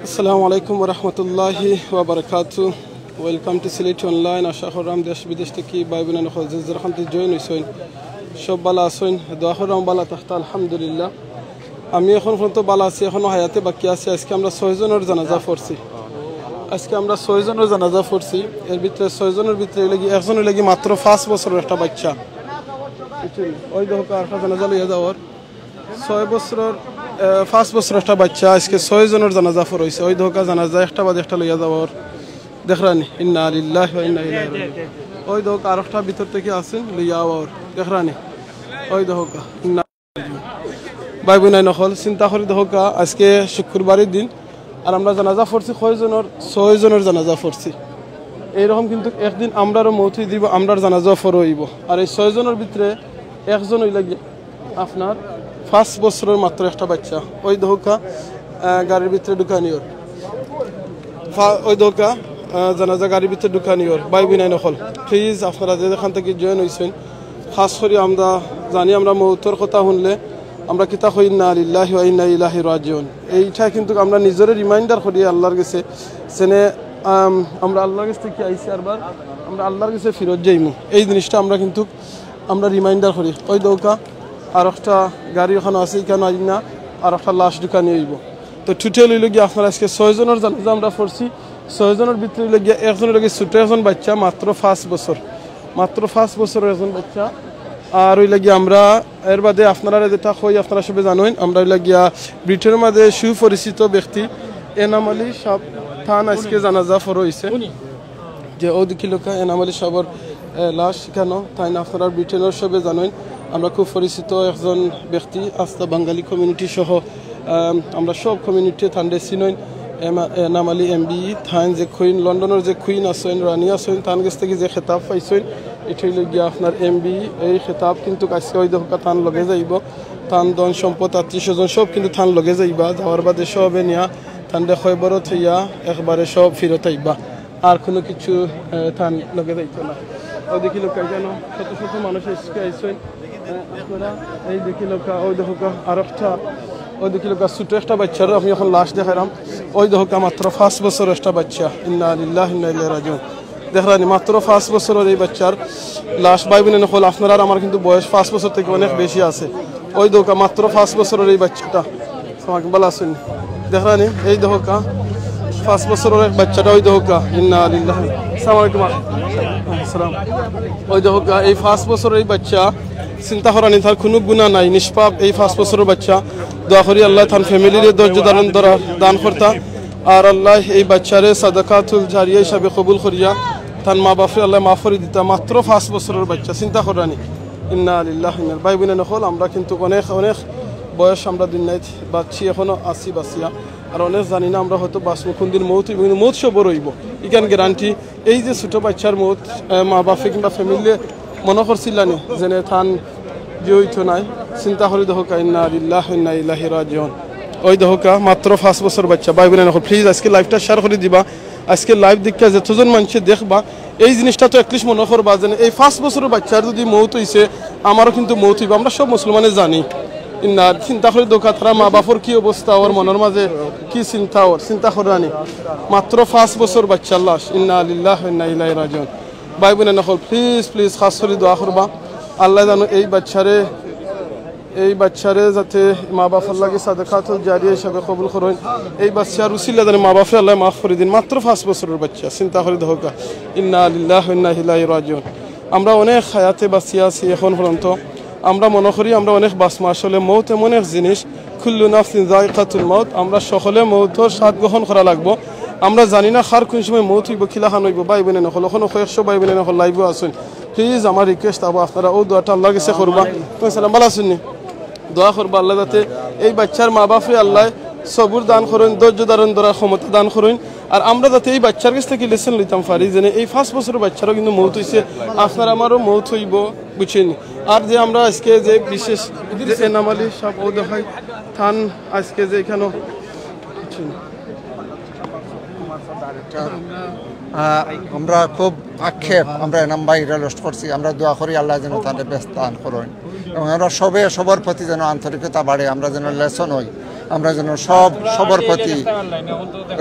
Assalamu alaikum wa rahmatullahi wa barakatuh. Welcome to Sylhet Online. আশা করলাম দেশ বিদেশ থেকে ভাই বোনেরা হজের খানতে জয়েন হইছেন। সব ভালো আছেন? দোয়া করলাম ভালো থাকতে আলহামদুলিল্লাহ। আমি এখন পর্যন্ত ভালো আছি, এখনো হায়াতে বাকি আছে। আজকে আমরা 6 জনের জানাজা পড়ছি। এর ভিতরে 6 জনের ভিতরে লাগি একজনের লাগি মাত্র 5 বছরের একটা বাচ্চা। ওই দেখো কারটা জানাজা লইয়া যাওয়ার 6 বছরের 5 বছরের একটা বাচ্চা আজকে 6 জনের জানাজা পড়াইছে। ওই ধোকা জানাজা একটা বাদে একটা লইয়া যাওয়ার দেখরানি ইন্না লিল্লাহি ওয়া ইন্না ইলাইহি রাজিউন। ওই ধোকা আরেকটা ভিতর থেকে আছেন লইয়া যাওয়ার দেখরানি ওই ধোকা ইন্না ভাই বোনাই নকল চিন্তা করি ধোকা আজকে শুক্রবারের দিন আর আমরা জানাজা পড়ছি 6 জনের জানাজা পড়ছি। এইরকম কিন্তু একদিন আমরারও মৌত হয়ে দিব, আমরার জানাজা পড়াইব। আর এই 6 জনের ভিতরে একজন হইলা গিয়া আপনার 5 বছরের মাত্র একটা বাচ্চা। ওই ধোকা গাড়ির ভিতরে ঢুকানিওর ওই ধোকা জানাজা গাড়ির ভিতরে ঢুকানিওর ভাই বোনাই নকল প্লিজ আপনারা যেখান থেকে জয়েন হয়েছেন খাস করে আমরা জানি আমরা মৌতর কথা শুনলে আমরা কিতা কই ইন্না লিল্লাহি ওয়া ইন্না ইলাইহি রাজিউন। এইটা কিন্তু আমরা নিজের রিমাইন্ডার করি আল্লাহর কাছে সেনে আমরা আল্লাহর কাছ থেকে আইছি আরবার আমরা আল্লাহর কাছে ফিরত যাইমু। এই জিনিসটা আমরা কিন্তু আমরা রিমাইন্ডার করি। ওই দৌকা আর একটা গাড়ি ওখানে আছে কেন আই না আর একটা লাশ ঢুকানি হইব। তো টোটাল হইল গিয়ে আপনার আজকে 6 জনের জানাজা আমরা পড়ছি। 6 জনের ভিতরে হইল গিয়ে একজনের লগে ছোট একজন বাচ্চা মাত্র 5 বছরের একজন বাচ্চা। আর ওই লাগিয়ে আমরা এর বাদে আপনারা যেটা কই আপনারা সবাই জানেন আমরা ওই লাগিয়া ব্রিটেনের মাঝে সুপরিচিত ব্যক্তি এনাম আলী সাহ থান আজকে জানাজা পড়াইছে যে ওদিকে লোক এনাম আলী সাহর লাশ কেন তাই না আপনারা ব্রিটেনের সবাই জানেন আমরা খুব পরিচিত একজন ব্যক্তি আস্থা বাঙালি কমিউনিটি সহ আমরা সব কমিউনিটি থান্ডে চিনইন এনাম আলী MB থান যে কুইন লন্ডনের যে কুইন আছেন রানী আছেন তান কাছ থেকে যে খেতাব পাইছেন এটাই লগিয়া আপনার MB এই খেতাব কিন্তু আজকে ওই দোকা থান লগে যাইব। থান দন সম্পদ আত্মীয়স্বজন সব কিন্তু থান লগে যাইবা যাওয়ার বাদে সবে নিয়া থান দেখয় বড় থইয়া একবারে সব ফিরত আইবা আর কোনো কিছু থান লগে যাইতো না। ওই দেখি লোক কেন শত শত মানুষ এসে আইসেন আপনারা এই দেখি লোক ওই দেখা আর একটা ওই দেখি লোক ছোট একটা বাচ্চার আমি এখন লাশ দেখালাম। ওই দেখা মাত্র 5 বছরের একটা বাচ্চা ইন্না লিল্লাহি ওয়া ইন্না ইলাইহি রাজিউন দেখলানি মাত্র 5 বছরের এই বাচ্চার লাশ ভাই বোনেরা হল আপনারা আমার কিন্তু বয়স 5 বছর থেকে অনেক বেশি আছে। ওই দেখা মাত্র 5 বছরের এই বাচ্চাটা আমাকে বলা শুনি দেখলানি এই দেখা 5 বছরের এক বাচ্চাটা ওই দেখা ইন্না লিল্লাহি আসসালামু আলাইকুম আসসালাম ওই দেখা এই 5 বছরের এই বাচ্চা চিন্তা করানি তার কোনো গুনাহ নাই নিষ্পাপ এই 5 বছরের বাচ্চা দোয়া করি আল্লাহ তার ফ্যামিলির ধৈর্য ধারণ দান করতা আর আল্লাহ এই বাচ্চারে সাদাকাতুল জারিয়া হিসাবে কবুল করিয়া তার মা বাপরে আল্লাহ মাফ করে দিতা মাত্র 5 বছরের বাচ্চা চিন্তা করানি ইন্না লিল্লাহি ওয়া ভাই বোনেরা হল আমরা কিন্তু অনেক বয়স আমরা দুনিয়ায় বাঁচছি এখনো আছি বাঁচিয়া আর অনেক জানি না আমরা হয়তো বাঁচবো কোন দিন মৌত হইব মৌত সব বড় হইব ইকান গ্যারান্টি এই যে ছোট বাচ্চার মৌত মা বাপে কিংবা ফ্যামিলি মনে করছিলানি যেন থান যে হইতো নাই চিন্তা করি দেখা ইন্না লিল্লাহি ওয়া ইন্না ইলাইহি রাজিউন। ওই দেখা মাত্র 5 বছর বাচ্চা ভাই বোনেরা প্লিজ আজকে লাইভটা শেয়ার করে দিবা। আজকে লাইভ দেখা যতজন মানুষ দেখবা এই জিনিসটা তো একলিশ মনে করবা যে এই 5 বছরের বাচ্চার যদি মৌত হইছে আমারও কিন্তু মৌত হইব আমরা সব মুসলমানে জানি। ইন্না চিন্তা করে দোকা তারা মা বাপর কি অবস্থা ওর মনের মাঝে কি চিন্তা করানি মাত্র 5 বছর বাচ্চার লাশ ইন্না লিল্লাহি ওয়া ইন্না ইলাইহি রাজিউন। ভাই বোনেরা প্লিজ খাস করে দোয়া করবা আল্লাহ জানো এই বাচ্চারে যাতে মা বাবার লাগে সাদাকাতুল জারিয়া হিসাবে কবুল করেন এই বাচ্চার উসিলা জানে মা বাপরে আল্লাহ মাফ করে দিন মাত্র 5 বছরের বাচ্চা চিন্তা করে দেখা ইন্না লিল্লাহি ওয়া ইন্না ইলাইহি রাজিউন। আমরা অনেক হায়াতে বাঁচিয়ে আছি এখন পর্যন্ত আমরা মনে করি আমরা অনেক বাঁচবো আসলে মৌত এমন এক জিনিস কুল্লু নাফসিন যায়কাতুল মউত আমরা সকলে মৌতর স্বাদ গ্রহণ করা লাগবো। আমরা জানি না কার কোন সময় মৌত হইব খিলাখান হইব ভাই বোনেরা হল ওখানে 100 ভাই বোনেরা হল লাইভও আসুন প্লিজ আমার রিকোয়েস্ট আবো আপনারা ও দোয়াটা আল্লাহর কাছে করবা সালাম ভালো শুনি দোয়া করবা আল্লাহ যাতে এই বাচ্চার মা বাপে আল্লাহ সবুর দান করুন ধৈর্য ধারণ ধরার ক্ষমতা দান করুন আর আমরা যাতে এই বাচ্চার কাছ থেকে লেসন লইতাম পারি যে এই 5 বছরের বাচ্চারও কিন্তু মৌত হইছে আপনার আমারও মৌত হইব বুঝছেন। আর যে আমরা আজকে যে বিশেষ এনাম আলী সাহেব ও দেখাই থান আজকে যে এখানে আমরা খুব আক্ষেপ আমরা এনাম ভাইরা লস্ট করছি আমরা দোয়া করি আল্লাহ যেন তাদের ব্যস্ত দান করেন এবং আমরা সবার প্রতি যেন আন্তরিকতা বাড়ে আমরা যেন লেসন হই আমরা যেন সবার প্রতি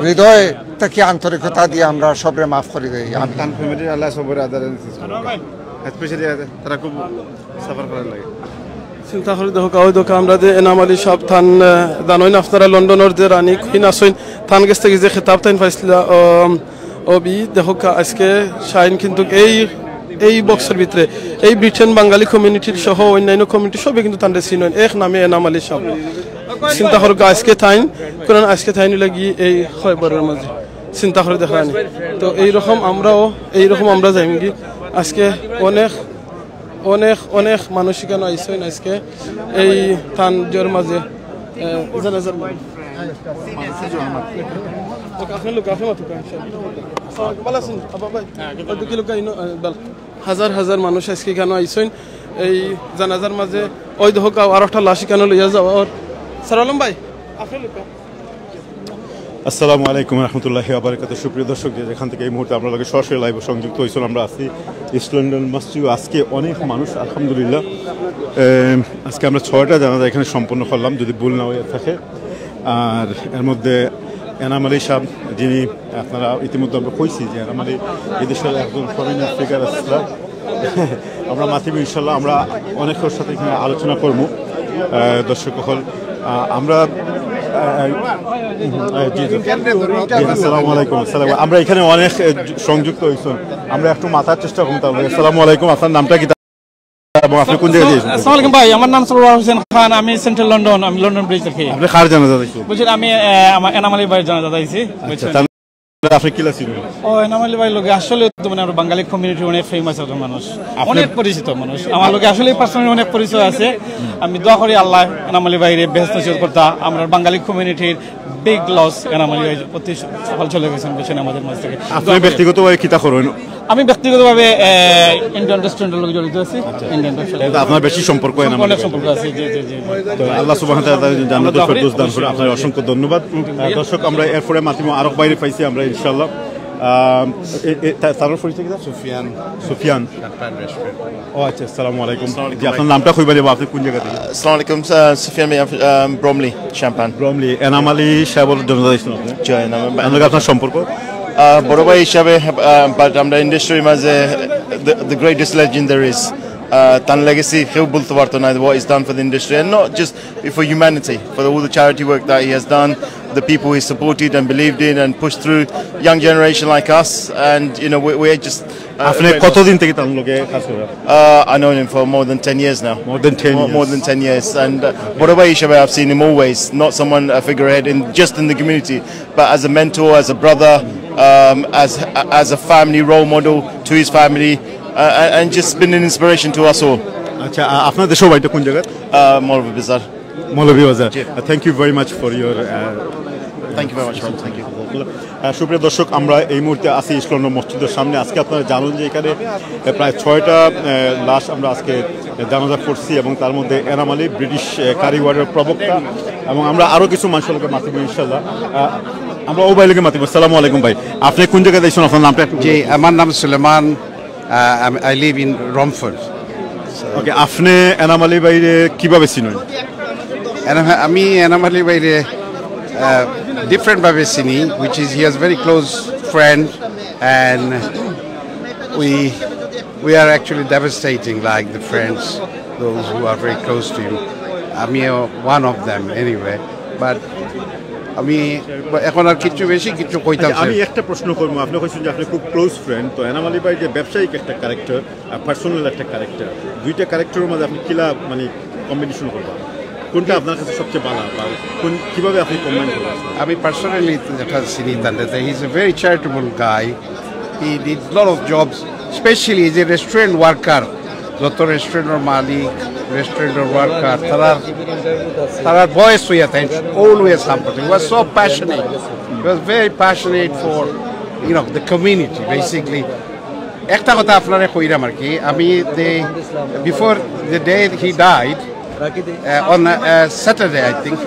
হৃদয় থেকে আন্তরিকতা দিয়ে আমরা সবরে মাফ করে দিই। তান ফ্যামিলি আল্লাহ সবরে আদার স্পেশালি তারা খুব সাফার করার লাগে চিন্তা করে দেখো কাউ দেখো আমরা যে এনাম আলী সাহ থান জানোই না আপনারা লন্ডনের যে রানী কুইন আসইন থান গেছ থেকে যে খেতাব তাইন পাইছিল ও বি দেখো আজকে শাইন কিন্তু এই বক্সের ভিতরে এই ব্রিটেন বাঙালি কমিউনিটির সহ অন্যান্য কমিউনিটি সবই কিন্তু তাদের চিনেন এক নামে এনাম আলী সাহ। চিন্তা করো আজকে থাইন কারণ আজকে থাইন লাগি এই খয়বরের মাঝে চিন্তা করে দেখা নি তো এইরকম আমরা যাইম কি আজকে অনেক অনেক অনেক মানুষ কেন আইসেন আজকে এই তানজোর মাঝে জানাজার হাজার হাজার মানুষ আজকে কেন আইসেন এই জানাজার মাঝে ওই দেখো আর একটা লাশ কেন লইয়া যাওয়া স্যার আলম ভাই আসসালামু আলাইকুম রহমতুল্লাহি ওয়া বারাকাতুহু। সুপ্রিয় দর্শক, যেখান থেকে এই মুহূর্তে আপনাদের সরাসরি লাইভে সংযুক্ত হয়েছিল, আমরা আছি ইস্ট লন্ডন মসজিদ। আজকে অনেক মানুষ আলহামদুলিল্লাহ। আজকে আমরা 6টা জানাজা এখানে সম্পন্ন করলাম যদি ভুল না হয়ে থাকে। আর এর মধ্যে এনাম আলী সাহেব, যিনি আপনারা ইতিমধ্যে আমরা কইছি যে এনাম আলী এদেশের একজন ফরেন স্পিকার আসছিলাম। আমরা মাতিব ইনশাল্লাহ, আমরা অনেকের সাথে এখানে আলোচনা করবো। দর্শক হল আমরা আসসালামু আলাইকুম। আমরা এখানে অনেক সংযুক্ত হয়েছেন, আমরা একটু মাথার চেষ্টা করতাম। আসসালামু আলাইকুম, আপনার নামটা কি এবং আপনি কোন জায়গায় দিয়েছেন? আসসালামু আলাইকুম ভাই, আমার নাম সরওয়ার হোসেন খান, আমি সেন্ট্রাল লন্ডন, আমি লন্ডন ব্রিজ থেকে। আপনি কার জানাজা দিয়েছেন? বুঝছেন, আমি আমার এনাম আলী ভাইয়ের জানাজা দিয়েছি। আপনি কি লাগছিল? ও এনাম আলী ভাই লোকে আসলে মানে আমরা বাঙালি কমিউনিটি অনেক ফেমাস একটা মানুষ, অনেক পরিচিত মানুষ। আমার লোকে আসলে পার্সোনালি অনেক পরিচয় আছে। আমি দোয়া করি আল্লাহ এনাম আলী ভাইয়ের বেহেশত নসিব করতা। আমরা বাঙালি কমিউনিটির বিগ লস এনাম আলী ভাই প্রতি সকাল চলে গেছেন বুঝছেন আমাদের মাঝ থেকে। আপনি ব্যক্তিগতভাবে কিতা করেন? আমি ব্যক্তিগতভাবে ইন্ডিয়ান রেস্টুরেন্টের লোক জড়িত আছি। ইন্ডিয়ান রেস্টুরেন্ট আপনার বেশি সম্পর্ক অনেক সম্পর্ক আছে। জি জি জি, আল্লাহ সুবহানাহু ওয়া তাআলা জান্নাতুল ফেরদৌস দান করে। আপনার অসংখ্য ধন্যবাদ। দর্শক, আমরা এরপরে মাতিমো আরো বাইরে পাইছি আমরা ইনশাআল্লাহ। তার পরিচয় কি? সুফিয়ান। ও আচ্ছা, আসসালামু আলাইকুম। জি, আপনার নামটা কইবা দেব, আপনি কোন জায়গা থেকে? Assalamu alaikum, Sufyan Bromley, Champagne. ব্রমলি। Enam Ali সাহেবের জনাজা দিয়েছেন আপনি? জয় নাম। আপনার সম্পর্ক? বড় ভাই হিসাবে, বাট আমরা ইন্ডাস্ট্রির মাঝে the greatest legend there is. তার legacy কেউ বলতে পারতো না, what he's done for the industry, and not just for humanity, for all the charity work that he has done, the people he supported and believed in and pushed through, young generation like us, and you know we're just আপনি কতদিন থেকে তার লগে কাজ করেন? I know him for more than 10 years now. More than 10 years. More than 10 years. And বড় ভাই হিসেবে I've seen him always, not someone a figurehead just in the community, but as a mentor, as a brother, as a family role model to his family, and just been an inspiration to us all. আচ্ছা, আপনার দেশের বাড়িটা কোন জায়গায়? Maulvi Bazaar. Moulvibazar. Thank you very much for your Thank you very much, man. Thank you. সুপ্রিয় দর্শক, আমরা এই মুহূর্তে আছি ইস্ট লন্ডন মসজিদের সামনে। আজকে আপনারা জানেন যে এখানে প্রায় 6টা লাশ আমরা আজকে জানাজা করছি, এবং তার মধ্যে এনাম আলী ব্রিটিশ কারিগরের প্রবক্তা, এবং আমরা আরও কিছু মানুষকে মাতিব ইনশাল্লাহ। আমরা ও ভাইকে মাতিব। আসসালামু আলাইকুম ভাই, আপনি কোন জায়গায় দেখছেন? আপনার নামটা একটু? জি, আমার নাম Suleman, I live in Romford. Okay, আপনি এনাম আলী ভাইরে কিভাবে চিনেন? আমি এনাম আলী ভাইরে different-ভাবে চিনি, which is he has very close friend, and we are actually devastating like the friends, those who are very close to him. আমি one of them anyway, but আমি এখন আর কিছু বেশি কিছু কইতাম। আমি একটা প্রশ্ন করবো, আপনি কইছেন যে আপনি খুব ক্লোজ ফ্রেন্ড, তো এনাম আলী ভাই যে ব্যবসায়িক একটা ক্যারেক্টার আর পার্সোনাল একটা ক্যারেক্টার, দুইটা ক্যারেক্টারের মধ্যে আপনি কিলা মানে কম্বিনেশন করবেন? কোনটা আপনার কাছে সবচেয়ে ভালো, বা কিভাবে আপনি কম্বাইন করবেন? আমি পার্সোনালি যেটা চিনি তাতে, হি is a very charitable guy. He did lot of jobs, specially যে রেস্টুরেন্ট ওয়ার্কার, যত রেস্টুরেন্টের মালিক, রেস্টুরেন্টের ওয়ার্কার, তারা ভয়েস হইয়া তাই always supporting. He was so passionate, he was very passionate for the community basically. একটা কথা আপনারা কইরাম আর কি, আমি before the day he died, on Saturday, I think.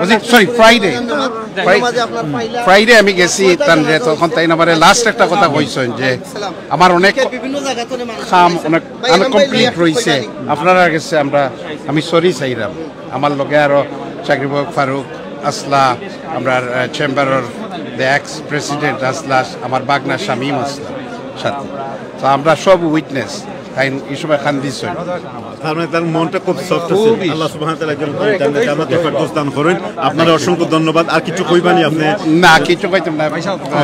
Was it? Sorry, Friday. Friday আমি গেছি তানরে, তখন তাই আমারে লাস্ট একটা কথা কইছেন যে আমার অনেক কাম অনেক আনকমপ্লিট রইছে, আপনারা গেছে আমি সরি চাইলাম। আমার লগে আরো চাকরি ফারুক, আসলা, আমরা চেম্বারের দ্য এক্স প্রেসিডেন্ট আসলা, আমার বাগনা শামীম আসলা সাথে। তো আমরা সব উইটনেস, তাই এই সময় খান্দিস হয়। তার মানে তার মনটা খুব সফট আছে। আল্লাহ সুবহানাহু ওয়া তাআলা একজন জান্নাতে ফেরদৌস দান করেন। আপনার অসংখ্য ধন্যবাদ। আর কিছু কইবানি আপনি? না, কিছু কইতাম না,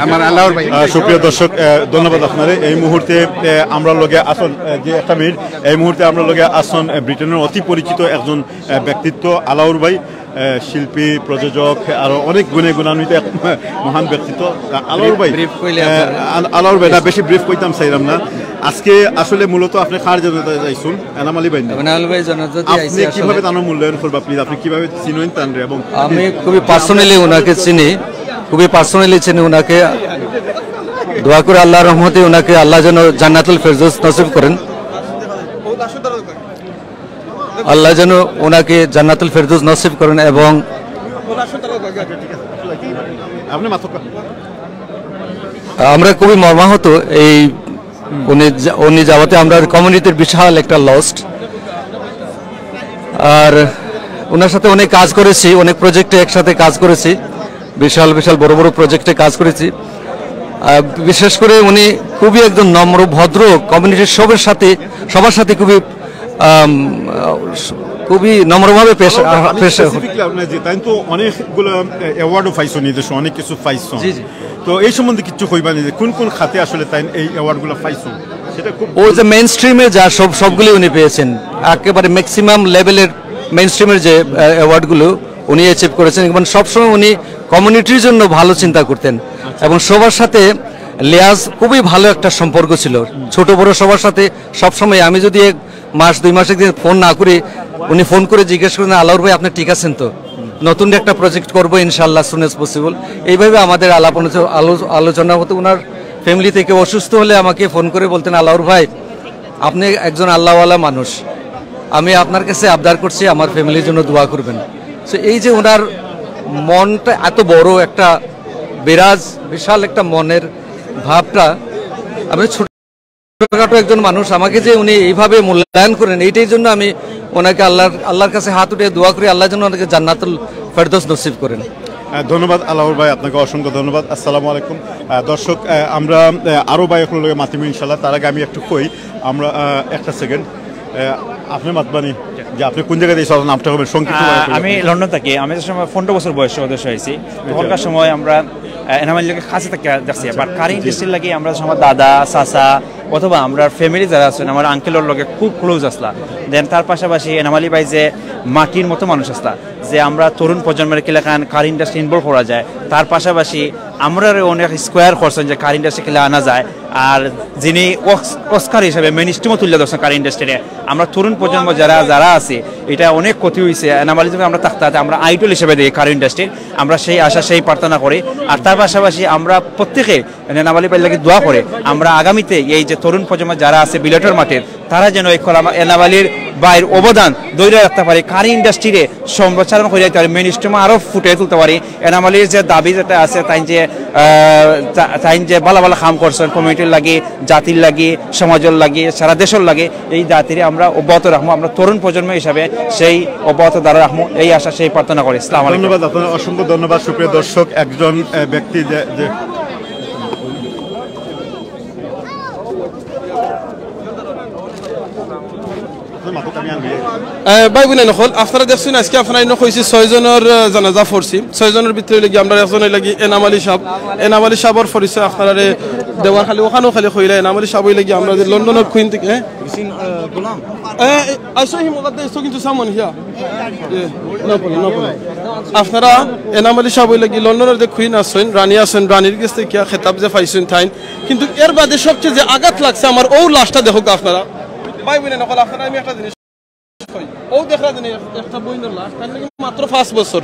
আমার আল্লাহর ভাই। সুপ্রিয় দর্শক, ধন্যবাদ আপনারে। এই মুহূর্তে আমরা লগে আসন যে একটা মিনিট, এই মুহূর্তে আমরা লগে আসন ব্রিটেনের অতি পরিচিত একজন ব্যক্তিত্ব আলাউর ভাই, শিল্পী, প্রযোজক, আরো অনেক গুণে গুণান্বিত এক মহান ব্যক্তিত্ব আলাউর ভাই। আলাউর ভাই, না বেশি ব্রিফ কইতাম চাইলাম না। আজকে আসলে মূলত আপনি কার জন্য যাইছুন? এনাম আলী ভাই। আপনি কিভাবে তার মূল্যায়ন করবা প্লিজ? আপনি কিভাবে চিনেন তানরে? এবং আমি খুবই পার্সোনালি ওনাকে চিনি, ওনাকে দোয়া করে আল্লাহর রহমতে ওনাকে আল্লাহ যেন জান্নাতুল ফেরদৌস নসিব করেন। আল্লাহ যেন ওনাকে জান্নাতুল ফেরদৌস নসিব করেন। এবং আমরা খুবই মর্মাহত এই উনি যাওয়াতে। আমরা কমিউনিটির বিশাল একটা লস্ট। আর ওনার সাথে অনেক কাজ করেছি, অনেক প্রজেক্টে একসাথে কাজ করেছি, বিশাল বিশাল বড় বড় প্রজেক্টে কাজ করেছি। বিশেষ করে উনি খুবই একজন নম্র, ভদ্র, কমিউনিটির সবার সাথে খুবই নম্রভাবে পেশ। তাই তো অনেকগুলো অ্যাওয়ার্ডও পাইছো, নিজস্ব অনেক কিছু পাইছো। তো এই সম্বন্ধে কিছু কইবা নি যে কোন কোন খাতে আসলে তাই এই অ্যাওয়ার্ডগুলো পাইছো? সেটা খুব ওই যে মেইন স্ট্রিমে যা সবগুলি উনি পেয়েছেন, একেবারে ম্যাক্সিমাম লেভেলের মেইন স্ট্রিমের যে অ্যাওয়ার্ডগুলো উনি অ্যাচিভ করেছেন। এবং সবসময় উনি কমিউনিটির জন্য ভালো চিন্তা করতেন এবং সবার সাথে লিয়াজ খুবই ভালো একটা সম্পর্ক ছিল, ছোট বড় সবার সাথে সবসময়। আমি যদি 1 মাস 2 মাস একদিন ফোন না করি, উনি ফোন করে জিজ্ঞেস করেন, আলাউর ভাই আপনি ঠিক আছেন তো? নতুন একটা প্রজেক্ট করবো ইনশাআল্লাহ সুন এজ পসিবল। এইভাবে আমাদের আলোচনা হতো। ওনার ফ্যামিলি থেকে অসুস্থ হলে আমাকে ফোন করে বলতেন, আলাউর ভাই আপনি একজন আল্লাহওয়ালা মানুষ, আমি আপনার কাছে আবদার করছি আমার ফ্যামিলির জন্য দোয়া করবেন। সো এই যে ওনার মনটা এত বড় একটা বিশাল একটা মনের ভাবটা, আমি ছোটখাটো একজন মানুষ, আমাকে যে উনি এইভাবে মূল্যায়ন করেন, এইটার জন্য আমি ওনাকে আল্লাহর কাছে হাত উঠে দোয়া করি আল্লাহ যেন ওনাকে জান্নাতুল ফেরদৌস নসিব করেন। ধন্যবাদ আলাউর ভাই, আপনাকে অসংখ্য ধন্যবাদ। আসসালামু আলাইকুম দর্শক, আমরা আরও ভাই এখন লোকে মাতিব ইনশাল্লাহ। তার আগে আমি একটু কই, আমরা একটা সেকেন্ড, আপনি মাতবানি যে আপনি কোন জায়গায় দিয়েছেন, নামটা হবে সংক্ষিপ্ত। আমি লন্ডন থাকি। আমি যে সময় 15 বছর বয়সে সদস্য হয়েছি, তখনকার সময় আমরা এনামাল লোকের কাছে থেকে দেখছি। বাট কারি ইন্ডাস্ট্রির লাগে আমরা সময় দাদা চাচা অথবা আমরা ফ্যামিলি যারা আছেন, আমার আঙ্কেলের লগে খুব ক্লোজ আসলা। দেন তার পাশাপাশি এনামালি ভাই যে মাটির মতো মানুষ আসলা, যে আমরা তরুণ প্রজন্মের কিলাখান কার ইন্ডাস্ট্রি ইনভলভ করা যায়। তার পাশাপাশি আমরা অনেক স্কোয়ার করছেন যে কার ইন্ডাস্ট্রি খেলে আনা যায়। আর যিনি অস্কার হিসেবে মেন স্ট্রিমও তুলে ধরছেন কার ইন্ডাস্ট্রিতে। আমরা তরুণ প্রজন্ম যারা আছে, এটা অনেক ক্ষতি হয়েছে। এনামালি যখন আমরা থাকতে আমরা আইডল হিসেবে দিই কার ইন্ডাস্ট্রির, আমরা সেই আশা সেই প্রার্থনা করি। আর তার পাশাপাশি আমরা প্রত্যেকে এনামালি ভাই লাগে দোয়া করে আমরা আগামীতে এই যে তরুণ প্রজন্ম যারা আছে বিলেটের মাঠের, তারা যেন এই এনামালির বাইরের অবদান ধরে রাখতে পারে, কারি ইন্ডাস্ট্রিরে সম্প্রচারণ করে যাইতে পারে, মেন স্ট্রিমে আরও ফুটিয়ে তুলতে পারি। এনামালির যে দাবি যেটা আছে, তাই যে ভালো ভালো কাম করছেন কমিউনিটির লাগে, জাতির লাগে, সমাজের লাগে, সারা দেশের লাগে, এই জাতির আমরা অব্যাহত রাখবো। আমরা তরুণ প্রজন্ম হিসাবে সেই অব্যাহত দ্বারা রাখবো, এই আশা সেই প্রার্থনা করি। আসসালামু আলাইকুম। ধন্যবাদ, আপনার অসংখ্য ধন্যবাদ। সুপ্রিয় দর্শক, একজন ব্যক্তি যে ভাই বোনে নকল আপনারা দেখছেন, আজকে আপনারা কইছি 6 জনের জানাজা পড়ছি। 6 জনের ভিতরে লাগি আমরা একজনের লাগি এনাম আলী সাহেবর পরিচয় আপনারা দেওয়ার খালি ওখানেও খালি কইলা। এনাম আলী সাহেবই লাগি আমরা লন্ডনের কুইন থেকে কিন্তু সামন হিয়া আপনারা এনাম আলী সাহেবই লাগি লন্ডনের যে কুইন আছেন, রানী আছেন, রানীর কাছ থেকে খেতাব যে পাইছেন ঠাইন। কিন্তু এর বাদে সবচেয়ে যে আঘাত লাগছে আমার ও লাশটা দেখো আপনারা ভাই বোনে নকল। আপনারা আমি একটা জিনিস ও দেখা জানি একটা বইনের লাশ, তার নাকি মাত্র 5 বছর।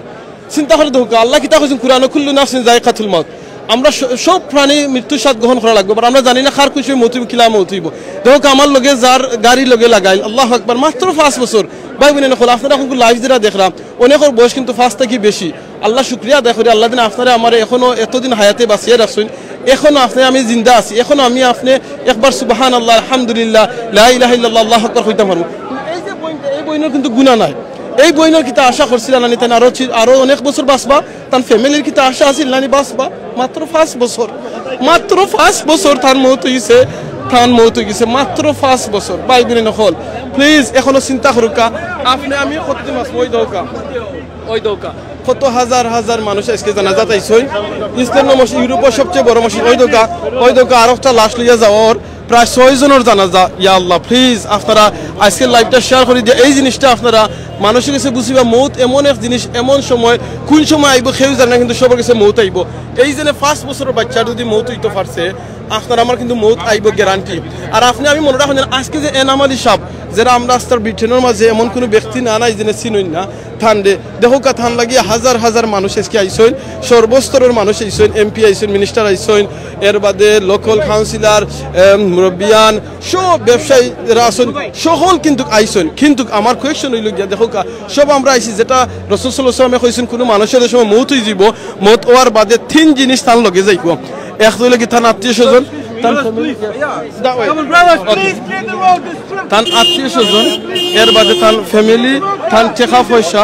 চিন্তা করে দেখো আল্লাহ কিতা কইছেন কুরআনে, কুল্লু নাফসিন যায়কাতুল মউত। আমরা সব প্রাণী মৃত্যুর স্বাদ গ্রহণ করা লাগবে, আমরা জানি না কার কুশে মৌত কিলা মৌত হইব। দেখো আমার লগে যার গাড়ি লগে লাগাইল, আল্লাহু আকবার, মাত্র 5 বছর। ভাই বোনে নকল আপনারা এখন লাইভ যেটা দেখলাম, অনেকের বয়স কিন্তু 5 থেকে বেশি। আল্লাহ শুকরিয়া আদায় করি, আল্লাহ দিন আপনারা আমার এখনো এতদিন হায়াতে বাঁচিয়ে রাখছেন, এখনো আপনি আমি জিন্দা আছি, এখনো আমি আপনি একবার সুবহানাল্লাহ আলহামদুলিল্লাহ লা ইলাহা ইল্লাল্লাহ আল্লাহু আকবার কইতে পারবো। এই যে বইনটা, এই বইনের কিন্তু গুনাহ নাই। এই বইনের কিতা আশা করছিল নানি তাই আরো অনেক বছর বাঁচবা, তার ফ্যামিলির কিতা আশা আছিল নানি বাঁচবা, মাত্র 5 বছর, মাত্র 5 বছর তার মৌত হইছে, তার মৌত হয়ে গেছে মাত্র 5 বছর। ভাই বোন নকল প্লিজ এখনো চিন্তা করুকা আপনি, আমি সত্যি মাছ ওই দৌকা কত হাজার হাজার মানুষ আজকে জানাজাত আইসই, ইসলাম মসজিদ ইউরোপের সবচেয়ে বড় মসজিদ ওই দৌকা আর একটা লাশ লইয়া যাওয়ার প্রায় 6 জনের জানাজা। ইয়া আল্লাহ প্লিজ আপনারা আজকের লাইভটা শেয়ার করে দিয়ে এই জিনিসটা আপনারা মানুষের কাছে বুঝিবা, মৌত এমন এক জিনিস, এমন সময় কোন সময় আইব কেউ জানে না, কিন্তু সবার কাছে মৌত আইব। এই যে 5 বছরের বাচ্চা যদি মৌত হইতে পারছে, আপনার আমার কিন্তু মৌত আইব গ্যারান্টি। আর আপনি আমি মনে রাখেন আজকে যে এনাম আলী সাহেব, যারা আমরা রাস্তার ব্রিটেনের মাঝে এমন কোনো ব্যক্তি না নাই যিনি চিনুন না, ঠান্ডে দেখো ঠান লাগিয়ে হাজার হাজার মানুষ আজকে আইসেন, সর্বস্তরের মানুষ আইসেন, এমপি আইসেন, মিনিস্টার আইসেন, এর বাদে লোকাল কাউন্সিলর, মুরব্বিয়ান, সব ব্যবসায়ীরা আসেন, সকল কিন্তু আইসেন। কিন্তু আমার কোয়েশ্চন হইল গিয়া দেখো সব আমরা আইসি, যেটা রাসূল সাল্লাল্লাহু আলাইহি ওয়াসাল্লামে কইছেন কোনো মানুষের সময় মৌত হয়ে যাব, মৌত হওয়ার বাদে 3 জিনিস তার লগে যাইব। এক হইল কি তার আত্মীয় স্বজন, তার আত্মীয় স্বজন, এর বাদে তার ফ্যামিলি, তার টাকা পয়সা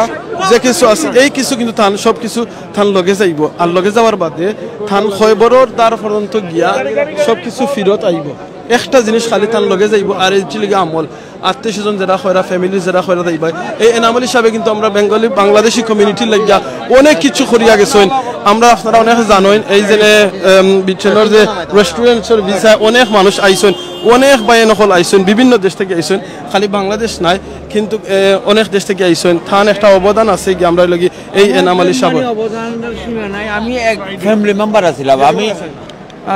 যে কিছু আছে এই কিছু কিন্তু তান সব কিছু থান লগে যাইব। আর লগে যাওয়ার বাদে থান খয়বরের দ্বার পর্যন্ত গিয়া সব কিছু ফিরত আইব। একটা জিনিস খালি তার লগে যাইব, আর এই লগে আমল আত্মীয় স্বজন যারা খয়রা, ফ্যামিলি যারা খয়রা যাইব। এই এনাম আলী সাহেব কিন্তু আমরা বেঙ্গলি বাংলাদেশি কমিউনিটির লাগিয়া অনেক কিছু করিয়া গেছেন। আমরা আপনারা অনেক জানেন এই যে বিচ্ছেনের যে রেস্টুরেন্টের ভিসায় অনেক মানুষ আইসেন, অনেক বাইরে নকল আইসেন, বিভিন্ন দেশ থেকে আইসেন, খালি বাংলাদেশ নাই কিন্তু অনেক দেশ থেকে আইসেন। থান একটা অবদান আছে কি আমরা লাগি এই এনাম আলী সাহেব আমি এক ফ্যামিলি মেম্বার আছিলাম। আমি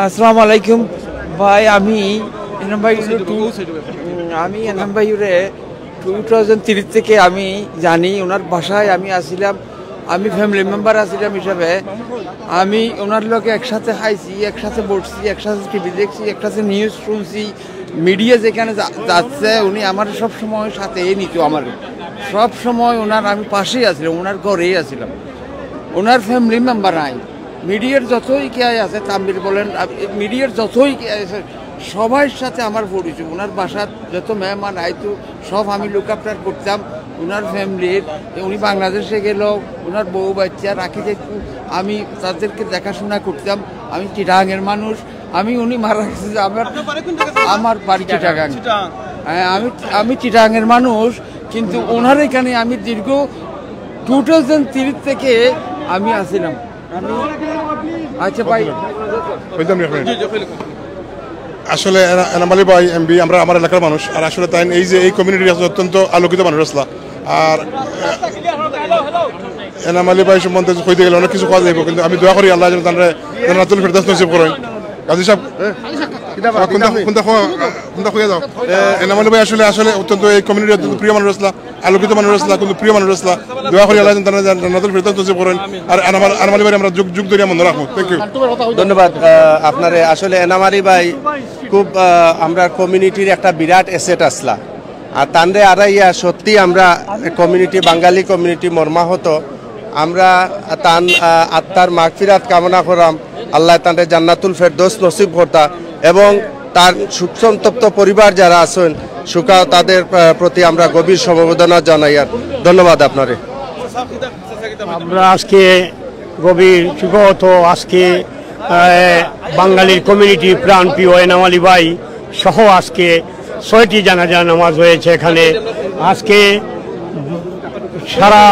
আসসালামু আলাইকুম ভাই, আমি এনাম ভাইরে 2003 থেকে আমি জানি, ওনার বাসায় আমি আসছিলাম, আমি ফ্যামিলি মেম্বার আসছিলাম হিসাবে। আমি ওনার লোকে একসাথে খাইছি, একসাথে বসছি, একসাথে টিভি দেখছি, একসাথে নিউজ শুনছি, মিডিয়া যেখানে যাচ্ছে উনি আমার সব সময় সাথে নিত, আমার সব সময় ওনার আমি পাশেই আসছিলাম, ওনার ঘরেই আসছিলাম। ওনার ফ্যামিলি মেম্বার নাই, মিডিয়ার যতই কে আছে তামিল বলেন, মিডিয়ার যতই কে আছে সবার সাথে আমার পরিচয়। ওনার বাসার যত মেহমান আইতো সব আমি লুক আফটার করতাম ওনার ফ্যামিলির। উনি বাংলাদেশে গেল, ওনার বউ বাচ্চা রাখি দেখতো, আমি তাদেরকে দেখাশোনা করতাম। আমি চিটাগাংয়ের মানুষ, উনি মারা গেছে আমার বাড়ি চিটাগাং। হ্যাঁ, আমি চিটাগাংয়ের মানুষ, কিন্তু ওনার এখানে আমি দীর্ঘ 2003 থেকে আমি আসছিলাম। আচ্ছা ভাই, আসলে এনাম আলী ভাই এমবি আমরা আমার এলাকার মানুষ, আর আসলে তাই এই যে এই কমিউনিটির অত্যন্ত আলোকিত মানুষ আসলা। আর এনাম আলী ভাই সম্বন্ধে হইতে গেলে অনেক কিছু খাওয়া যাইব, কিন্তু আমি দোয়া করি আল্লাহ যেন তারা জান্নাতুল ফেরদাউস নসিব করেন। কাজী সাহেব কোনটা হয়ে যাও, এনাম আলী ভাই আসলে আসলে অত্যন্ত এই কমিউনিটির অত্যন্ত প্রিয় মানুষ আসলা, আলোকিত মানুষ আসলা, কিন্তু প্রিয় মানুষ আসলা। দোয়া করি আল্লাহ যেন তারা জান্নাতুল ফেরদাউস নসিব করেন। আর এনাম আলী ভাই আমরা যুগ ধরে মনে রাখবো। থ্যাংক ইউ, ধন্যবাদ আপনারে। আসলে এনাম আলী ভাই খুব আমরা কমিউনিটির একটা বিরাট এসেট আসলা, আর তানরে আড়াইয়া সত্যি আমরা কমিউনিটি, বাঙালি কমিউনিটি মর্মাহত। আমরা তান আত্মার মাগফিরাত কামনা করাম, আল্লাহ তানরে জান্নাতুল ফেরদৌস নসিব করতা, এবং তার সুসন্তপ্ত পরিবার যারা আছেন সুখা, তাদের প্রতি আমরা গভীর সমবেদনা জানাই। আর ধন্যবাদ আপনারে। আমরা আজকে গভীর সুখত, আজকে বাঙালির কমিউনিটি প্রাণপ্রিয় এনাম আলী ভাই সহ আজকে 6টি জানাজা নামাজ হয়েছে এখানে। আজকে সারা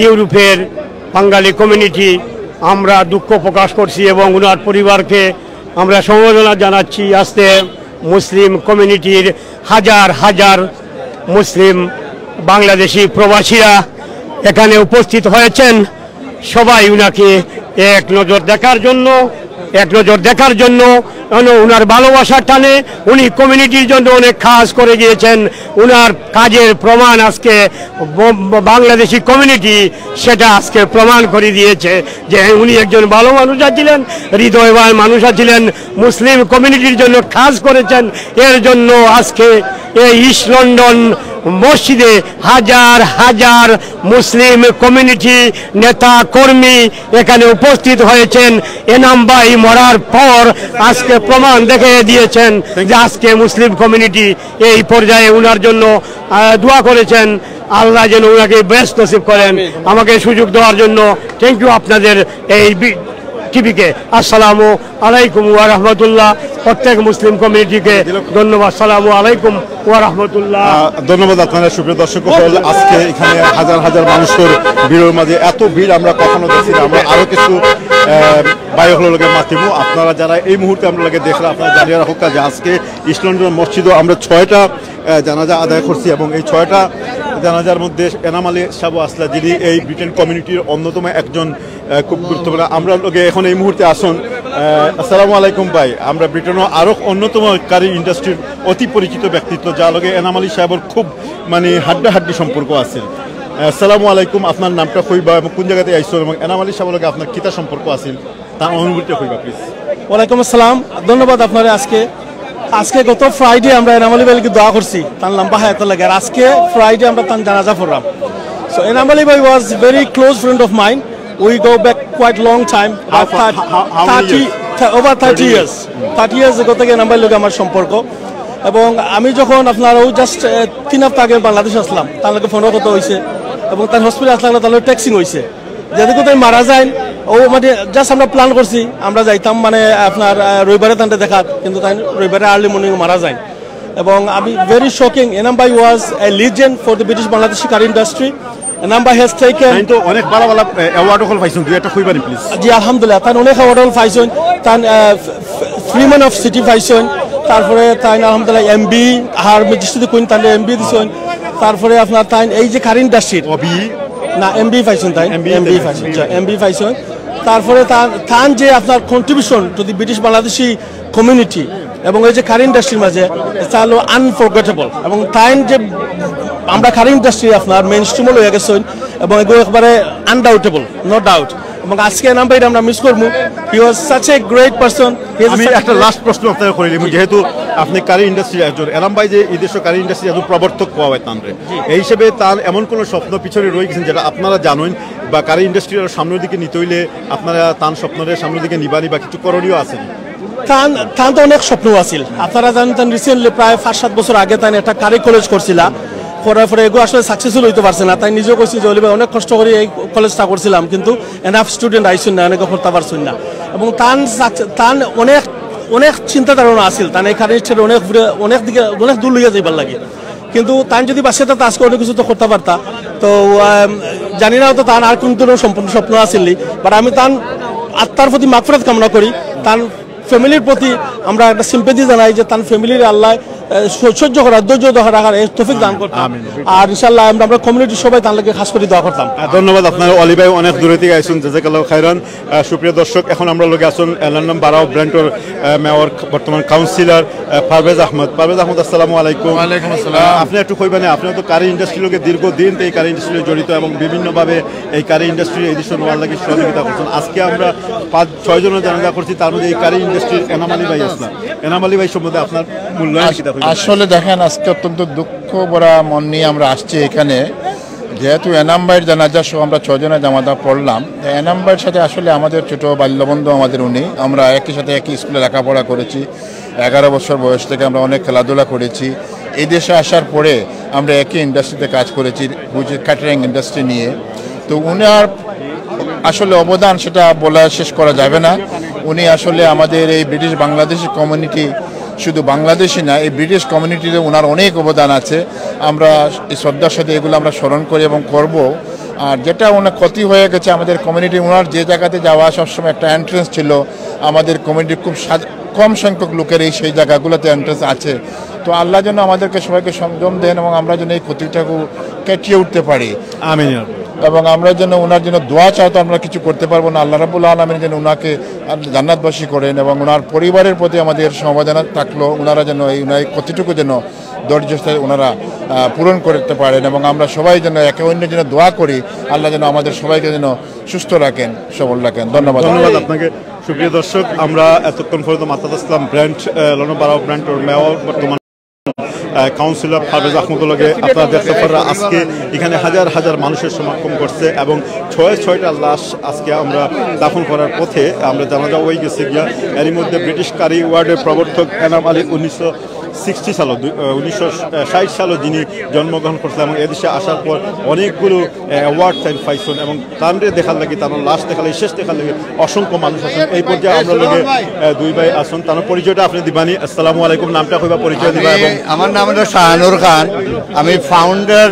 ইউরোপের বাঙালি কমিউনিটি আমরা দুঃখ প্রকাশ করছি এবং ওনার পরিবারকে আমরা সমবেদনা জানাচ্ছি। আজকে মুসলিম কমিউনিটির হাজার হাজার মুসলিম বাংলাদেশি প্রবাসীরা এখানে উপস্থিত হয়েছেন, সবাই উনাকে এক নজর দেখার জন্য উনার ভালোবাসার টানে উনি কমিউনিটির জন্য অনেক কাজ করে গিয়েছেন। উনার কাজের প্রমাণ আজকে বাংলাদেশি কমিউনিটি সেটা আজকে প্রমাণ করে দিয়েছে যে উনি একজন ভালো মানুষ ছিলেন, হৃদয়বান মানুষ ছিলেন, মুসলিম কমিউনিটির জন্য কাজ করেছেন। এর জন্য আজকে এই ইস্ট লন্ডন মসজিদে হাজার হাজার মুসলিম কমিউনিটি নেতা কর্মী এখানে উপস্থিত হয়েছেন। এনাম ভাই মরার পর আজকে প্রমাণ দেখে দিয়েছেন যে আজকে মুসলিম কমিউনিটি এই পর্যায়ে উনার জন্য দোয়া করেছেন। আল্লাহ যেন ওনাকে বেস্ট নসিব করেন। আমাকে সুযোগ দেওয়ার জন্য থ্যাংক ইউ আপনাদের এই টিভিকে। আসসালামু আলাইকুম ওয়া রাহমাতুল্লাহ। প্রত্যেক মুসলিম কমিউনিটিকে ধন্যবাদ। আসসালামু আলাইকুম ওয়া রাহমাতুল্লাহ। ধন্যবাদ আপনারা সুপ্রিয় দর্শক। আজকে এখানে হাজার হাজার মানুষের ভিড়ের মাঝে এত ভিড় আমরা কখনো দেখি না। আমরা আরো কিছু বায়ুগুলোর লগে মাতিব। আপনারা যারা এই মুহূর্তে আমরা লগে দেখলাম, আপনারা জানিয়ে রাখুক যে আজকে ইস্ট লন্ডন মসজিদও আমরা 6টা জানাজা আদায় করছি এবং এই 6টা জানাজার মধ্যে এনাম আলী সাহেব আসলা, যিনি এই ব্রিটেন কমিউনিটির অন্যতম একজন খুব গুরুত্বপূর্ণ। আমরা লোকে এখন এই মুহূর্তে আসুন। আসসালামু আলাইকুম ভাই। আমরা ব্রিটেনও আরও অন্যতম কারি ইন্ডাস্ট্রির অতি পরিচিত ব্যক্তিত্ব, যার লগে এনাম আলী সাহেবের খুব মানে হাড্ডাহাড্ডি সম্পর্ক আছে। আসসালামু আলাইকুম, আপনার নামটা কইবা এবং কোন জায়গাতে আইসন এবং এনাম আলী সাহেবের লগে আপনার কিতা সম্পর্ক আছে তার অনুভূতিটা কইবা প্লিজ। ওয়ালাইকুম আসসালাম, ধন্যবাদ আপনারা। আজকে গত ফ্রাইডে আমরা এনাম আলী ভাইকে দোয়া করছি তার লম্বা হায়াত লাগে, আর আজকে ফ্রাইডে আমরা তার জানাজা পড়লাম। সো এনাম আলী ভাই was very close friend of mind. We go back quite long time, about 30 years. 30 years ago থেকে এনাম ভাইয়ের লগে আমার সম্পর্ক। এবং আমি যখন আপনার ও জাস্ট 3 হপ্তাহ আগে বাংলাদেশ আসলাম, তার লগে ফোনও কথা হয়েছে এবং তার হসপিটাল আসলে তার লগে টেক্সিং হয়েছে। যদি কোথায় মারা যায় ও মানে জাস্ট আমরা প্ল্যান করছি আমরা যাইতাম মানে আপনার রবিবারে তান্তে দেখাত, কিন্তু তাই রবিবারে আর্লি মর্নিং মারা যায়। এবং আমি ভেরি শকিং, এনাম ভাই was a legend for the British Bangladeshi car industry. Enam ভাই হ্যাজ টেকেন অনেক ভালো ভালো অ্যাওয়ার্ড হল পাইছেন, দুই একটা কইবানি প্লিজ। জি আলহামদুলিল্লাহ, তাই অনেক অ্যাওয়ার্ড হল পাইছেন। তাই ফ্রিম্যান অফ সিটি পাইছেন, তারপরে তাই আলহামদুলিল্লাহ এমবি আর ম্যাজিস্ট্রেট কুইন তাই এমবি দিছেন। তারপরে আপনার তাই এই যে কার ইন্ডাস্ট্রির না এমবি পাইছেন, তাই এমবি পাইছেন। তারপরে তার যে আপনার contribution to the British Bangladeshi community এবং এই যে কার ইন্ডাস্ট্রির মাঝে তা হলো আনফরগেটেবল। এবং তাই যে আমরা কার ইন্ডাস্ট্রি আপনার মেইন স্ট্রিমও লইয়া গেছেন এবং এগুলো একবারে আনডাউটেবল, নো ডাউট। এবং আজকে এনাম ভাই আমরা মিস করবো। He was such a great person. আমি একটা লাস্ট প্রশ্ন আপনাকে করে নিব, যেহেতু আপনি কারি ইন্ডাস্ট্রি একজন, এনাম ভাই যে এই দেশের কারি ইন্ডাস্ট্রি একজন প্রবর্তক পাওয়া হয় তানরে, এই হিসেবে তার এমন কোনো স্বপ্ন পিছনে রয়ে গেছেন যেটা আপনারা জানেন বা কারি ইন্ডাস্ট্রির সামনের দিকে নিতে হইলে আপনারা তার স্বপ্নের সামনের দিকে নিবানি বা কিছু করণীয় আছেন? তান তো অনেক স্বপ্ন আছিল। আপনারা জানেন তান রিসেন্টলি প্রায় 5-7 বছর আগে তাই একটা কারি কলেজ করছিল, পরে এগুলো আসলে সাকসেসফুল হইতে পারছে না। তাই নিজেও করছি যে অলিভাই অনেক কষ্ট করে এই কলেজটা করছিলাম, কিন্তু এনাফ স্টুডেন্ট আইসুন না, অনেকে করতে পারছেন না। এবং তান অনেক চিন্তা ধারণা আছিল, তান এই কারিস্টের অনেক দিকে অনেক দূর লইয়া যাইবার লাগে। কিন্তু তান যদি বাসে তো আজকে অনেক কিছু তো করতে পারতা। তো জানি না হয়তো তার আর কোন সম্পূর্ণ স্বপ্ন আসেননি, বাট আমি তার আত্মার প্রতি মাগফিরাত কামনা করি। তার ফ্যামিলির প্রতি আমরা একটা সিম্পেথি জানাই যে তার ফ্যামিলির আল্লাহ সহ্য করার ধৈর্য রাখার তৌফিক দান করতাম। আর ইনশাআল্লাহ আমরা কমিউনিটির সবাই তার লাগে খাস করে দোয়া করতাম। ধন্যবাদ আপনার অলি ভাই, অনেক দূরে থেকে আইসুন, জাযাকাল্লাহু খাইরান। সুপ্রিয় দর্শক, এখন আমরা লগে আসুন লন্ডন বারাও ব্র্যান্টর মেয়র বর্তমান কাউন্সিলর পারভেজ আহমদ। পারভেজ আহমদ, আসসালামু আলাইকুম। ওয়ালাইকুম আসসালাম। আপনি একটু কইবেন, আপনি তো কারি ইন্ডাস্ট্রির লগে দীর্ঘদিন এই কারি ইন্ডাস্ট্রিতে জড়িত এবং বিভিন্নভাবে এই কারি ইন্ডাস্ট্রি এডিশন ওয়ার লাগে সহযোগিতা করছেন। আজকে আমরা 5-6 জনের জানাজা করছি, তার মধ্যে এই কারি ইন্ডাস্ট্রির এনাম আলী ভাই আসলাম। এনাম আলী ভাই সম্বন্ধে আপনার মূল্যায়ন কি? আসলে দেখেন, আজকে অত্যন্ত দুঃখ ভরা মন নিয়ে আমরা আসছি এখানে, যেহেতু এনাম ভাইয়ের জানাজা সহ আমরা 6 জনের জামাতা পড়লাম। এনাম ভাইয়ের সাথে আসলে আমাদের ছোট বাল্যবন্ধু আমাদের উনি, আমরা একই সাথে একই স্কুলে লেখাপড়া করেছি। 11 বছর বয়স থেকে আমরা অনেক খেলাধুলা করেছি। এই দেশে আসার পরে আমরা একই ইন্ডাস্ট্রিতে কাজ করেছি, ক্যাটারিং ইন্ডাস্ট্রি নিয়ে। তো উনার আসলে অবদান সেটা বলা শেষ করা যাবে না। উনি আসলে আমাদের এই ব্রিটিশ বাংলাদেশি কমিউনিটি, শুধু বাংলাদেশি না, এই ব্রিটিশ কমিউনিটিতে ওনার অনেক অবদান আছে। আমরা এই শ্রদ্ধার সাথে এগুলো আমরা স্মরণ করি এবং করব। আর যেটা ওনার ক্ষতি হয়ে গেছে আমাদের কমিউনিটি, ওনার যে জায়গাতে যাওয়া সবসময় একটা এন্ট্রেন্স ছিল, আমাদের কমিউনিটির খুব কম সংখ্যক লোকের সেই জায়গাগুলোতে এন্ট্রেন্স আছে। তো আল্লাহ যেন আমাদেরকে সবাইকে সংযম দেন এবং আমরা যেন এই ক্ষতিটাকে কাটিয়ে উঠতে পারি। আমিন। এবং আমরা যেন ওনার জন্য দোয়া চাও, তো আমরা কিছু করতে পারবো না। আল্লাহ রাব্বুল আলামিন যেন ওনাকে জান্নাতবাসী করেন এবং ওনার পরিবারের প্রতি আমাদের সমবেদনা থাকলো, ওনারা যেন এই ক্ষতিটুকু যেন ধৈর্য ওনারা পূরণ করতে পারেন। এবং আমরা সবাই যেন একে অন্যের জন্য দোয়া করি, আল্লাহ যেন আমাদের সবাইকে যেন সুস্থ রাখেন, সবল রাখেন। ধন্যবাদ। ধন্যবাদ আপনাকে। সুপ্রিয় দর্শক, আমরা এতক্ষণ পর্যন্ত মাতাদ ইসলাম ব্র্যান্ড লন্ডন বারাও ব্র্যান্ড মেয়র বর্তমান কাউন্সিলর পারভেজ আহমদুল্লাহকে আপনারা দেখতে পারা আজকে এখানে হাজার হাজার মানুষের সমাগম করছে এবং ছয়টা লাশ আজকে আমরা দাফন করার পথে আমরা জানাজা হয়ে গেছে গিয়া। এরই মধ্যে ব্রিটিশ কারি ওয়ার্ডের প্রবর্তক এনাম আলী 1960 সালে যিনি জন্মগ্রহণ করছিলেন এবং এদেশে আসার পর অনেকগুলো অ্যাওয়ার্ড তাই পাইছেন এবং তাদের দেখার লাগে তার লাশ দেখার লাগে শেষ দেখার লাগে অসংখ্য মানুষ আছেন। এই পর্যায়ে আমরা লগে দুই ভাই আসুন, তার পরিচয়টা আপনি দিবানি। আসসালামু আলাইকুম, নামটা কইবা, পরিচয় দিবা। এবং আমার নাম হলো শাহানুর খান, আমি founder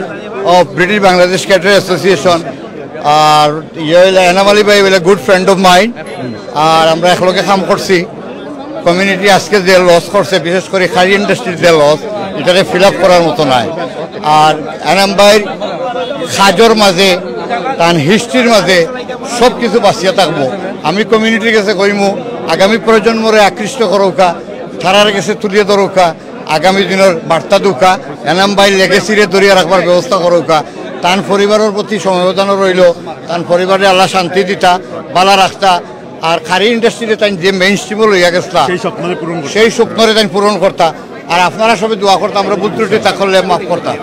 of British Bangladesh cater association. আর ইয়ে হইলে এনাম আলী ভাই হইলে গুড ফ্রেন্ড অফ মাইন্ড। আর আমরা একলগে কাম করছি। কমিউনিটি আজকে যে লস করছে, বিশেষ করে খারি ইন্ডাস্ট্রির যে লস, এটাকে ফিল আপ করার মতো নাই। আর এনাম ভাইয়ের কাজের মাঝে তার হিস্ট্রির মাঝে সব কিছু বাঁচিয়ে থাকবো। আমি কমিউনিটির কাছে কইমু আগামী প্রজন্মরে আকৃষ্ট করৌকা, তারার কাছে তুলিয়ে ধরৌকা, আগামী দিনের বার্তা দুকা, এনাম ভাই লেগেসিরে ধরিয়া রাখবার ব্যবস্থা করৌকা। তার পরিবারের প্রতি সমবেদনা রইল, তার পরিবারে আল্লাহ শান্তি দিতা, বালা রাখতা। আর খারি ইন্ডাস্ট্রিতে তাই যে মেইন স্ট্রিম লইয়া গেছলা সেই স্বপ্নরে তাই পূরণ করতা। আর আপনারা সবাই দোয়া করতাম, আমরা ভুল ত্রুটি তা করলে মাফ করতাম।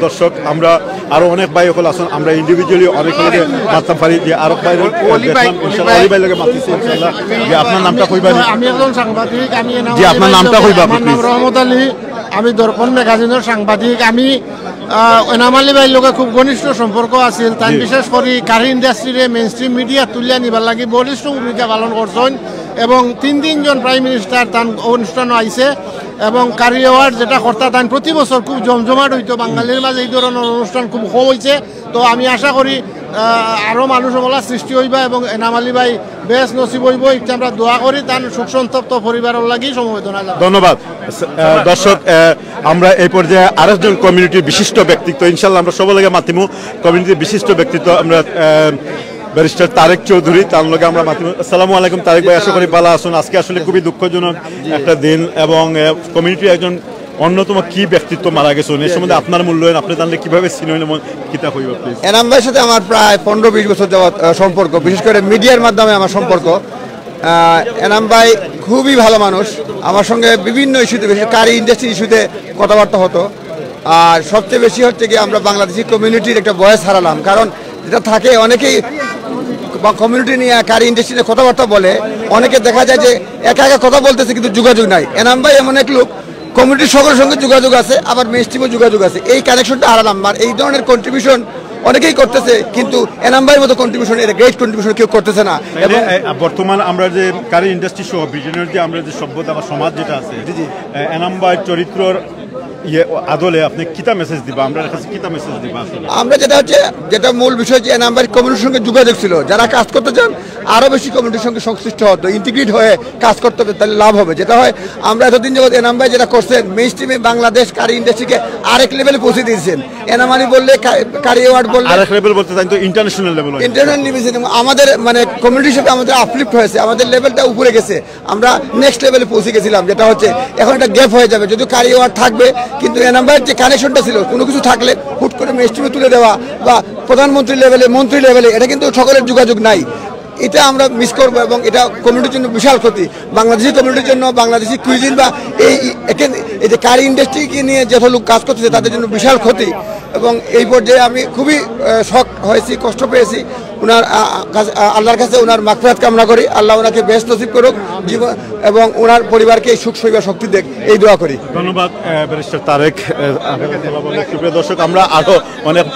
দর্শক, আমরা আরো অনেক ভাই সকল আছেন, আমরা ইন্ডিভিজুয়ালি অনেক মারতাম পারি যে আরো ভাই আপনার নামটা কইবা। আমি একজন সাংবাদিক, আমি জি আপনার নামটা কইবা। আমার নাম রহমত আলী, আমি দর্পণ ম্যাগাজিনের সাংবাদিক। আমি এনাম আলী ভাইয়ের লগে খুব ঘনিষ্ঠ সম্পর্ক আছিল। তাই বিশেষ করে কারি ইন্ডাস্ট্রিরে মেইন স্ট্রিম মিডিয়া তুলিয়া নিবার লাগি বলিষ্ঠ ভূমিকা পালন করছেন এবং 3জন প্রাইম মিনিস্টার তার অনুষ্ঠানও আইছে এবং কারি অ্যাওয়ার্ড যেটা কর্তা তাই প্রতি বছর খুব জমজমাট হইতো। বাঙালির মাঝে এই ধরনের অনুষ্ঠান খুব কম হয়েছে। তো আমি আশা করি আরও মানুষ বলা সৃষ্টি হইবা এবং এনাম আলী ভাই বেশ নসিব হইব, এটা আমরা দোয়া করি। তার শোক সন্তপ্ত পরিবারের লাগি সমবেদনা জানাই। ধন্যবাদ। দর্শক, আমরা এই পর্যায়ে আরেকজন কমিউনিটির বিশিষ্ট ব্যক্তিত্ব, ইনশাল্লাহ আমরা সবার লাগে মাতিমু কমিউনিটির বিশিষ্ট ব্যক্তিত্ব, আমরা ব্যারিস্টার তারেক চৌধুরী, তার লগে আমরা মাতিমু। আসসালামু আলাইকুম তারেক ভাই, আশা করি ভালো আছেন। আজকে আসলে খুবই দুঃখজনক একটা দিন এবং কমিউনিটির একজন অন্যতম কি ব্যক্তিত্ব মারা গেছেন, এর সম্বন্ধে আপনার মূল্যায়ন, আপনি জানলে কিভাবে চিনেন এবং কিতা হইব প্লিজ। এনাম ভাইয়ের সাথে আমার প্রায় 15-20 বছর যাবৎ সম্পর্ক, বিশেষ করে মিডিয়ার মাধ্যমে আমার সম্পর্ক। এনাম ভাই খুবই ভালো মানুষ, আমার সঙ্গে বিভিন্ন ইস্যুতে, বিশেষ কারি ইন্ডাস্ট্রি ইস্যুতে কথাবার্তা হতো। আর সবচেয়ে বেশি হচ্ছে কি আমরা বাংলাদেশি কমিউনিটির একটা ভয়েস হারালাম, কারণ যেটা থাকে অনেকেই কমিউনিটি নিয়ে কারি ইন্ডাস্ট্রি নিয়ে কথাবার্তা বলে, অনেকে দেখা যায় যে একা একা কথা বলতেছে কিন্তু যোগাযোগ নাই। এনাম ভাই এমন এক লোক, কমিউনিটির সকলের সঙ্গে যোগাযোগ আছে, আবার মেইন স্ট্রিমও যোগাযোগ আছে। এই কানেকশনটা হারালাম। আর এই ধরনের কন্ট্রিবিউশন অনেকেই করতেছে, কিন্তু এনাম ভাইয়ের মতো কন্ট্রিবিউশন, এটা গ্রেট কন্ট্রিবিউশন কেউ করতেছে না। এবং বর্তমান আমরা যে কারি ইন্ডাস্ট্রি সহ ব্রিটেনের যে আমরা যে সভ্যতা বা সমাজ যেটা আছে, এনাম ভাইয়ের চরিত্রর আদলে আপনি কিতা মেসেজ দিবা, আমরা কাছে কিতা মেসেজ দিবা? আমরা যেটা মূল বিষয় যে এনাম ভাইয়ের কমিউনিটির সঙ্গে যোগাযোগ ছিল, যারা কাজ করতে চান আরো বেশি কমিউনিটির সঙ্গে সংশ্লিষ্ট হতো, ইন্টিগ্রেট হয়ে কাজ করতে হবে, তাহলে লাভ হবে। যেটা হয় আমরা এতদিন যাবত এনাম ভাই যেটা করছেন, মেইন স্ট্রিমে বাংলাদেশ কারি ইন্ডাস্ট্রিকে আরেক লেভেলে পৌঁছে দিয়েছেন। এনাম আলী বললে, কারি অ্যাওয়ার্ড বললে আরেক লেভেল বলতে চাই তো ইন্টারন্যাশনাল লেভেল, ইন্টারন্যাশনাল লেভেল। আমাদের মানে কমিউনিটি হিসেবে আমাদের আপলিফ্ট হয়েছে, আমাদের লেভেলটা উপরে গেছে, আমরা নেক্সট লেভেলে পৌঁছে গেছিলাম। যেটা হচ্ছে এখন একটা গ্যাপ হয়ে যাবে, যদিও কারি অ্যাওয়ার্ড থাকবে, কিন্তু এনাম ভাইয়ের যে কানেকশনটা ছিল, কোনো কিছু থাকলে হুট করে মেইন স্ট্রিমে তুলে দেওয়া বা প্রধানমন্ত্রী লেভেলে, মন্ত্রী লেভেলে, এটা কিন্তু সকলের যোগাযোগ নাই। এটা আমরা মিস করবো এবং এটা কমিউনিটির জন্য বিশাল ক্ষতি, বাংলাদেশি কমিউনিটির জন্য, বাংলাদেশি কুইজিন বা এই যে কারি ইন্ডাস্ট্রিকে নিয়ে যত লোক কাজ করতেছে তাদের জন্য বিশাল ক্ষতি। এবং এই পর্যায়ে আমি খুবই শক হয়েছি, কষ্ট পেয়েছি। ওনার আল্লাহর কাছে ওনার মাগফিরাত কামনা করি, আল্লাহ ওনাকে বেস্ট নসিব করুক জীবন এবং ওনার পরিবারকে সুখ সইবার শক্তি দেখ, এই দোয়া করি। ধন্যবাদ ব্যারিস্টার তারেক। দর্শক, আমরা আরো অনেক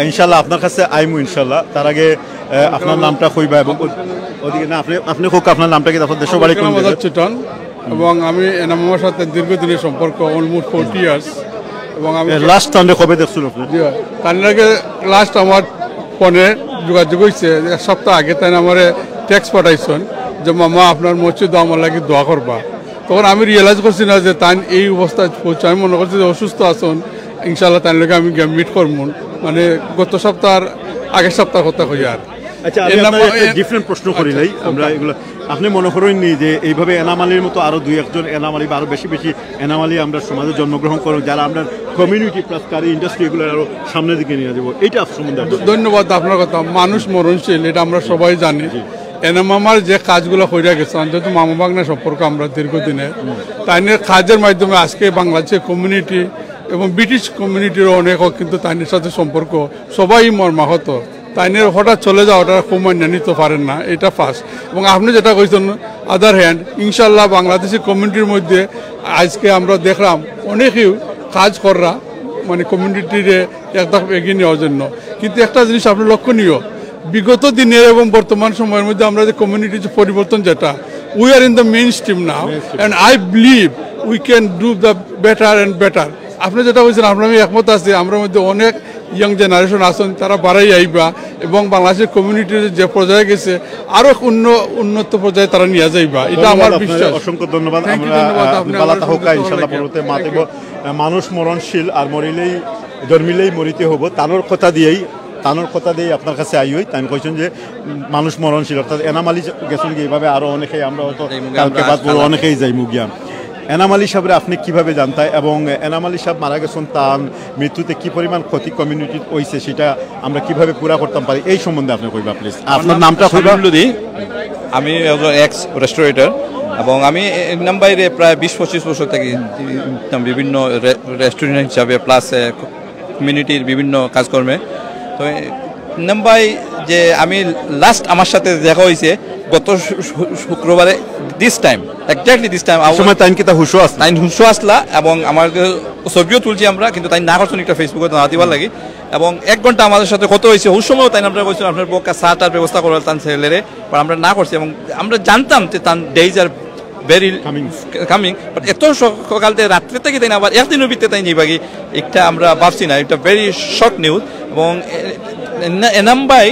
ইনশাল্লাহ আপনার কাছে আইমু ইনশাল্লাহ। তার আগে আপনার নামটা কইবা এবং ওদিকে না আপনি হোক আপনার নামটা কি, তারপর দেশের বাড়ি কোন চিটন। এবং আমি এনামের সাথে দীর্ঘদিনের সম্পর্ক, অলমোস্ট 40 ইয়ার্স। এবং আমি লাস্ট টাইমে কবে দেখছেন আপনি? তার আগে লাস্ট আমার ফোনে যোগাযোগ হয়েছে 1 সপ্তাহ আগে। তাই আমার টেক্সট পাঠাইছেন যে মামা আপনার মসজিদ আমার লাগে দোয়া করবা। তখন আমি রিয়েলাইজ করছি না যে তাই এই অবস্থায় পৌঁছে। আমি মনে করছি যে অসুস্থ আছেন, ইনশাল্লাহ তার লগে আমি মিট করবো, মানে গত সপ্তাহ আগের সপ্তাহ কথা কই। আর আচ্ছা, ডিফারেন্ট প্রশ্ন করিলাই আমরা এগুলো, আপনি মনে করেন নি যে এইভাবে এনাম আলীর মতো আরো 2-1 এনাম আলী বা আরো বেশি এনাম আলী আমরা সমাজে জন্মগ্রহণ করব, যারা আমরা কমিউনিটি প্লাস কারি ইন্ডাস্ট্রি এগুলো আরো সামনের দিকে নিয়ে যাবো, এইটা সম্বন্ধে? ধন্যবাদ আপনার কথা। মানুষ মরণশীল, এটা আমরা সবাই জানি। এনামামার যে কাজগুলো হইয়া গেছে অন্তত মামা বাগনা সম্পর্ক আমরা দীর্ঘদিনের তাইনের কাজের মাধ্যমে আজকে বাংলাদেশের কমিউনিটি এবং ব্রিটিশ কমিউনিটিরও অনেক কিন্তু তাইনের সাথে সম্পর্ক সবাই মর্মাহত। তাইনের হঠাৎ চলে যাওয়াটা খুব মান্য নিতে পারেন না, এটা ফার্স্ট। এবং আপনি যেটা কইছেন আদার হ্যান্ড ইনশাল্লাহ বাংলাদেশি কমিউনিটির মধ্যে আজকে আমরা দেখলাম অনেকেই কাজ করা মানে কমিউনিটিরে একটা এগিয়ে নেওয়ার জন্য। কিন্তু একটা জিনিস আপনার লক্ষণীয়, বিগত দিনের এবং বর্তমান সময়ের মধ্যে আমরা যে কমিউনিটির যে পরিবর্তন যেটা we are in the main stream now and I believe we can do the better and better. আপনি যেটা বলছেন আপনার আমি একমত আছি, আমরা মধ্যে অনেক ইয়ং জেনারেশন আছেন, তারা বাড়াই আইবা এবং বাংলাদেশের কমিউনিটির যে পর্যায়ে গেছে আরো উন্নত পর্যায়ে তারা নিয়ে যাইবা, এটা আমার বিশ্বাস। অসংখ্য ধন্যবাদ। মানুষ মরণশীল আর মরিলেই জন্মিলেই মরিতে হব, তানোর কথা দিয়েই আপনার কাছে আই হই। তাই কইছেন যে মানুষ মরণশীল, অর্থাৎ এনাম আলী গেছেন এইভাবে আরো অনেকেই আমরা হয়তো কালকে বাদ অনেকেই যাই মুগিয়াম। এনাম আলী সাহেবের আপনি কিভাবে জানতায় এবং এনাম আলী সাহেব মারা গেছেন তার মৃত্যুতে কি পরিমাণ ক্ষতি কমিউনিটি হয়েছে সেটা আমরা কিভাবে পুরা করতাম পারি এই সম্বন্ধে আপনি কইবা প্লিজ। আপনার নামটা কইবা। আমি এক্স রেস্টোরেটর এবং আমি নাম্বাইরে প্রায় 20-25 বছর থেকে বিভিন্ন রেস্টুরেন্ট হিসাবে প্লাস কমিউনিটির বিভিন্ন কাজকর্মে। তো নাম্বাই যে আমি লাস্ট আমার সাথে দেখা হয়েছে গত শুক্রবারে this time exactly this time সময় তাইন কি তা হুশো আসলা তাইন হুশো আসলা এবং আমার ছবিও তুলছি আমরা, কিন্তু তাই না করছেন একটা ফেসবুকে না দিবার লাগে এবং 1 ঘন্টা আমাদের সাথে কত হয়েছে ওই সময়ও তাই আমরা কইছিলাম আপনার পক্ষে চাটার ব্যবস্থা করার তান ছেলেরে, আমরা না করছি এবং আমরা জানতাম যে তার days are very coming but এত সকাল থেকে রাত্রে থেকে তাই না আবার একদিনের ভিতরে তাই নিবাগি একটা আমরা ভাবছি না, এটা ভেরি শর্ট নিউজ। এবং এনাম ভাই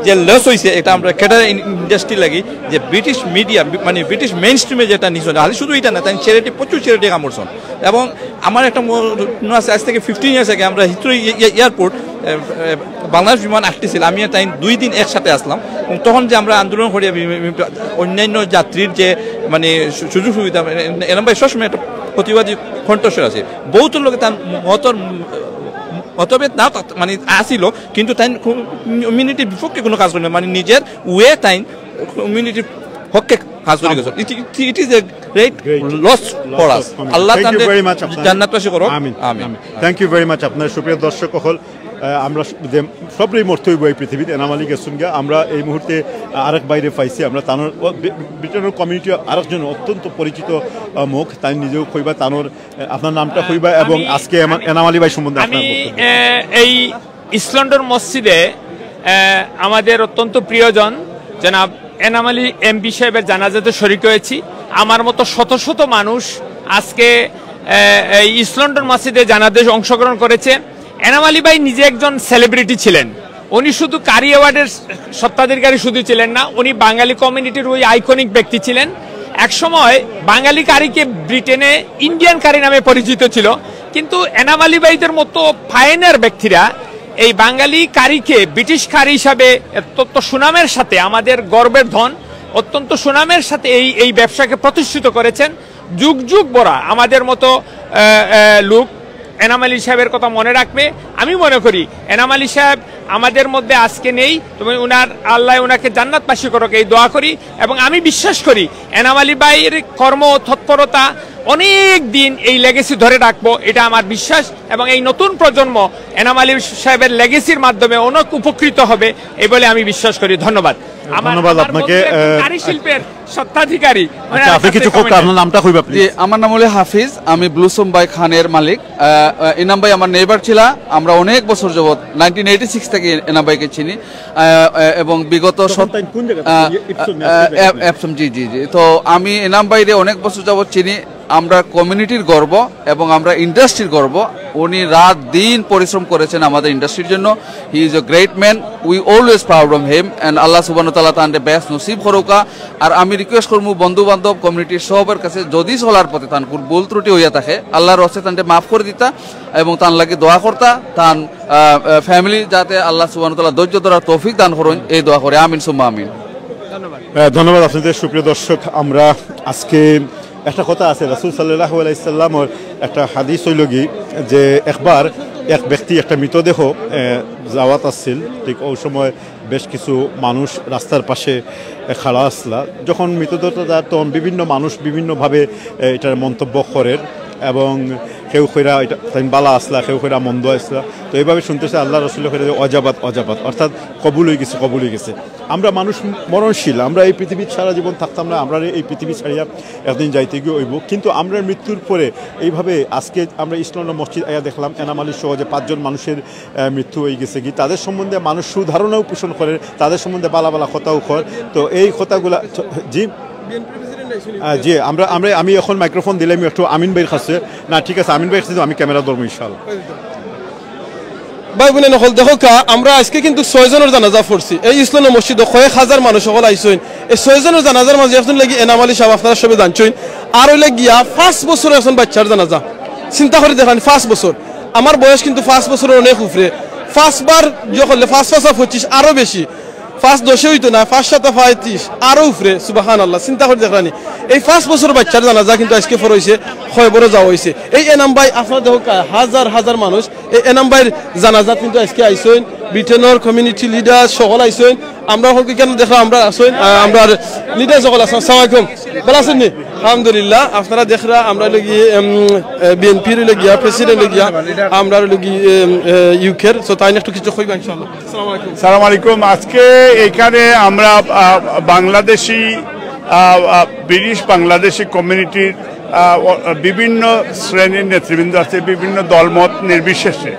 যে লস হয়েছে এটা আমরা ক্যাটার ইন্ডাস্ট্রি লাগি যে ব্রিটিশ মিডিয়া মানে ব্রিটিশ মেইন স্ট্রিমে যেটা নিয়েছেন খালি শুধু এটা না, তাই চ্যারিটি প্রচুর চ্যারিটি কাম করছেন। এবং আমার একটা মনে আছে আজ থেকে 15 ইয়ার্স আগে আমরা হিথ্রো এয়ারপোর্ট বাংলাদেশ বিমান আসতেছিল, আমি তাই 2 দিন একসাথে আসলাম এবং তখন যে আমরা আন্দোলন করি অন্যান্য যাত্রীর যে মানে সুযোগ সুবিধা এরম ভাই সবসময় একটা প্রতিবাদী কণ্ঠস্বর আছে। বহুত লোকে তার মতভেদ না মানে আসিল, কিন্তু তাই কমিউনিটির বিপক্ষে কোনো কাজ করে মানে নিজের ওয়ে তাই কমিউনিটির পক্ষে কাজ করে গেছে। It is a great loss for us. আল্লাহ জান্নাতবাসী করুক। আমিন। Thank you very much. আপনার সুপ্রিয় দর্শক হল আমরা সবই মরতে হইব এই পৃথিবীতে। এনাম আলী গেছেন গিয়া আমরা এই মুহূর্তে আরেক বাইরে পাইছি, আমরা তানোর ব্রিটেনের কমিউনিটি আরেকজন অত্যন্ত পরিচিত মুখ, তাই নিজেও কইবা তানোর আপনার নামটা কইবা এবং আজকে এনাম আলী ভাই সম্বন্ধে আমি এই ইস্ট লন্ডন মসজিদে আমাদের অত্যন্ত প্রিয়জন জনাব এনাম আলী এমপি সাহেবের জানাজাতে শরীক হয়েছি। আমার মতো শত শত মানুষ আজকে এই ইস্ট লন্ডন মসজিদে জানাজাতে অংশগ্রহণ করেছে। এনাম আলী ভাই নিজে একজন সেলিব্রিটি ছিলেন, উনি শুধু কারি অ্যাওয়ার্ডের সত্ত্বাধিকারী শুধু ছিলেন না, উনি বাঙালি কমিউনিটির ওই আইকনিক ব্যক্তি ছিলেন। একসময় বাঙালি কারিকে ব্রিটেনে ইন্ডিয়ান কারি নামে পরিচিত ছিল, কিন্তু এনাম আলী ভাইদের মতো ফাইনার ব্যক্তিরা এই বাঙালি কারিকে ব্রিটিশ কারি হিসাবে অত্যন্ত সুনামের সাথে আমাদের গর্বের ধন অত্যন্ত সুনামের সাথে এই ব্যবসাকে প্রতিষ্ঠিত করেছেন। যুগ যুগ বরা আমাদের মতো লোক এনাম আলী সাহেবের কথা মনে রাখবে। আমি মনে করি এনাম আলী সাহেব আমাদের মধ্যে আজকে নেই, তবে উনার আল্লাহ ওনাকে জান্নাতবাসী করুক এই দোয়া করি। এবং আমি বিশ্বাস করি এনাম আলী ভাইয়ের কর্ম তৎপরতা অনেক দিন এই লেগেসি ধরে রাখবো, এটা আমার বিশ্বাস। এবং এই নতুন প্রজন্ম এনাম আলী সাহেবের লেগেসির মাধ্যমে অনেক উপকৃত হবে এই বলে আমি বিশ্বাস করি। ধন্যবাদ। ধন্যবাদ আপনাকে। কারি শিল্পের সত্ত্বাধিকারী আপনি কিছু আপনার নামটা কইবা প্লিজ। আমার নাম হলো হাফিজ, আমি ব্লুসম বাই খানের মালিক। এনাম ভাই আমার নেইবার ছিল, আমরা অনেক বছর যাবত 1986 থেকে এনাম ভাইকে চিনি এবং বিগত জি তো আমি এনাম ভাইরে অনেক বছর যাবত চিনি। আমরা কমিউনিটির গর্ব এবং আমরা ইন্ডাস্ট্রির গর্ব। উনি রাত দিন পরিশ্রম করেছেন আমাদের ইন্ডাস্ট্রির জন্য। He is a great man, we always proud of him and আল্লাহ সুবহানাহু ওয়া তাআলা তানরে বেস্ট নসিব করুকা। আর আমি রিকোয়েস্ট করবো বন্ধু বান্ধব কমিউনিটির সবার কাছে যদি চলার পথে তান ভুল ত্রুটি হইয়া থাকে আল্লাহর রসে তানরে মাফ করে দিতা এবং তান লাগে দোয়া করতা, তান ফ্যামিলি যাতে আল্লাহ সুবহানাহু ওয়া তাআলা ধৈর্য ধরার তৌফিক দান করুন এই দোয়া করে। আমিন সুম্মা আমিন। ধন্যবাদ আপনাদের সুপ্রিয় দর্শক। আমরা আজকে একটা কথা আছে রাসূল সাল্লাল্লাহু আলাইহি সাল্লামের একটা হাদিস হইল কি যে একবার এক ব্যক্তি একটা মৃতদেহ যাওয়াত আসছিল, ঠিক ওই সময় বেশ কিছু মানুষ রাস্তার পাশে খাড়া আসলা। যখন মৃতদেহটা যায় তখন বিভিন্ন মানুষ বিভিন্নভাবে এটার মন্তব্য করেন এবং কেউ কইরা এটা বালা আসলা, কেউ কইরা মন্দ আসলা। তো এইভাবে শুনতেছে আল্লাহ রসুল অজাবাত অজাবাত, অর্থাৎ কবুল হয়ে গেছে, কবুল হয়ে গেছে। আমরা মানুষ মরণশীল, আমরা এই পৃথিবীর সারা জীবন থাকতাম না, আমরা এই পৃথিবী ছাড়িয়া একদিন যাইতে গিয়ে হইব। কিন্তু আমরা মৃত্যুর পরে এইভাবে আজকে আমরা ইসলাম মসজিদ আয়া দেখলাম এনাম আলী সহ যে 5 জন মানুষের মৃত্যু হয়ে গেছে কি, তাদের সম্বন্ধে মানুষ সুধারণাও পোষণ করে, তাদের সম্বন্ধে বালা বালা কথাও কর। তো এই কথাগুলা জি জি আমি এখন মাইক্রোফোন দিলাম একটু আমিন ভাইয়ের কাছে। না ঠিক আছে, আমিন ভাইয়ের কাছে আমি ক্যামেরা ধরবো ইনশাআল্লাহ। ভাই বোনে নকল দেখো কা, আমরা আজকে কিন্তু 6 জনের জানাজা পড়ছি এই ইসলামের মসজিদে। কয়েক হাজার মানুষ সকল আইসেন। এই 6 জনের জানাজার মাঝে একজন লাগি এনাম আলী সাহেব, আপনারা সবাই জানছেন। আর ওই গিয়া 5 বছর এখন বাচ্চার জানাজা। চিন্তা করে দেখান 5 বছর, আমার বয়স কিন্তু 5 বছরের অনেক উপরে। 5 বার যখন 5 5 25 আরো বেশি, 5 10 হইতো না, 5 7 35 আরো উপরে। সুবহানাল্লাহ, চিন্তা করে দেখানি এই 5 বছর বাচ্চার জানাজা কিন্তু আজকে পড়াইছে, খয়বরে যাওয়া হয়েছে। এই এনাম ভাই আপনার দেখো হাজার হাজার মানুষ এই এনাম ভাইয়ের জানাজা কিন্তু আজকে আইসেন। ব্রিটেনের কমিউনিটি লিডার সকল আইসেন। আমরা হল কেন দেখলাম আমরা আসেন, আমরা লিডার সকল আসেন। আসসালামু আলাইকুম, ভালো আছেন নি? আলহামদুলিল্লাহ। আপনারা দেখরা আমরা লগি বিএনপির লগিয়া প্রেসিডেন্ট লগিয়া আমরা লগি ইউকের। সো তাই একটু কিছু কইবা ইনশাআল্লাহ। আসসালামু আলাইকুম। সালাম আলাইকুম। আজকে এখানে আমরা বাংলাদেশি ব্রিটিশ বাংলাদেশি কমিউনিটির বিভিন্ন শ্রেণীর নেতৃবৃন্দ আছে, বিভিন্ন দলমত নির্বিশেষে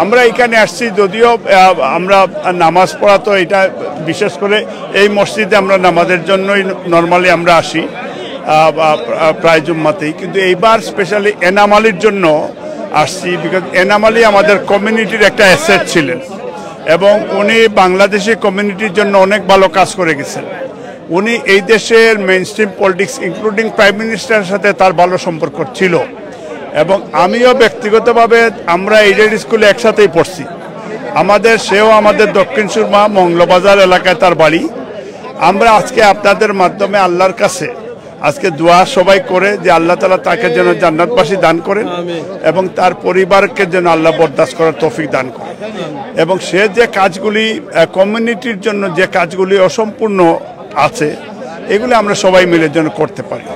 আমরা এখানে আসছি। যদিও আমরা নামাজ পড়া তো এটা বিশেষ করে এই মসজিদে আমরা নামাজের জন্যই নর্মালি আমরা আসি প্রায় জুম্মাতেই, কিন্তু এইবার স্পেশালি এনাম আলীর জন্য আসছি। বিকজ এনাম আলী আমাদের কমিউনিটির একটা অ্যাসেট ছিলেন এবং উনি বাংলাদেশি কমিউনিটির জন্য অনেক ভালো কাজ করে গেছেন। উনি এই দেশের মেইনস্ট্রিম পলিটিক্স ইনক্লুডিং প্রাইম মিনিস্টারের সাথে তার ভালো সম্পর্ক ছিল এবং আমিও ব্যক্তিগতভাবে আমরা এইডেড স্কুলে একসাথেই পড়ছি। সেও আমাদের দক্ষিণ সুরমা মঙ্গলবাজার এলাকায় তার বাড়ি। আমরা আজকে আপনাদের মাধ্যমে আল্লাহর কাছে আজকে দোয়া সবাই করে যে আল্লাহ তাআলা তাকে যেন জান্নাতবাসী দান করেন এবং তার পরিবারকে যেন আল্লাহ বরদাস্ত করার তৌফিক দান করেন এবং সে যে কাজগুলি কমিউনিটির জন্য যে কাজগুলি অসম্পূর্ণ আছে এগুলো আমরা সবাই মিলে যেন করতে পারি।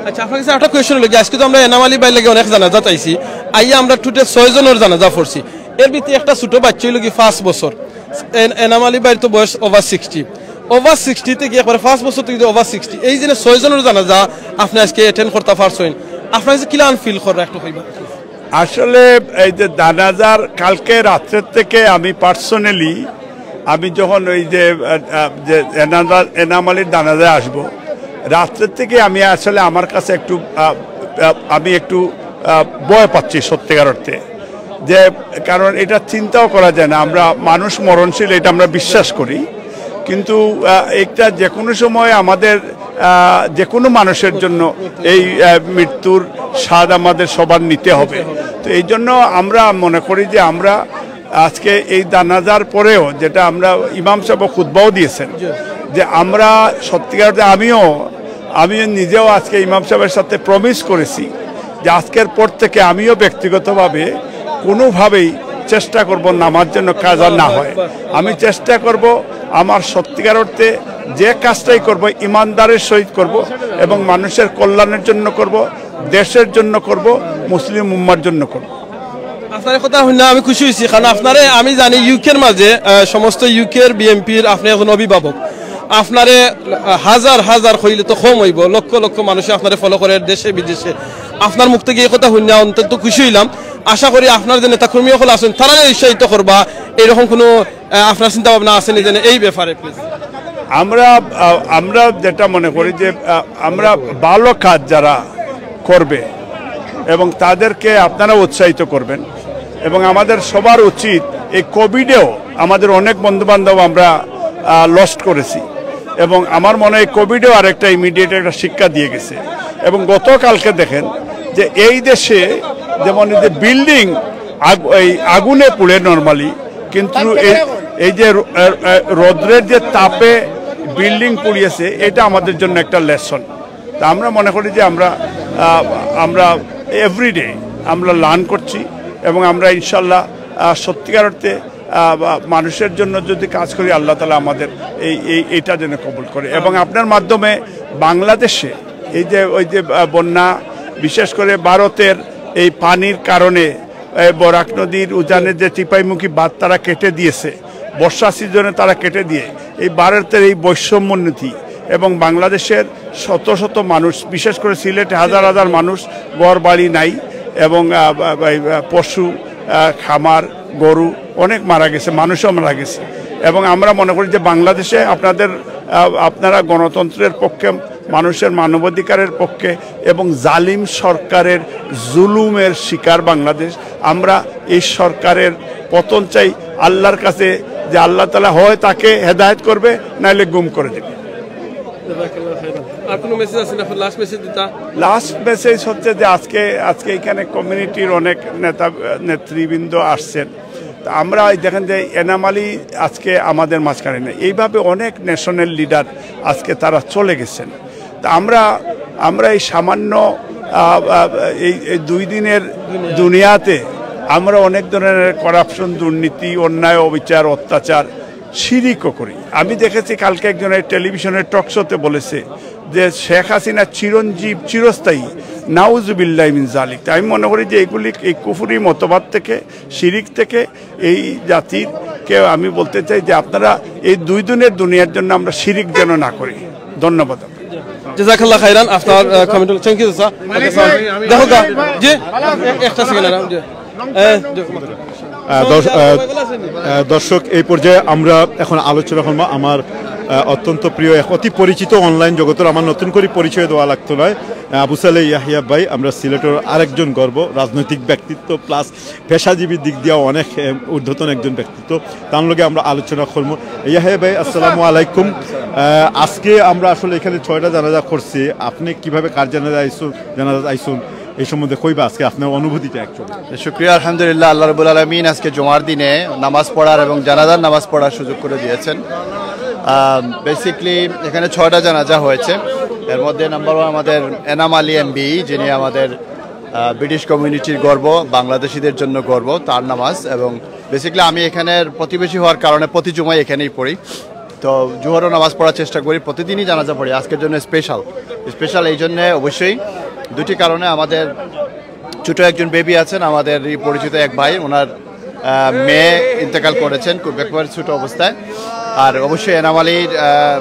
আচ্ছা, আপনার কাছে একটা কোয়েশ্চন হলো, আজকে তো আমরা এনাম আলী ভাই লাগে অনেক জানাজা চাইছি, আইয়া আমরা টোটাল 6 জনের জানাজা পড়ছি। এর ভিতরে একটা ছোট বাচ্চা হইল কি 5 বছর। এনাম আলী ভাইয়ের তো বয়স ওভার 60, ওভার 60 থেকে একবারে 5 বছর থেকে ওভার 60, এই যে 6 জনের জানাজা আপনি আজকে অ্যাটেন্ড করতে পারছেন, আপনার কাছে কিলান ফিল করে একটু কইবা? আসলে এই যে জানাজার কালকে রাত্রের থেকে আমি পার্সোনালি আমি যখন ওই যে এনাম আলীর জানাজায় আসবো রাত্রের থেকে আমি আসলে আমার কাছে একটু ভয় পাচ্ছি সত্যিকার অর্থে, যে কারণ এটা চিন্তাও করা যায় না। আমরা মানুষ মরণশীল এটা আমরা বিশ্বাস করি, কিন্তু একটা যে কোনো সময় আমাদের যে কোনো মানুষের জন্য এই মৃত্যুর স্বাদ আমাদের সবার নিতে হবে। তো এই জন্য আমরা মনে করি যে আমরা আজকে এই জানাজার পরেও যেটা আমরা ইমাম সাহেব খুতবাও দিয়েছেন যে আমরা সত্যিকার আমিও নিজেও আজকে ইমাম সাহেবের সাথে প্রমিস করেছি যে আজকের পর থেকে আমিও ব্যক্তিগতভাবে কোনোভাবেই চেষ্টা করব নামাজ যেন কাজ আর না হয়। আমি চেষ্টা করব আমার সত্যিকার অর্থে যে কাজটাই করব ইমানদারের সহিত করব এবং মানুষের কল্যাণের জন্য করব, দেশের জন্য করব, মুসলিম উম্মার জন্য করব। আপনার কথা শুনে আমি খুশি হয়েছি, কারণ আপনারে আমি জানি ইউকের মাঝে সমস্ত ইউকের বিএমপির আপনি এখন অভিভাবক, আপনারে হাজার হাজার হইলে তো কম হইব, লক্ষ লক্ষ মানুষ আপনারে ফলো করে দেশে বিদেশে। আপনার মুখ থেকে এই কথা শুনে অন্তত খুশি হইলাম। আশা করি আপনার যে নেতাকর্মী সকল আছেন তারা উৎসাহিত করবা, এরকম কোনো আপনার চিন্তা ভাবনা আছে নি এই ব্যাপারে? প্লিজ। আমরা যেটা মনে করি যে আমরা ভালো কাজ যারা করবে এবং তাদেরকে আপনারা উৎসাহিত করবেন এবং আমাদের সবার উচিত এই কোভিডেও আমাদের অনেক বন্ধুবান্ধব আমরা লস্ট করেছি এবং আমার মনে হয় কোভিডেও আরেকটা ইমিডিয়েট একটা শিক্ষা দিয়ে গেছে। এবং গতকালকে দেখেন যে এই দেশে যেমন যে বিল্ডিং আগুনে পুড়ে নর্মালি, কিন্তু এই যে রৌদ্রের যে তাপে বিল্ডিং পুড়িয়েছে এটা আমাদের জন্য একটা লেসন। তা আমরা মনে করি যে আমরা এভরিডে আমরা লার্ন করছি এবং আমরা ইনশাল্লাহ সত্যিকার অর্থে মানুষের জন্য যদি কাজ করি আল্লাহ তাআলা আমাদের এইটা যেন কবুল করে। এবং আপনার মাধ্যমে বাংলাদেশে এই যে ওই যে বন্যা, বিশেষ করে ভারতের এই পানির কারণে বরাক নদীর উজানের যে টিপাইমুখী বাঁধ তারা কেটে দিয়েছে, বর্ষা সিজনে তারা কেটে দিয়ে এই ভারতের এই বৈষম্যনীতি এবং বাংলাদেশের শত শত মানুষ, বিশেষ করে সিলেটে হাজার হাজার মানুষ ঘর বাড়ি নাই এবং পশু খামার গরু অনেক মারা গেছে, মানুষও মারা গেছে। এবং আমরা মনে করি যে বাংলাদেশে আপনারা গণতন্ত্রের পক্ষে, মানুষের মানবাধিকারের পক্ষে এবং জালিম সরকারের জুলুমের শিকার বাংলাদেশ। আমরা এই সরকারের পতন চাই আল্লাহর কাছে, যে আল্লাহ তাআলা হয় তাকে হেদায়েত করবে, নাইলে গুম করে দেবে। লাস্ট মেসেজ হচ্ছে যে আজকে এখানে কমিউনিটির অনেক নেতৃবৃন্দ আসছেন। আমরা দেখেন যে এনাম আলী আজকে আমাদের মাঝখানে নেই, এইভাবে অনেক ন্যাশনাল লিডার আজকে তারা চলে গেছেন। তা আমরা এই সামান্য এই 2 দিনের দুনিয়াতে আমরা অনেক ধরনের করাপশন, দুর্নীতি, অন্যায়, অবিচার, অত্যাচার, শিরিকও করি। আমি দেখেছি কালকে একজনের টেলিভিশনের টকশোতে বলেছে যে শেখ হাসিনা চিরস্থায়ী, নাউজুবিল্লাহ মিন জালিক। আমি মনে করি যে এগুলি এই কুফরি মতবাদ থেকে, শিরিক থেকে এই জাতিরকে আমি বলতে চাই যে আপনারা এই 2 দিনের দুনিয়ার জন্য আমরা শিরিক যেন না করি। ধন্যবাদ। জাযাকাল্লাহ খাইরান, আপনার কমেন্ট থ্যাংক ইউ স্যার। দেখো জি একটা সেকেন্ড জি দর্শক, এই পর্যায়ে আমরা এখন আলোচনা করব আমার অত্যন্ত প্রিয়, অতি পরিচিত অনলাইন জগতের, আমার নতুন করে পরিচয় দেওয়া লাগতো নয়, আবু সালেহ ইয়াহিয়া ভাই, আমরা সিলেটের আরেকজন গর্ব, রাজনৈতিক ব্যক্তিত্ব প্লাস পেশাজীবীর দিক দিয়েও অনেক ঊর্ধ্বতন একজন ব্যক্তিত্ব। তার লগে আমরা আলোচনা করবো। ইয়াহিয়া ভাই, আসসালামু আলাইকুম। আজকে আমরা আসলে এখানে 6টা জানাজা করছি, আপনি কিভাবে কার জানাজা আইসুন এই সম্বন্ধে কইবা আজকে আপনার অনুভূতিটা অ্যাকচুয়ালি? শুকরিয়া, আলহামদুলিল্লাহ, আল্লাহ রাব্বুল আলামিন আজকে জুমার দিনে নামাজ পড়ার এবং জানাজার নামাজ পড়ার সুযোগ করে দিয়েছেন। বেসিকলি এখানে 6টা জানাজা হয়েছে। এর মধ্যে নাম্বার 1 আমাদের এনাম আলী এমবি, যিনি আমাদের ব্রিটিশ কমিউনিটির গর্ব, বাংলাদেশিদের জন্য গর্ব, তার নামাজ। এবং বেসিকলি আমি এখানের প্রতিবেশী হওয়ার কারণে প্রতি জুমায় এখানেই পড়ি, তো জোহরও নামাজ পড়ার চেষ্টা করি, প্রতিদিনই জানাজা পড়ি। আজকের জন্য স্পেশাল এই জন্যে অবশ্যই 2টি কারণে। আমাদের ছোটো একজন বেবি আছেন, আমাদের পরিচিত এক ভাই, ওনার মেয়ে ইন্তেকাল করেছেন খুব একেবারে ছোটো অবস্থায়। আর অবশ্যই এনাম আলীর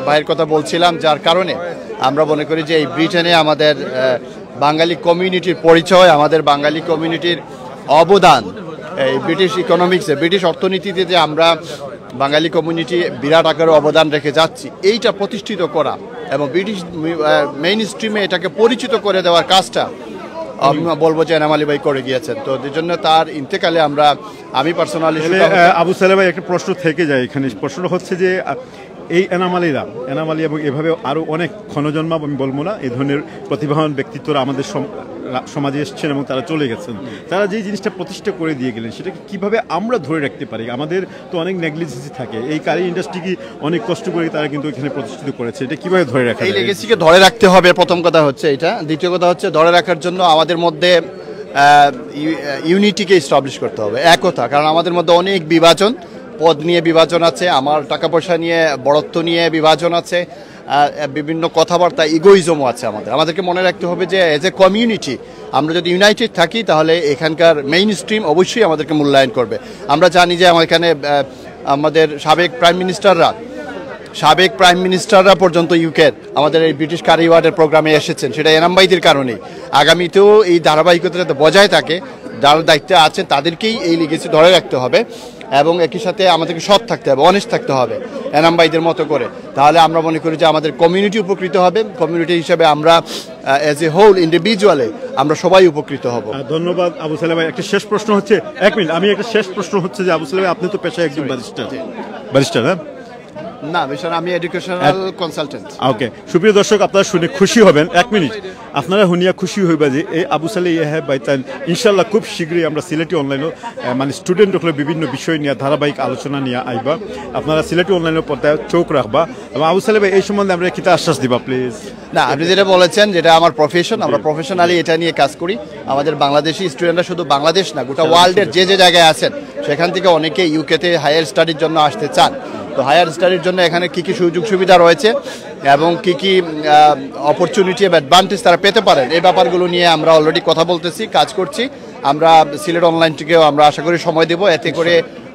ভাইয়ের কথা বলছিলাম, যার কারণে আমরা মনে করি যে এই ব্রিটেনে আমাদের বাঙালি কমিউনিটির পরিচয়, আমাদের বাঙালি কমিউনিটির অবদান এই ব্রিটিশ ইকোনমিক্সে, ব্রিটিশ অর্থনীতিতে যে আমরা বাঙালি কমিউনিটি বিরাট আকারে অবদান রেখে যাচ্ছি, এইটা প্রতিষ্ঠিত করা এবং ব্রিটিশ মেইন স্ট্রিমে এটাকে পরিচিত করে দেওয়ার কাজটা আমি বলবো যে এনাম আলী ভাই করে গিয়েছেন। তো এই জন্য তার ইন্তেকালে আমি পার্সোনালি। আবু সালেহ ভাই, একটা প্রশ্ন থেকে যায় এখানে। প্রশ্নটা হচ্ছে যে এই এনাম আলী এবং এভাবে আরও অনেক ক্ষণজন্মা, আমি বলবো না, এই ধরনের প্রতিভাবান ব্যক্তিত্বরা আমাদের সমাজে এসছেন এবং তারা চলে গেছেন। তারা যে জিনিসটা প্রতিষ্ঠা করে দিয়ে গেলেন সেটাকে কিভাবে আমরা ধরে রাখতে পারি? আমাদের তো অনেক নেগলিজেন্সি থাকে, এই কারি ইন্ডাস্ট্রি কি অনেক কষ্ট করে তারা কিন্তু এখানে প্রতিষ্ঠিত করেছে, এটা কিভাবে ধরে রাখা? এই লেগেসিকে ধরে রাখতে হবে, প্রথম কথা হচ্ছে এটা। দ্বিতীয় কথা হচ্ছে ধরে রাখার জন্য আমাদের মধ্যে ইউনিটিকে এস্টাবলিশ করতে হবে, একতা। কারণ আমাদের মধ্যে অনেক বিভাজন, পদ নিয়ে বিভাজন আছে, আমার টাকা পয়সা নিয়ে, বড়ত্ব নিয়ে বিভাজন আছে, বিভিন্ন কথাবার্তা, ইগোইজমও আছে। আমাদেরকে মনে রাখতে হবে যে এজ এ কমিউনিটি আমরা যদি ইউনাইটেড থাকি তাহলে এখানকার মেইন স্ট্রিম অবশ্যই আমাদেরকে মূল্যায়ন করবে। আমরা জানি যে এখানে আমাদের সাবেক প্রাইম মিনিস্টাররা পর্যন্ত ইউকের আমাদের এই ব্রিটিশ কারি ওয়ার্ডের প্রোগ্রামে এসেছেন, সেটা এনাম ভাইদের কারণেই। আগামীতেও এই ধারাবাহিকতা যাতে বজায় থাকে, যারা দায়িত্বে আছেন তাদেরকেই এই লিগেসি ধরে রাখতে হবে এবং একই সাথে আমাদেরকে সৎ থাকতে হবে, অনেস্ট থাকতে হবে এনাম ভাইদের মতো করে। তাহলে আমরা মনে করি যে আমাদের কমিউনিটি উপকৃত হবে, কমিউনিটি হিসেবে আমরা অ্যাজ এ হোল ইন্ডিভিজুয়ালে আমরা সবাই উপকৃত হব। ধন্যবাদ আবু সালেহ ভাই। একটা শেষ প্রশ্ন হচ্ছে, 1 মিনিট, আমি একটা শেষ প্রশ্ন হচ্ছে যে আবু সালেহ ভাই, আপনি তো পেশায় একজন ব্যারিস্টার, হ্যাঁ? না মিশন আমি এডুকেশনাল কনসালটেন্ট। ওকে, সুপ্রিয় দর্শক, আপনারা শুনে খুশি হবেন। 1 মিনিট, আপনারা শুনিয়া খুশি হইবা যে এই আবু সালে ইয়াহিয়া বাইতান ইনশাল্লাহ খুব শীঘ্রই আমরা সিলেটি অনলাইনও মানে স্টুডেন্ট হলে বিভিন্ন বিষয় নিয়ে ধারাবাহিক আলোচনা নিয়ে আইবা। আপনারা সিলেটি অনলাইনের পর্দায় চোখ রাখবা এবং আবু সালে ভাই এই সম্বন্ধে আমরা কিতা আশ্বাস দিবা প্লিজ? না, আপনি যেটা বলেছেন যেটা আমার প্রফেশন, আমরা প্রফেশনালি এটা নিয়ে কাজ করি। আমাদের বাংলাদেশি স্টুডেন্টরা শুধু বাংলাদেশ না, গোটা ওয়ার্ল্ডের যে জায়গায় আছেন সেখান থেকে অনেকে ইউকেতে হায়ার স্টাডির জন্য আসতে চান। তো হায়ার স্টাডির জন্য এখানে কী কী সুযোগ সুবিধা রয়েছে এবং কী কী অপরচুনিটি বা অ্যাডভান্টেজ তারা পেতে পারেন, এই ব্যাপারগুলো নিয়ে আমরা অলরেডি কথা বলতেছি, কাজ করছি। আমরা সিলেট অনলাইনটিকেও আমরা আশা করি সময় দেব, এতে করে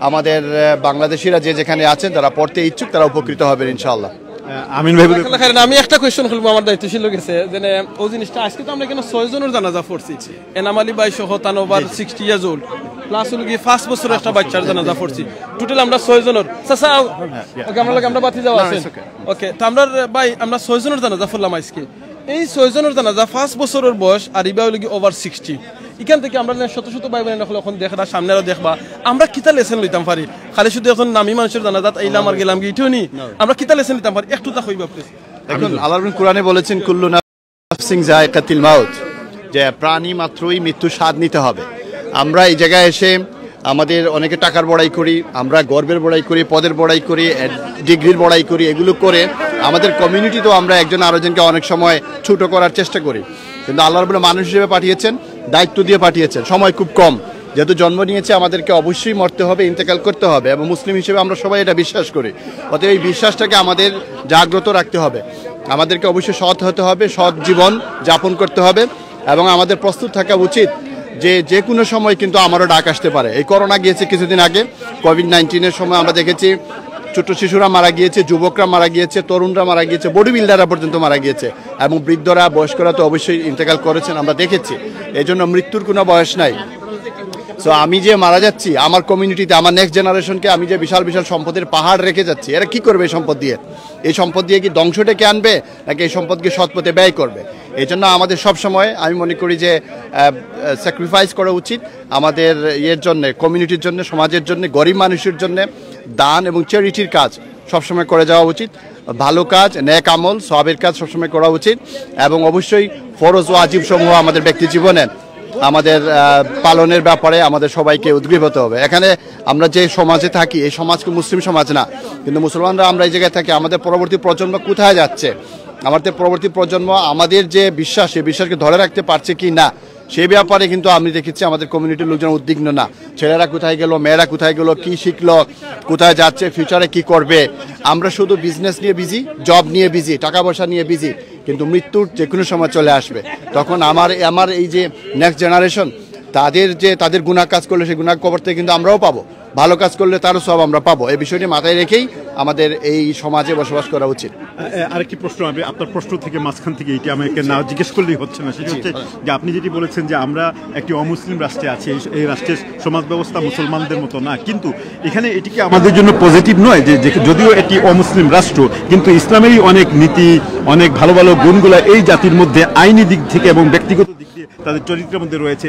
আমাদের বাংলাদেশিরা যে যেখানে আছেন তারা পড়তে ইচ্ছুক তারা উপকৃত হবেন ইনশাআল্লাহ। আমিন ভাই, আমি একটা কোয়েশ্চন করবো, আমার দায়িত্বশীল গেছে যে ওই জিনিসটা আজকে তো আমরা এখানে 6 জনের জানাজা পড়ছি। এনাম আলী ভাই সহ তানোভার 60 ইয়ার্স ওল্ড প্লাস হলো কি 5 বছরের একটা বাচ্চার জানাজা পড়ছি। টোটাল আমরা 6 জনের চাচা ওকে আমরা বাতি যাওয়া আছে। ওকে, তো আমরা ভাই আমরা 6 জনের জানাজা পড়লাম আজকে। এই 6 জনের জানাজা 5 বছরের বয়স আর ইবা হলো কি ওভার 60। এখান থেকে আমরা শত শত ভাই বোন এখন দেখবা সামনেও দেখবা আমরা কিতা লেসন লইতাম পারি। খালি শুধু এখন নামি মানুষের জানাজাত আইলাম আর গেলাম গিয়েও নি, আমরা কিতা লেসন লইতাম পারি একটু তা কইবা প্লিজ। এখন আল্লাহ কোরআনে বলেছেন কুল্লু নাফসিন যায়কাতুল মাউত, যে প্রাণী মাত্রই মৃত্যু স্বাদ নিতে হবে। আমরা এই জায়গায় এসে আমাদের অনেকে টাকার বড়াই করি, আমরা গর্বের বড়াই করি, পদের বড়াই করি, ডিগ্রির বড়াই করি, এগুলো করে আমাদের কমিউনিটি তো আমরা একজন আরেকজনকে অনেক সময় ছোট করার চেষ্টা করি। কিন্তু আল্লাহ রাব্বুল মানুষ হিসেবে পাঠিয়েছেন, দায়িত্ব দিয়ে পাঠিয়েছেন, সময় খুব কম। যেহেতু জন্ম নিয়েছে আমাদেরকে অবশ্যই মরতে হবে, ইন্তেকাল করতে হবে, এবং মুসলিম হিসেবে আমরা সবাই এটা বিশ্বাস করি। অতএব এই বিশ্বাসটাকে আমাদের জাগ্রত রাখতে হবে, আমাদেরকে অবশ্যই সৎ হতে হবে, সৎ জীবন যাপন করতে হবে, এবং আমাদের প্রস্তুত থাকা উচিত যে কোনো সময় কিন্তু আমারও ডাক আসতে পারে। এই করোনা গিয়েছে কিছুদিন আগে, কোভিড-19 সময় আমরা দেখেছি ছোট শিশুরা মারা গিয়েছে, যুবকরা মারা গিয়েছে, তরুণরা মারা গিয়েছে, বডি বিল্ডাররা পর্যন্ত মারা গিয়েছে, এবং বৃদ্ধরা বয়স্করা তো অবশ্যই ইন্তেকাল করেছেন, আমরা দেখেছি। এই জন্য মৃত্যুর কোনো বয়স নাই। সো আমি যে মারা যাচ্ছি, আমার কমিউনিটিতে আমার নেক্সট জেনারেশনকে আমি যে বিশাল বিশাল সম্পদের পাহাড় রেখে যাচ্ছি, এরা কি করবে এই সম্পদ দিয়ে? এই সম্পদ দিয়ে কি ধ্বংস ডেকে আনবে নাকি এই সম্পদকে সৎ পথে ব্যয় করবে? এই জন্য আমাদের সবসময় আমি মনে করি যে স্যাক্রিফাইস করা উচিত আমাদের ইয়ের জন্যে, কমিউনিটির জন্য, সমাজের জন্য, গরিব মানুষের জন্য দান এবং চ্যারিটির কাজ সবসময় করে যাওয়া উচিত। ভালো কাজ, নেক আমল, সওয়াবের কাজ সবসময় করা উচিত, এবং অবশ্যই ফরজ ও ওয়াজিব সমূহ আমাদের ব্যক্তি জীবনে আমাদের পালনের ব্যাপারে আমাদের সবাইকে উদ্গ্রীব হতে হবে। এখানে আমরা যে সমাজে থাকি, এই সমাজকে মুসলিম সমাজ না, কিন্তু মুসলমানরা আমরা এই জায়গায় থাকি। আমাদের পরবর্তী প্রজন্ম কোথায় যাচ্ছে, আমাদের পরবর্তী প্রজন্ম আমাদের যে বিশ্বাস, সেই বিশ্বাসকে ধরে রাখতে পারছে কি না, সেই ব্যাপারে কিন্তু আমি দেখেছি আমাদের কমিউনিটির লোকজন উদ্বিগ্ন না। ছেলেরা কোথায় গেল, মেয়েরা কোথায় গেল, কি শিখলো, কোথায় যাচ্ছে, ফিউচারে কি করবে। আমরা শুধু বিজনেস নিয়ে বিজি, জব নিয়ে বিজি, টাকা পয়সা নিয়ে বিজি, কিন্তু মৃত্যুর যে কোনো সময় চলে আসবে। তখন আমার এই যে নেক্সট জেনারেশন, তাদের গুনাহ কাজ করলে সেই গুনাহ কবর থেকে কিন্তু আমরাও পাবো, ভালো কাজ করলে তারও সব আমরা পাবো। এই বিষয়টি মাথায় রেখেই আমাদের এই সমাজে বসবাস করা উচিত। আরেকটি প্রশ্ন, আপনার প্রশ্ন থেকে মাঝখান থেকে এটি আমাকে না জিজ্ঞেস করলেই হচ্ছে না, সেটা হচ্ছে যে আপনি যেটি বলেছেন যে আমরা একটি অমুসলিম রাষ্ট্রে আছি, এই রাষ্ট্রের সমাজ ব্যবস্থা মুসলমানদের মতো না, কিন্তু এখানে এটিকে আমাদের জন্য পজিটিভ নয় যে যদিও এটি অমুসলিম রাষ্ট্র, কিন্তু ইসলামেরই অনেক নীতি, অনেক ভালো ভালো গুণগুলা এই জাতির মধ্যে আইনি দিক থেকে এবং ব্যক্তিগত দিক দিয়ে তাদের চরিত্রের মধ্যে রয়েছে।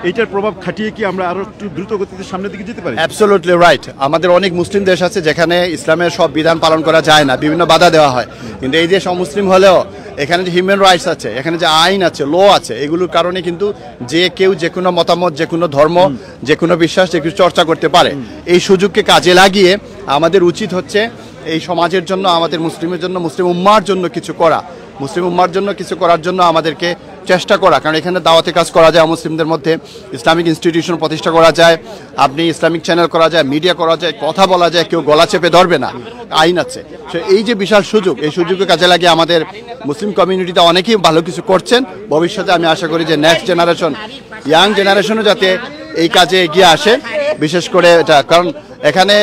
এটার প্রভাব খাটিয়ে কি আমরা আরো একটু দ্রুত গতিতে সামনের দিকে যেতে পারি? Absolutely right. আমাদের অনেক মুসলিম দেশ আছে যেখানে ইসলামের সব বিধান পালন করা যায় না, বিভিন্ন বাধা দেওয়া হয়, কিন্তু এই দেশ অমুসলিম হলেও এখানে যে হিউম্যান রাইটস আছে, এখানে যে আইন আছে, ল আছে, এগুলোর কারণে কিন্তু যে কেউ যে কোনো মতামত, যে কোনো ধর্ম, যে কোনো বিশ্বাস, যে কিছু চর্চা করতে পারে। এই সুযোগকে কাজে লাগিয়ে আমাদের উচিত হচ্ছে এই সমাজের জন্য, আমাদের মুসলিমের জন্য, মুসলিম উম্মার জন্য কিছু করা, মুসলিম উম্মার জন্য কিছু করার জন্য আমাদেরকে চেষ্টা করা। কারণ এখানে দাওয়াতে কাজ করা যায়, মুসলিমদের মধ্যে ইসলামিক ইনস্টিটিউশন প্রতিষ্ঠা করা যায়, আপনি ইসলামিক চ্যানেল করা যায়, মিডিয়া করা যায়, কথা বলা যায়, কেউ গলা চেপে ধরবে না, আইন আছে। সো এই যে বিশাল সুযোগ, এই সুযোগকে কাজে লাগিয়ে আমাদের মুসলিম কমিউনিটিতে অনেকেই ভালো কিছু করছেন। ভবিষ্যতে আমি আশা করি যে নেক্সট জেনারেশন, ইয়াং জেনারেশনও যাতে এই কাজে এগিয়ে আসে, বিশেষ করে এটা। কারণ এখানে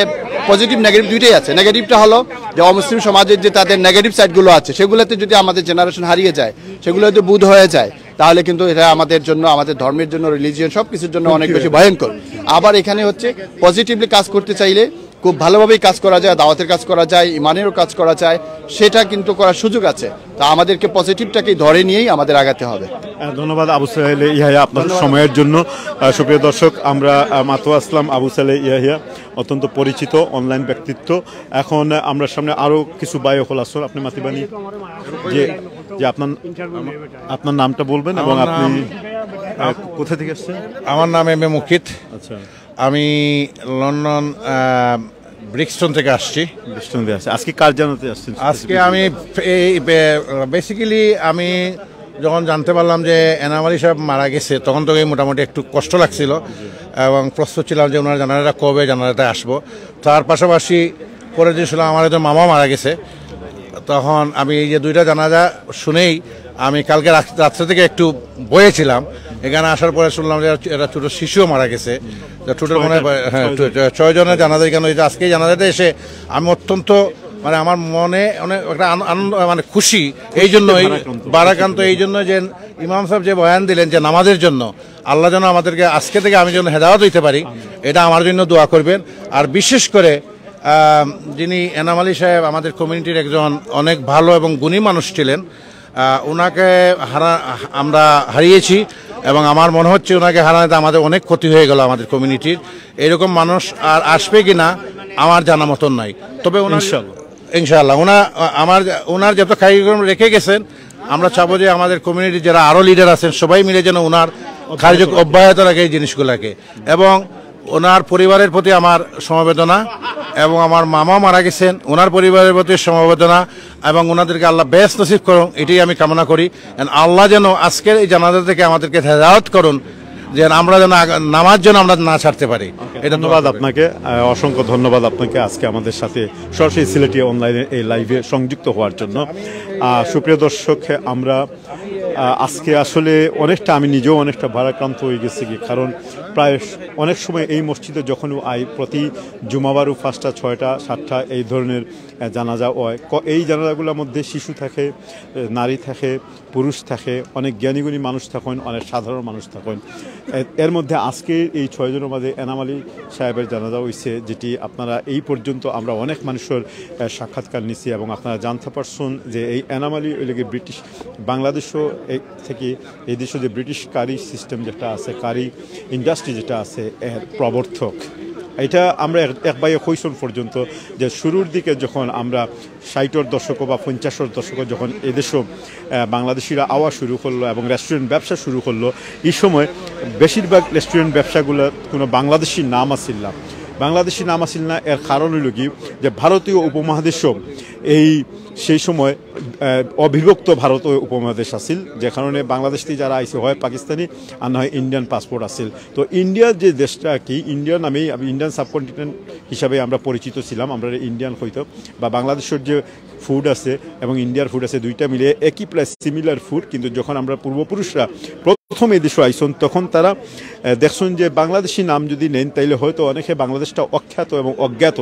পজিটিভ নেগেটিভ দুইটাই আছে। নেগেটিভটা হলো যে অমুসলিম সমাজের যে তাদের নেগেটিভ সাইডগুলো আছে, সেগুলোতে যদি আমাদের জেনারেশন হারিয়ে যায়, সেগুলো যদি বুধ হয়ে যায়, তাহলে কিন্তু এটা আমাদের জন্য, আমাদের ধর্মের জন্য, রিলিজিয়ন, সব কিছুর জন্য অনেক বেশি ভয়ঙ্কর। আবার এখানে হচ্ছে পজিটিভলি কাজ করতে চাইলে খুব ভালোভাবেই কাজ করা যায়, দাওয়াতের কাজ করা যায়, ইমানেরও কাজ করা যায়, সেটা কিন্তু করার সুযোগ আছে। তা আমাদেরকে পজিটিভটাকেই ধরে নিয়েই আমাদের আগাতে হবে। ধন্যবাদ আবু সালেহ ইয়াহিয়া আপনার সময়ের জন্য। সুপ্রিয় দর্শক, আমরা মাতোয়া আসলাম আবু সালেহ ইয়াহিয়া, অত্যন্ত পরিচিত অনলাইন ব্যক্তিত্ব। এখন আমরা সামনে আরও কিছু বায়োকল আসল। আপনি মাতিবানি যে আপনার নামটা বলবেন এবং আপনি কোথা থেকে আসছেন? আমার নাম এম এ মুকিত। আচ্ছা, আমি লন্ডন ব্রিক্সটন থেকে আসছি। ব্রিক্সটন থেকে আসছি। আজকে কার জানাতে আসছেন? আজকে আমি বেসিক্যালি আমি যখন জানতে পারলাম যে এনাম আলী সাহেব মারা গেছে তখন থেকে মোটামুটি একটু কষ্ট লাগছিল এবং প্রস্তুত ছিলাম যে ওনার জানাজাটা কবে জানাজাতে আসবো। তার পাশাপাশি পরের দিন শুনলাম আমার একজন মামা মারা গেছে। তখন আমি এই যে দুইটা জানাজা শুনেই আমি কালকে রাত্রে থেকে একটু বয়েছিলাম। এখানে আসার পরে শুনলাম যে একটা ছোটো শিশুও মারা গেছে। টোটাল মনে হয় 6 জনের জানাজা। কেন আজকে জানাজাতে এসে আমি অত্যন্ত মানে আমার মনে অনেক একটা আনন্দ মানে খুশি এই জন্যই বারাকান্ত এই জন্য যে ইমাম সাহেব যে বয়ান দিলেন যে নামাজের জন্য আল্লাহ যেন আমাদেরকে আজকে থেকে আমি যেন হেদায়েত হইতে পারি, এটা আমার জন্য দোয়া করবেন। আর বিশেষ করে যিনি এনাম আলী সাহেব আমাদের কমিউনিটির একজন অনেক ভালো এবং গুণী মানুষ ছিলেন, ওনাকে আমরা হারিয়েছি এবং আমার মনে হচ্ছে ওনাকে হারানোতে আমাদের অনেক ক্ষতি হয়ে গেল আমাদের কমিউনিটির। এরকম মানুষ আর আসবে কিনা আমার জানা মতন নাই। তবে ইনশাআল্লাহ ওনার যত কার্যক্রম রেখে গেছেন আমরা চাবো যে আমাদের কমিউনিটির যারা আরও লিডার আছেন সবাই মিলে যেন ওনার কার্যক্রম অব্যাহত রাখে এই জিনিসগুলোকে। এবং ওনার পরিবারের প্রতি আমার সমবেদনা এবং আমার মামা মারা গেছেন ওনার পরিবারের প্রতি সমবেদনা এবং ওনাদেরকে আল্লাহ বেস্ট নসিব করুন এটাই আমি কামনা করি। আল্লাহ যেন আজকের এই জানাজা থেকে আমাদেরকে হেদায়েত করুন যে আমরা যেন নামাজ যেন আমরা না ছাড়তে পারি। এটা ধন্যবাদ আপনাকে, অসংখ্য ধন্যবাদ আপনাকে আজকে আমাদের সাথে সরাসরি সিলেটি অনলাইনে এই লাইভে সংযুক্ত হওয়ার জন্য। সুপ্রিয় দর্শক, আমরা আজকে আসলে অনেকটা আমি নিজেও অনেকটা ভারাক্রান্ত হয়ে গেছি কারণ প্রায় অনেক সময় এই মসজিদে যখন প্রতি জুমাবারু 5টা 6টা 7টা এই ধরনের জানাজা হয়। এই জানাজাগুলোর মধ্যে শিশু থাকে, নারী থাকে, পুরুষ থাকে, অনেক জ্ঞানীগুণী মানুষ থাকেন, অনেক সাধারণ মানুষ থাকেন। এর মধ্যে আজকে এই 6 জনের মধ্যে এনাম আলী সাহেবের জানাজা হয়েছে, যেটি আপনারা এই পর্যন্ত আমরা অনেক মানুষের সাক্ষাৎকার নিছি এবং আপনারা জানতে পারছেন যে এই এনাম আলী ওই লেগে ব্রিটিশ বাংলাদেশও থেকে এই দেশে যে ব্রিটিশ কারি সিস্টেম যেটা আছে, কারি ইন্ডাস্ট্রি যেটা আছে এর প্রবর্তক। এটা আমরা একবারে কইসন পর্যন্ত যে শুরুর দিকে যখন আমরা 60-এর দশক বা 50-এর দশক যখন এদেশও বাংলাদেশিরা আওয়া শুরু করলো এবং রেস্টুরেন্ট ব্যবসা শুরু করলো, এই সময় বেশিরভাগ রেস্টুরেন্ট ব্যবসাগুলোর কোনো বাংলাদেশি নাম আসিল না। বাংলাদেশি নাম আসিল না এর কারণ হইল কি যে ভারতীয় উপমহাদেশও সেই সময় অবিভক্ত ভারত উপমহাদেশ আসিল, যে কারণে বাংলাদেশ থেকে যারা আইসে হয় পাকিস্তানি আর না হয় ইন্ডিয়ান পাসপোর্ট আসিল। তো ইন্ডিয়ার যে দেশটা কি ইন্ডিয়া নামেই ইন্ডিয়ান সাবকন্টিনেন্ট হিসাবে আমরা পরিচিত ছিলাম, আমরা ইন্ডিয়ান হইতো বা বাংলাদেশের যে ফুড আছে এবং ইন্ডিয়ার ফুড আছে দুইটা মিলে একই প্লাস সিমিলার ফুড। কিন্তু যখন আমরা পূর্বপুরুষরা প্রথম এই দেশে আইসন তখন তারা দেখছেন যে বাংলাদেশি নাম যদি নেন তাইলে হয়তো অনেকে বাংলাদেশটা অখ্যাত এবং অজ্ঞাত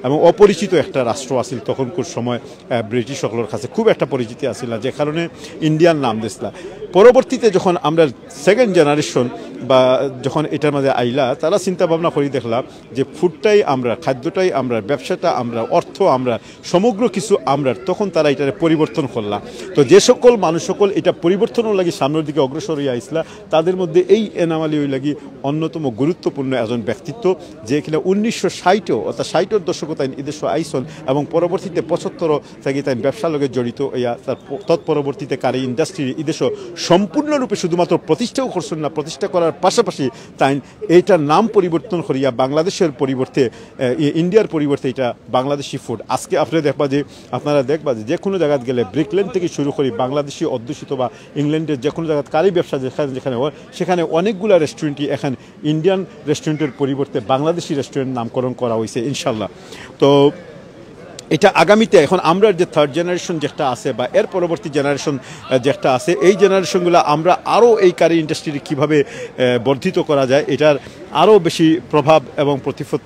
এবং অপরিচিত একটা রাষ্ট্র আসিল তখনকার সময় ব্রিটিশ সকলের কাছে খুব একটা পরিচিতি আসিল, যে কারণে ইন্ডিয়ান নাম দিছিল। পরবর্তীতে যখন আমরা সেকেন্ড জেনারেশন বা যখন এটার মাঝে আইলা তারা চিন্তা ভাবনা করে দেখলাম যে ফুডটাই আমরা, খাদ্যটাই আমরা, ব্যবসাটা আমরা, অর্থ আমরা, সমগ্র কিছু আমরা, তখন তারা এটার পরিবর্তন করলাম। তো যে সকল মানুষ সকল এটা পরিবর্তনও লাগি সামনের দিকে অগ্রসর হয়ে আইসলা, তাদের মধ্যে এই এনাম আলী লাগি অন্যতম গুরুত্বপূর্ণ একজন ব্যক্তিত্ব, যে কিনা 1960 অর্থাৎ 60-এর দশকে তাই এদেশে আইসন এবং পরবর্তীতে 75 থেকে তাই ব্যবসার লগে জড়িত হইয়া তার তৎপরবর্তীতে কারি ইন্ডাস্ট্রি এদেশে সম্পূর্ণরূপে শুধুমাত্র প্রতিষ্ঠাও করছেন না, প্রতিষ্ঠা করার পাশাপাশি তাই এইটার নাম পরিবর্তন করিয়া বাংলাদেশের পরিবর্তে ইন্ডিয়ার পরিবর্তে এটা বাংলাদেশি ফুড। আজকে আপনারা দেখবা যে কোনো জায়গায় গেলে ব্রিকল্যান্ড থেকে শুরু করি বাংলাদেশি অধ্যুষিত বা ইংল্যান্ডের যে কোনো জায়গায় কারি ব্যবসা যেখানে হয় সেখানে অনেকগুলো রেস্টুরেন্টই এখন ইন্ডিয়ান রেস্টুরেন্টের পরিবর্তে বাংলাদেশি রেস্টুরেন্ট নামকরণ করা হয়েছে ইনশাল্লাহ। তো এটা আগামীতে এখন আমরা যে থার্ড জেনারেশন যেটা আছে বা এর পরবর্তী জেনারেশন যেটা আছে এই জেনারেশনগুলো আমরা আরও এই কারি ইন্ডাস্ট্রি কীভাবে বর্ধিত করা যায়, এটার আরও বেশি প্রভাব এবং প্রতিফল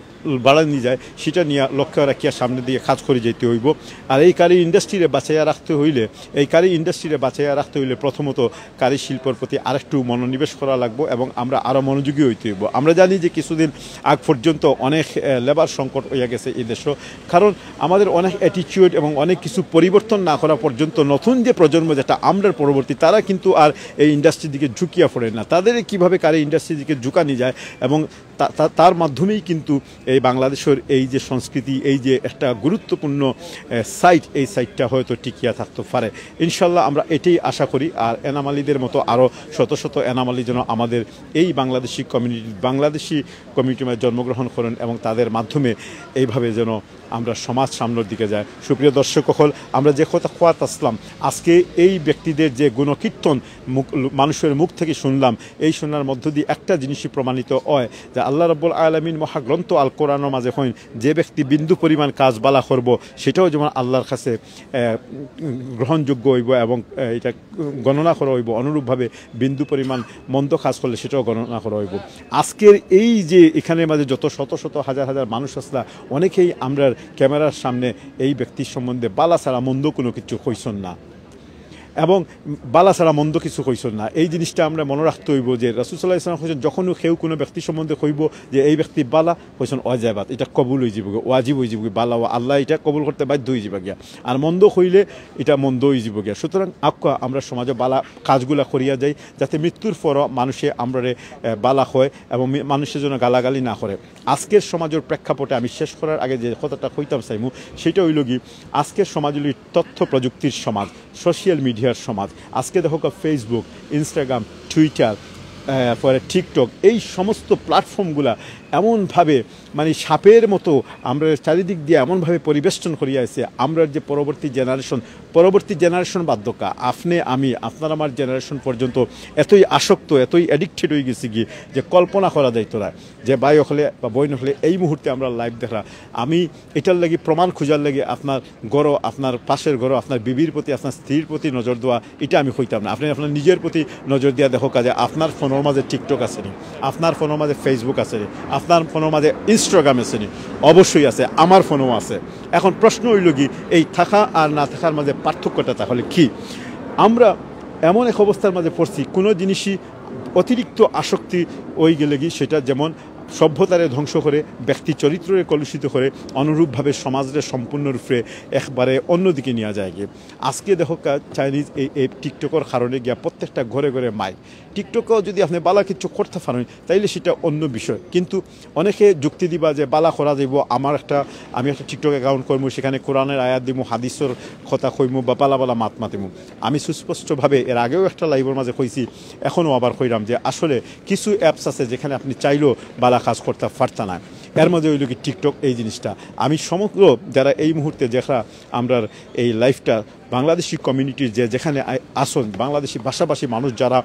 বাড়ানো যায় সেটা নিয়ে লক্ষ্য রাখিয়া সামনে দিয়ে কাজ করে যেতে হইব। আর এই কারি ইন্ডাস্ট্রিরে বাঁচাইয়া রাখতে হইলে প্রথমত কারি শিল্পের প্রতি আরেকটু মনোনিবেশ করা লাগবে এবং আমরা আরও মনোযোগী হইতে হইব। আমরা জানি যে কিছুদিন আগ পর্যন্ত অনেক লেবার সংকট হইয়া গেছে এই দেশও, কারণ আমাদের অনেক অ্যাটিটিউড এবং অনেক কিছু পরিবর্তন না করা পর্যন্ত নতুন যে প্রজন্ম যেটা আমরা পরবর্তী তারা কিন্তু আর এই ইন্ডাস্ট্রির দিকে ঝুঁকিয়া পড়ে না। তাদের কীভাবে কারি ইন্ডাস্ট্রির দিকে ঝুঁকানি যায় এবং তার মাধ্যমেই কিন্তু এই বাংলাদেশের এই যে সংস্কৃতি, এই যে একটা গুরুত্বপূর্ণ সাইট, এই সাইটটা হয়তো টিকিয়া থাকতে পারে। ইনশাল্লাহ আমরা এটাই আশা করি। আর এনাম আলীদের মতো আরও শত শত এনাম আলী যেন আমাদের এই বাংলাদেশি কমিউনিটির মধ্যে জন্মগ্রহণ করেন এবং তাদের মাধ্যমে এইভাবে যেন আমরা সমাজ সামনের দিকে যায়। সুপ্রিয় দর্শক সকল, আমরা যে কথা খোয়াত আসলাম, আজকে এই ব্যক্তিদের যে গুণকীর্তন মানুষের মুখ থেকে শুনলাম, এই শোনার মধ্য দিয়ে একটা জিনিসই প্রমাণিত হয় যে আল্লাহ রাব্বুল আলামিন মহাগ্রন্থ আল কোরআনের মাঝে হইন যে ব্যক্তি বিন্দু পরিমাণ কাজ বালা করব সেটাও যেমন আল্লাহর কাছে গ্রহণযোগ্য হইব এবং এটা গণনা করা হইব, অনুরূপভাবে বিন্দু পরিমাণ মন্দ কাজ করলে সেটাও গণনা করা হইব। আজকের এই যে এখানে মাঝে যত শত শত হাজার হাজার মানুষ আসলা, অনেকেই আমরা ক্যামেরার সামনে এই ব্যক্তির সম্বন্ধে বালা ছাড়া মন্দ কোনো কিছু কইসন না এবং বালা ছাড়া মন্দ কিছু কইসন না। এই জিনিসটা আমরা মনে রাখতে হইব যে রাসূল সাল্লাল্লাহু আলাইহি ওয়াসাল্লাম কইছেন যখনও কেউ কোনো ব্যক্তির সম্বন্ধে কইব যে এই ব্যক্তি বালা, কইছেন ওয়াজিবাত, এটা কবুল হয়ে যাবে, ওয়াজিব হয়ে যাবে, বালা আল্লাহ এটা কবুল করতে বাধ্য হয়ে যাবে গিয়া, আর মন্দ হইলে এটা মন্দ হয়ে যাবে গিয়া। সুতরাং আমরা সমাজে বালা কাজগুলা করিয়া যাই যাতে মৃত্যুর পরও মানুষে আমরারে বালা হয় এবং মানুষের জন্য গালাগালি না করে। আজকের সমাজের প্রেক্ষাপটে আমি শেষ করার আগে যে কথাটা কইতাম চাইমু সেটা হইল কি, আজকের সমাজ হইল তথ্য প্রযুক্তির সমাজ, সোশ্যাল মিডিয়ার সমাজ। আজকে দেখো ফেসবুক, ইনস্টাগ্রাম, টুইটার, পরে টিকটক, এই সমস্ত প্ল্যাটফর্মগুলা এমনভাবে মানে সাপের মতো আমরা চারিদিক দিয়ে এমনভাবে পরিবেষ্টন করিয়া আছে, আমরা যে পরবর্তী জেনারেশন বাধ্যকা আপনি আমি আপনার আমার জেনারেশন পর্যন্ত এতই আসক্ত, এতই অ্যাডিক্টেড হয়ে গেছি কি যে কল্পনা করা যাইতো না যে ভাই হলে বা বই হলে এই মুহূর্তে আমরা লাইভ দেখা। আমি এটার লাগি প্রমাণ খোঁজার লাগে আপনার গড়, আপনার পাশের গড়, আপনার বিবির প্রতি, আপনার স্ত্রীর প্রতি নজর দেওয়া এটা আমি কইতাম না। আপনি আপনার নিজের প্রতি নজর দিয়া দেখো কাজে আপনার ফোনের মাঝে টিকটক আসেনি, আপনার ফোনের মাঝে ফেসবুক আসেনি, আপনার ফোনের মাঝে ইনস্টাগ্রাম আসেনি, অবশ্যই আছে, আমার ফোনও আছে। এখন প্রশ্ন হইল কি, এই থাকা আর না থাকার মাঝে পার্থক্যটা তাহলে কি? আমরা এমন এক অবস্থার মাঝে পড়ছি, কোনো জিনিসই অতিরিক্ত আসক্তি ওই গেলে কি সেটা যেমন সভ্যতারে ধ্বংস করে, ব্যক্তি চরিত্রে কলুষিত করে, অনুরূপভাবে সমাজরে সম্পূর্ণরূপে একবারে অন্যদিকে নিয়ে যায় গিয়ে। আজকে দেখো চাইনিজ এই টিকটকের কারণে গিয়া প্রত্যেকটা ঘরে ঘরে মাইক। টিকটকেও যদি আপনি বালা কিছু করতে পারেন তাইলে সেটা অন্য বিষয়, কিন্তু অনেকে যুক্তি দিবা যে বালা করা যাইব, আমি একটা টিকটক অ্যাকাউন্ট করবো, সেখানে কোরআনের আয়াত দিব, হাদিসের কথা কইমু বা বালা বালা মাত মাতিমু। আমি সুস্পষ্টভাবে এর আগেও একটা লাইভের মাঝে কইছি, এখনও আবার কইরাম যে আসলে কিছু অ্যাপস আছে যেখানে আপনি চাইলেও বালা কাজ করতে পারত না। এর মধ্যে হইল কি টিকটক এই জিনিসটা। আমি সমগ্র যারা এই মুহূর্তে দেখা আমরা এই লাইফটা বাংলাদেশি কমিউনিটির যে যেখানে আসুন, বাংলাদেশি ভাষাভাষী মানুষ যারা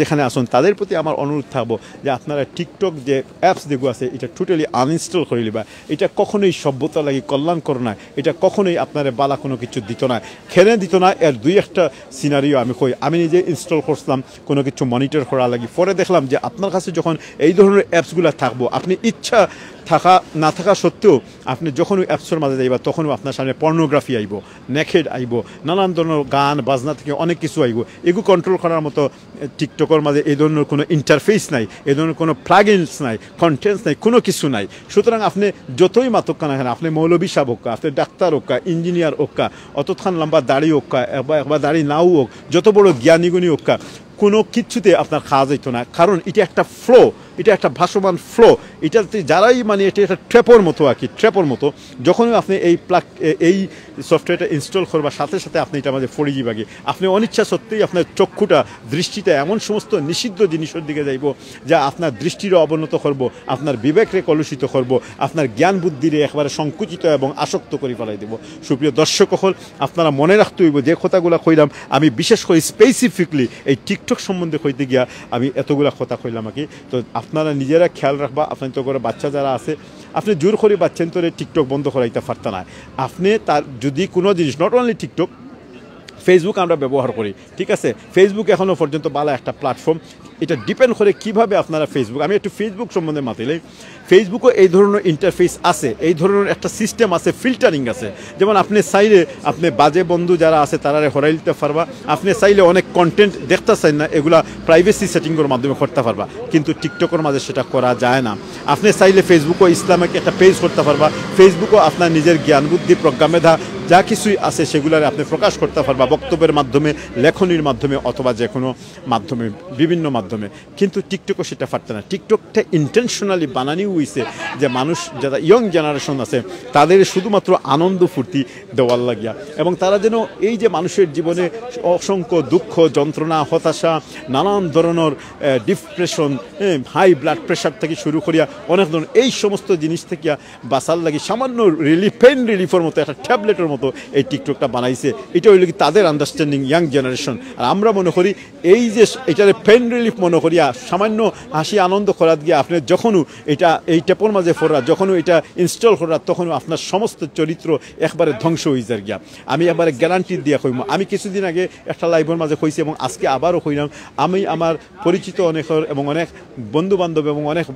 যেখানে আসুন, তাদের প্রতি আমার অনুরোধ থাকবো যে আপনারা টিকটক যে অ্যাপস যেগুলো আছে এটা টোটালি আনইনস্টল করে নিবা। এটা কখনোই সভ্যতা লাগি কল্যাণকর নয়, এটা কখনোই আপনারা বালা কোনো কিছু দিত না, খেলে দিত না। এর দুই একটা সিনারিও আমি কই, আমি নিজে ইনস্টল করছিলাম কোনো কিছু মনিটর করা লাগি, পরে দেখলাম যে আপনার কাছে যখন এই ধরনের অ্যাপসগুলো থাকবো, আপনি ইচ্ছা থাকা না থাকা সত্ত্বেও আপনি যখন ওই অ্যাপসের মাঝে যাইবা তখনও আপনার সামনে পর্নোগ্রাফি আইব, নেকেড আইব, নানান ধরনের গান বাজনা থেকে অনেক কিছু আইব। এগুলো কন্ট্রোল করার মতো টিকটকের মাঝে এই ধরনের কোনো ইন্টারফেস নাই, এই ধরনের কোনো প্লাগইনস নাই, কন্টেন্টস নাই, কোনো কিছু নাই। সুতরাং আপনি যতই মাতক্কা না কেন, আপনি মৌলবী সাহেব হোক্কা, আপনি ডাক্তার হোক্কা, ইঞ্জিনিয়ার হোক্কা, অতখান লম্বা দাড়ি হোক্কা বা দাড়ি নাও হোক, যত বড় জ্ঞানীগুণী হোক্কা, কোনো কিছুতে আপনার খাওয়া যেত না। কারণ এটা একটা ফ্লো, এটা একটা ভাসমান ফ্লো, এটাতে যারাই মানে এটা একটা ট্র্যাপের মতো আর কি, ট্র্যাপের মতো। যখনই আপনি এই সফটওয়্যারটা ইনস্টল করবার সাথে সাথে আপনি এটা মাঝে পড়ে যাবে, আপনি অনিচ্ছা সত্ত্বেই আপনার চক্ষুটা দৃষ্টিটা এমন সমস্ত নিষিদ্ধ জিনিসের দিকে যাইব যা আপনার দৃষ্টিরও অবনত করব, আপনার বিবেকরে কলুষিত করব, আপনার জ্ঞান বুদ্ধিরে একবারে সংকুচিত এবং আসক্ত করে ফেলাই দেব। সুপ্রিয় দর্শক হল, আপনারা মনে রাখতে হইব যে কথাগুলো কইলাম, আমি বিশেষ করে স্পেসিফিকলি এই টিকটক সম্বন্ধে কইতে গিয়া আমি এতগুলা কথা কইলাম আর কি। তো আপনারা নিজেরা খেয়াল রাখবা, আপনার তো করে বাচ্চা যারা আছে, আপনি জোর করে বাচ্চান তোরে টিকটক বন্ধ করাইতে পারতেন না। আপনি তার যদি কোনো জিনিস, নট অনলি টিকটক, ফেসবুক আমরা ব্যবহার করি, ঠিক আছে, ফেসবুক এখনও পর্যন্ত ভালো একটা প্ল্যাটফর্ম। এটা ডিপেন্ড করে কিভাবে আপনারা ফেসবুক, আমি একটু ফেসবুক সম্বন্ধে মাতিলে, ফেসবুকও এই ধরনের ইন্টারফেস আছে, এই ধরনের একটা সিস্টেম আছে, ফিল্টারিং আছে। যেমন আপনি চাইলে আপনি বাজে বন্ধু যারা আছে তারা হরাই দিতে পারবা, আপনি চাইলে অনেক কন্টেন্ট দেখতে চাই না, এগুলা প্রাইভেসি সেটিংয়ের মাধ্যমে করতে পারবা, কিন্তু টিকটকের মাঝে সেটা করা যায় না। আপনি চাইলে ফেসবুকও ইসলামিক একটা পেজ করতে পারবা, ফেসবুকও আপনার নিজের জ্ঞান বুদ্ধি প্রজ্ঞা মেধা যা কিছুই আছে সেগুলার আপনি প্রকাশ করতে পারবা বক্তব্যের মাধ্যমে, লেখনির মাধ্যমে, অথবা যে কোনো মাধ্যমে, বিভিন্ন মাধ্যমে। কিন্তু টিকটকও সেটা পারতে না। টিকটকটা ইন্টেনশনালি বানানি হয়েছে যে মানুষ যারা ইয়ং জেনারেশন আছে তাদের শুধুমাত্র আনন্দ ফুর্তি দেওয়ার লাগিয়া, এবং তারা যেন এই যে মানুষের জীবনে অসংখ্য দুঃখ, যন্ত্রণা, হতাশা, নানান ধরনের ডিপ্রেশন, হাই ব্লাড প্রেশার থেকে শুরু করিয়া অনেক ধরনের এই সমস্ত জিনিস থেকে বাঁচার লাগে সামান্য পেন রিলিফের মতো একটা ট্যাবলেটের মতো এই টিকটকটা বানাইছে। এটা হইল কি তাদের আন্ডারস্ট্যান্ডিং ইয়াং জেনারেশন। আর আমরা মনে করি এই যে এটারে পেন রিলিফ মনে করিয়া সামান্য হাসি আনন্দ করাত গিয়ে আপনি যখনও এটা এই টেপর মাঝে ফোরা, যখনও এটা ইনস্টল করা, তখনও আপনার সমস্ত চরিত্র একবারে ধ্বংস হয়ে যায় গিয়া। আমি একবারে গ্যারান্টি দিয়া কইম। আমি কিছুদিন আগে একটা লাইভের মাঝে কইছি এবং আজকে আবারও কইলাম, আমি আমার পরিচিত অনেকের এবং অনেক বন্ধুবান্ধব এবং অনেক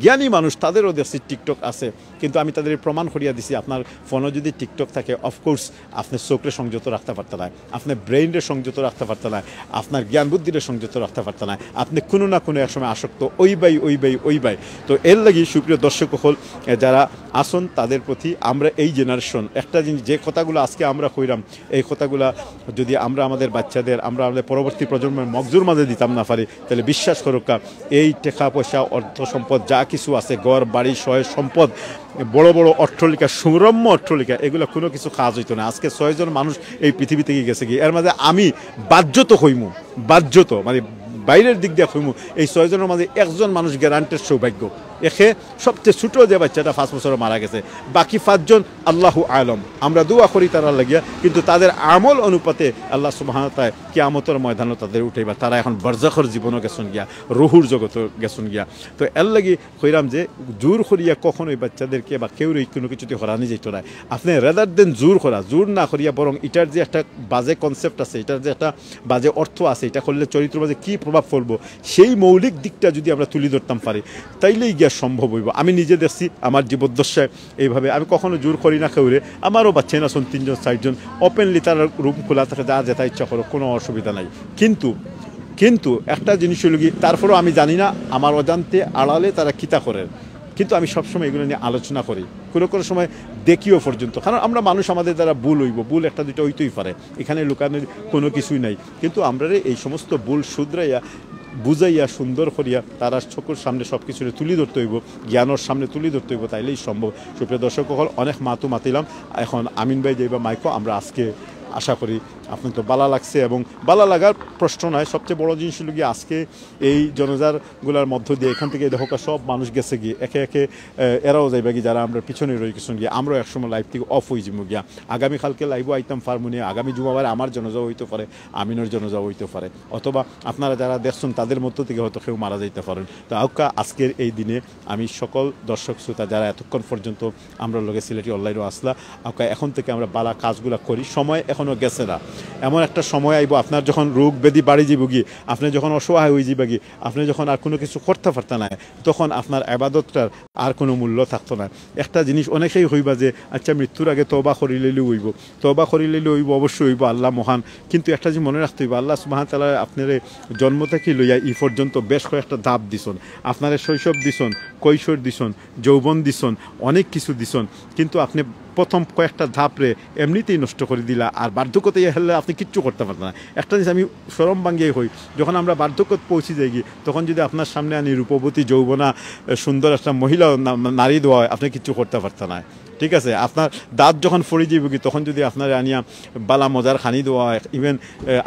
জ্ঞানী মানুষ তাদেরও দেখছি টিকটক আছে, কিন্তু আমি তাদের প্রমাণ করিয়া দিছি আপনার ফোনে যদি টিকটক থাকে অফকোর্স আপনার চোখে সংযত রাখতে পারতে না, আপনার ব্রেইনরে সংযত রাখতে পারতে না, আপনার জ্ঞান বুদ্ধিরে সংযত রাখতে পারতে না, আপনি কোনো না কোনো এক সময় আসক্ত ওই বাই। তো এর লাগি সুপ্রিয় দর্শক হল যারা আসুন তাদের প্রতি আমরা এই জেনারেশন একটা জিনিস, যে কথাগুলো আজকে আমরা কইরাম এই কথাগুলা যদি আমরা আমাদের বাচ্চাদের, আমরা আমাদের পরবর্তী প্রজন্মের মগজুর মাঝে দিতাম না পারি, তাহলে বিশ্বাস করুক এই টাকা পয়সা, অর্থ সম্পদ যা কিছু আছে, ঘর বাড়ি সয় সম্পদ, বড় বড় অট্টালিকা, সুরম্য অট্টালিকা, এগুলো কোনো কিছু কাজ হইতো না। আজকে 6 জন মানুষ এই পৃথিবী থেকে গেছে গিয়ে, এর মাঝে আমি বাধ্যত হইমু, বাধ্যত মানে বাইরের দিক দিয়ে হইমু, এই 6 জনের মাঝে একজন মানুষ গ্যারান্টেড সৌভাগ্য। একে সবচেয়ে ছোটো যে বাচ্চাটা 5 বছরে মারা গেছে, বাকি 5 জন আল্লাহু আলম, আমরা দোয়া করি তারা লাগিয়া, কিন্তু তাদের আমল অনুপাতে আল্লাহ সুবহানাহু ওয়া তাআলা কিয়ামতের ময়দানে তাদের উঠাইবা। তারা এখন বরজাখর জীবনও গেছেন গিয়া, রুহুর জগতও গেছেন গিয়া। তো এর লাগি কইরাম যে জোর করিয়া কখনোই বাচ্চাদেরকে বা কেউরই কোনো কিছুতে হরানি যেত না। আপনি রেদার দেন জোর করা, জোর না করিয়া বরং এটার যে একটা বাজে কনসেপ্ট আছে, এটার যে একটা বাজে অর্থ আছে, এটা করলে চরিত্র মাঝে কী প্রভাব পড়বো সেই মৌলিক দিকটা যদি আমরা তুলে ধরতাম পারি, তাইলেই গিয়া সম্ভব হইব। আমি নিজে দেখছি আমার জীবদ্দশায় এইভাবে, আমি কখনো জোর করি না কেউরে, আমারও বাচ্চা না শুন 3 জন 4 জন ওপেনলি তার রুম খোলা থাকে, যা যেটা ইচ্ছা করো, কোনো অসুবিধা নাই। কিন্তু একটা জিনিস হইল কি, তারপরেও আমি জানি না আমার অজান্তে আড়ালে তারা কিতা করে, কিন্তু আমি সবসময় এগুলো নিয়ে আলোচনা করি, কোনো সময় দেখিও পর্যন্ত, কারণ আমরা মানুষ, আমাদের দ্বারা ভুল হইব, ভুল একটা দুটো হইতেই পারে, এখানে লুকানোর কোনো কিছুই নাই। কিন্তু আমরা এই সমস্ত ভুল শুধরাইয়া বুঝাইয়া সুন্দর করিয়া তারা চোখের সামনে সব কিছু তুলি ধরতে হইব, জ্ঞানের সামনে তুলি ধরতে হইব, তাইলেই সম্ভব। সুপ্রিয় দর্শক হল অনেক মাতিলাম, এখন আমিন ভাই যাইবা মাইকো, আমরা আজকে আশা করি আপনার তো বালা লাগছে, এবং বালা লাগার প্রশ্ন নয়, সবচেয়ে বড় জিনিস হলো গিয়ে আজকে এই জনজারগুলার মধ্য দিয়ে এখান থেকে দেখো সব মানুষ গেছে গিয়ে, একে একে এরাও যাইবা গিয়ে, যারা আমরা পিছনে রয়ে গেছেন গিয়ে, আমরাও একসময় লাইভ থেকে অফ হয়ে যাবো গিয়া। আগামীকালকে লাইভও আইতাম ফার্মুনিয়া, আগামী জুমাবারে আমার জনজা হইতে পারে, আমিনের জনজা হইতে পারে, অথবা আপনারা যারা দেখছেন তাদের মধ্য থেকে হয়তো কেউ মারা যাইতে পারেন। তো আজকের এই দিনে আমি সকল দর্শক শ্রোতা যারা এতক্ষণ পর্যন্ত আমরা লোকে সিলেটি অনলাইনও আসলা, এখন থেকে আমরা বালা কাজগুলা করি, সময় এখনও গেছে না, এমন একটা সময় আইব আপনার যখন রোগ ব্যাধি বাড়ি যাব গিয়ে, আপনি যখন অসহায় হয়ে যাবে গিয়ে, আপনি যখন আর কোনো কিছু করতে পারতেন না, তখন আপনার আবাদতটার আর কোনো মূল্য থাকতো না। একটা জিনিস অনেকেই হইবা যে আচ্ছা মৃত্যুর আগে তওবা করিলেই হইব, তওবা করিলেই হইব, অবশ্যই হইব, আল্লাহ মহান, কিন্তু একটা জিনিস মনে রাখতে হইব, আল্লাহ সুবহানাহু ওয়া তাআলা আপনার জন্ম থেকে লইয়া এই পর্যন্ত বেশ কয়েকটা ধাপ দিছন, আপনার শৈশব দিছন, কৈশোর দিছন, যৌবন দিছন, অনেক কিছু দিছন, কিন্তু আপনি প্রথম কয়েকটা ধাপরে এমনিতেই নষ্ট করে দিলা, আর বার্ধক্যতে হেললে আপনি কিচ্ছু করতে পারতেন না। একটা জিনিস আমি সরম ভাঙ্গিয়ে হই, যখন আমরা বার্ধক্যত পৌঁছে যাই গিয়ে, তখন যদি আপনার সামনে আনি রূপবতী যৌবনা সুন্দর একটা মহিলা নারী দেওয়া হয়, আপনি কিচ্ছু করতে পারতেন না, ঠিক আছে। আপনার দাঁত যখন ফড়ি যাবে কি, তখন যদি আপনার আনিয়া বালা মজার খানি দেওয়া হয়, ইভেন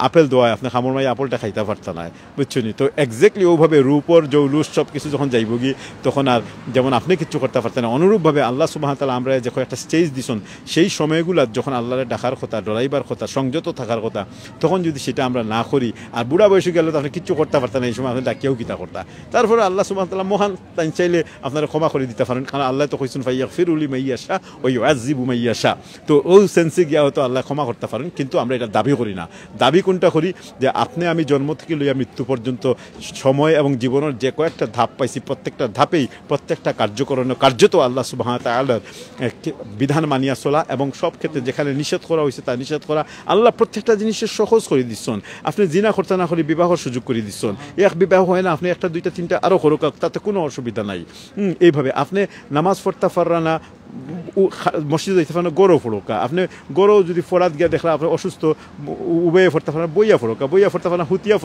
আপেল দেওয়া হয়, আপনার খামর মাই আপেলটা খাইতে পারতেন না, বুঝছো নি। তো এক্স্যাক্টলি ওইভাবে রূপর জৌলুস সব কিছু যখন যাইব গিয়ে, তখন আর যেমন আপনি কিচ্ছু করতে পারতেন না, অনুরূপভাবে আল্লাহ সুবহানাহু ওয়া তাআলা আমরা যখন একটা স্টেজ দিছন, সেই সময়গুলো যখন আল্লাহরে ডাকার কথা, ডরাইবার কথা, সংযত থাকার কথা, তখন যদি সেটা আমরা না করি, আর বুড়া বয়সে গেলে তো আপনি কিচ্ছু করতে পারতেন না, এই সময় আপনি ডাকিয়েও কিতা করতা। তারপরে আল্লাহ সুবহানাহু ওয়া তাআলা মহান, তাই চাইলে আপনারা ক্ষমা করে দিতে পারেন, কারণ আল্লাহ তো কইছেন ফাইয়াগফিরু লিমান ইয়াশা ওয়া ইউআযযিবু মান ইয়াশা। তো ওই সেন্সে গিয়া হয়তো আল্লাহ ক্ষমা করতে পারেন, কিন্তু আমরা এটা দাবি করি না। দাবি কোনটা করি, যে আপনি আমি জন্ম থেকে লইয়া মৃত্যু পর্যন্ত সময় এবং জীবনের যে কয়েকটা ধাপ পাইছি, প্রত্যেকটা ধাপেই প্রত্যেকটা কার্যকরণীয় কার্যত আল্লাহ সুবহানাহু ওয়া তাআলার বিধান মানিয়া চলা, এবং সব ক্ষেত্রে যেখানে নিষেধ করা হয়েছে তা নিষেধ করা। আল্লাহ প্রত্যেকটা জিনিসের সহজ করে দিচ্ছেন, আপনি জিনা করতে না করে বিবাহর সুযোগ করে দিচ্ছেন, এক বিবাহ হয় না, আপনি একটা দুইটা তিনটা আরও করুক, তাতে কোনো অসুবিধা নাই। এইভাবে আপনি নামাজ পড়তে পাররা না, মসজিদ যাইতে পারেন গরো ফোড়কা আপনি গরো যদি ফোড়াত গিয়া দেখলে আপনি অসুস্থ উবেয়ে ফোড়তে পারেন বইয়া ফোড়কা বইয়া ফোড়তে পারেন হুতিয়া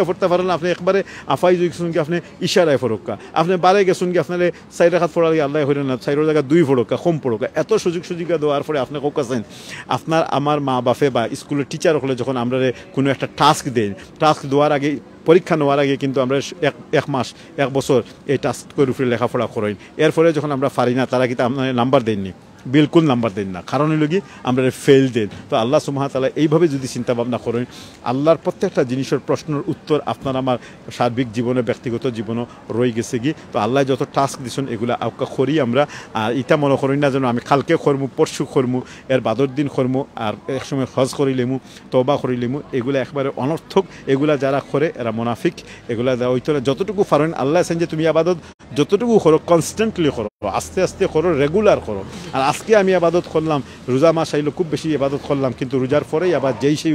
ফোড়তে পারেন আপনি একবারে আফাই গেছেন কি আপনি ইশারায় ফোড়কা আপনি বারে গেছেন কি আপনার 4 রাকাত ফোড়া গিয়ে আল্লাহ হইলেন না 4 জায়গা 2 ফোড়কা কম ফোড়কা এত সুযোগ দেওয়ার পরে আপনি কোকাছেন আপনার আমার মা বাপে বা স্কুলের টিচার হলে যখন আমরা কোনো একটা টাস্ক দেন টাস্ক দেওয়ার আগে পরীক্ষা নেওয়ার আগে কিন্তু আমরা এক মাস 1 বছর এই টাস্ক করে উপরে লেখাপড়া করেন এরপরে যখন আমরা পারি না তারা কিন্তু আপনার নাম্বার দেননি বিলকুল নাম্বার দেন না কারণ হলো কি আমরা ফেল দেন তো আল্লাহ সুবহানাহু ওয়া তাআলা এইভাবে যদি চিন্তা ভাবনা করেন আল্লাহর প্রত্যেকটা জিনিসের প্রশ্নের উত্তর আপনার আমার সার্বিক জীবনে ব্যক্তিগত জীবনে রয়ে গেছে কি তো আল্লাহ যত টাস্ক দিছেন এগুলা আউকা করি আমরা আর এটা মনে করি না যেন আমি কালকে করমু পরশু করমু এর বাদর দিন করমু আর এক সময় হজ করিলেমু তওবা করিলেমু এগুলা একবারে অনর্থক এগুলা যারা করে এরা মুনাফিক এগুলা ওইতো যতটুকু পারেন আল্লাহ চান যে তুমি ইবাদত যতটুকু করো কনস্ট্যান্টলি করো আস্তে আস্তে করো রেগুলার করো আর আজকে আমি ইবাদত করলাম রোজা মাস আইলো খুব বেশি ইবাদত করলাম কিন্তু রোজার পরেই আবার যেই সেই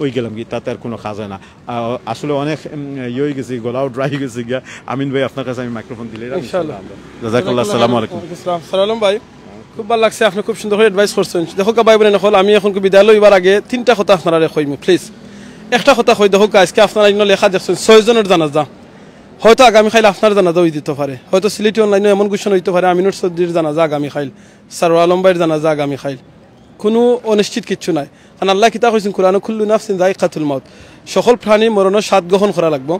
হয়ে গেলাম কি তাতে আর কোনো কাজ হয় না আসলে অনেক হয়ে গেছি গলাও ড্রাই গেছে গিয়া আমিন ভাই আপনার কাছে আমি মাইক্রোফোন দিলে ইনশাআল্লাহ জাযাকাল্লাহ আসসালামু আলাইকুম সালাম ভাই খুব ভালো লাগছে আপনি খুব সুন্দর করে অ্যাডভাইস করছেন দেখো ভাই বোন হল আমি এখন বিদ্যালয় এবার আগে 3টা কথা আপনারা কইমি প্লিজ একটা কথা কই দেখো আজকে আপনারা ইনো লেখা দেখছেন 6 জনের জানাজা হয়তো আগামীকাল আপনার জানাজা হয়ে দিতে পারে হয়তো সিলেটি অনলাইনে এমন ঘোষণা হইতে পারে আমিনুর চৌধুরীর জানাজা আগামীকাল সারওয়ার আলম ভাইয়ের জানাজা আগামীকাল কোনো অনিশ্চিত কিচ্ছু নাই কারণ আল্লাহ কিতাব কইছেন কোরআনে কুল্লু নাফসিন যায়কাতুল মাউত সকল প্রাণী মরণের স্বাদ গ্রহণ করা লাগবে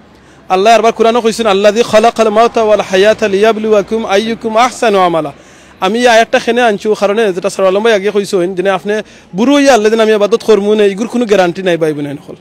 আল্লাহ আরবার কোরআনে কইছেন আল্লাযী খালাকাল মাউতা ওয়াল হায়াতা লিয়াবলুয়াকুম আইয়ুকুম আহসানু আমালা আমি এই আয়াতটা খেনে আনছি কারণে যেটা সারওয়ার আলম ভাই আগে কইছেন যে আপনি বুড়ো হইয়া আল্লাহ দিন আমি ইবাদত করমু না এগুর কোনো গ্যারান্টি নাই ভাই বোন হল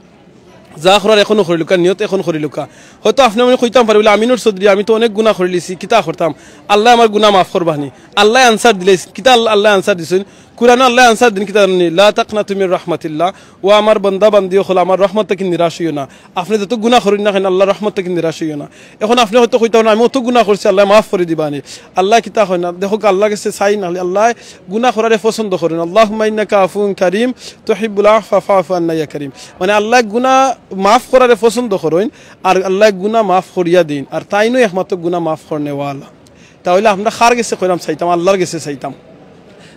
যা করার এখনো করিলুকা নিয়ত এখন করিলুকা হয়তো আপনি আমি কইতাম পারি বলে আমিনুর চৌধুরী আমি তো অনেক গুনাহ করে লিছি কিতা করতাম আল্লাহ আমার গুনাহ মাফ করবানি আল্লাহ আনসার দিলে কিতা আল্লাহ আনসার দিছেন কুরআনে আল্লাহ আনসার দিন কিতা লা তাকনাতু মির রাহমাতিল্লাহ ও আমার বান্দা বান্দি হল আমার রহমত থেকে নিরাশ হইও না আপনি যত গুনাহ করেন না কেন আল্লাহ রহমত থেকে নিরাশ হইও না এখন আপনি হয়তো কইতাম না আমি অত গুনাহ করছি আল্লাহ মাফ করে দিবানি আল্লাহ কিতা হয় না দেখো আল্লাহ কাছে চাই না আল্লাহ গুনাহ করারে পছন্দ করেন আল্লাহুম্মা ইন্নাকা আফুন কারীম তুহিব্বুল আফা ফাফু আন্না ইয়া কারীম মানে আল্লাহ গুনাহ মাফ করারে পছন্দ করেন আর আল্লাহ গুনাহ মাফ করিয়া দিন আর তাইনো একমাত্র গুনাহ মাফ করনেওয়ালা তাহলে আমরা কার কাছে কইলাম চাইতাম আল্লাহর কাছে চাইতাম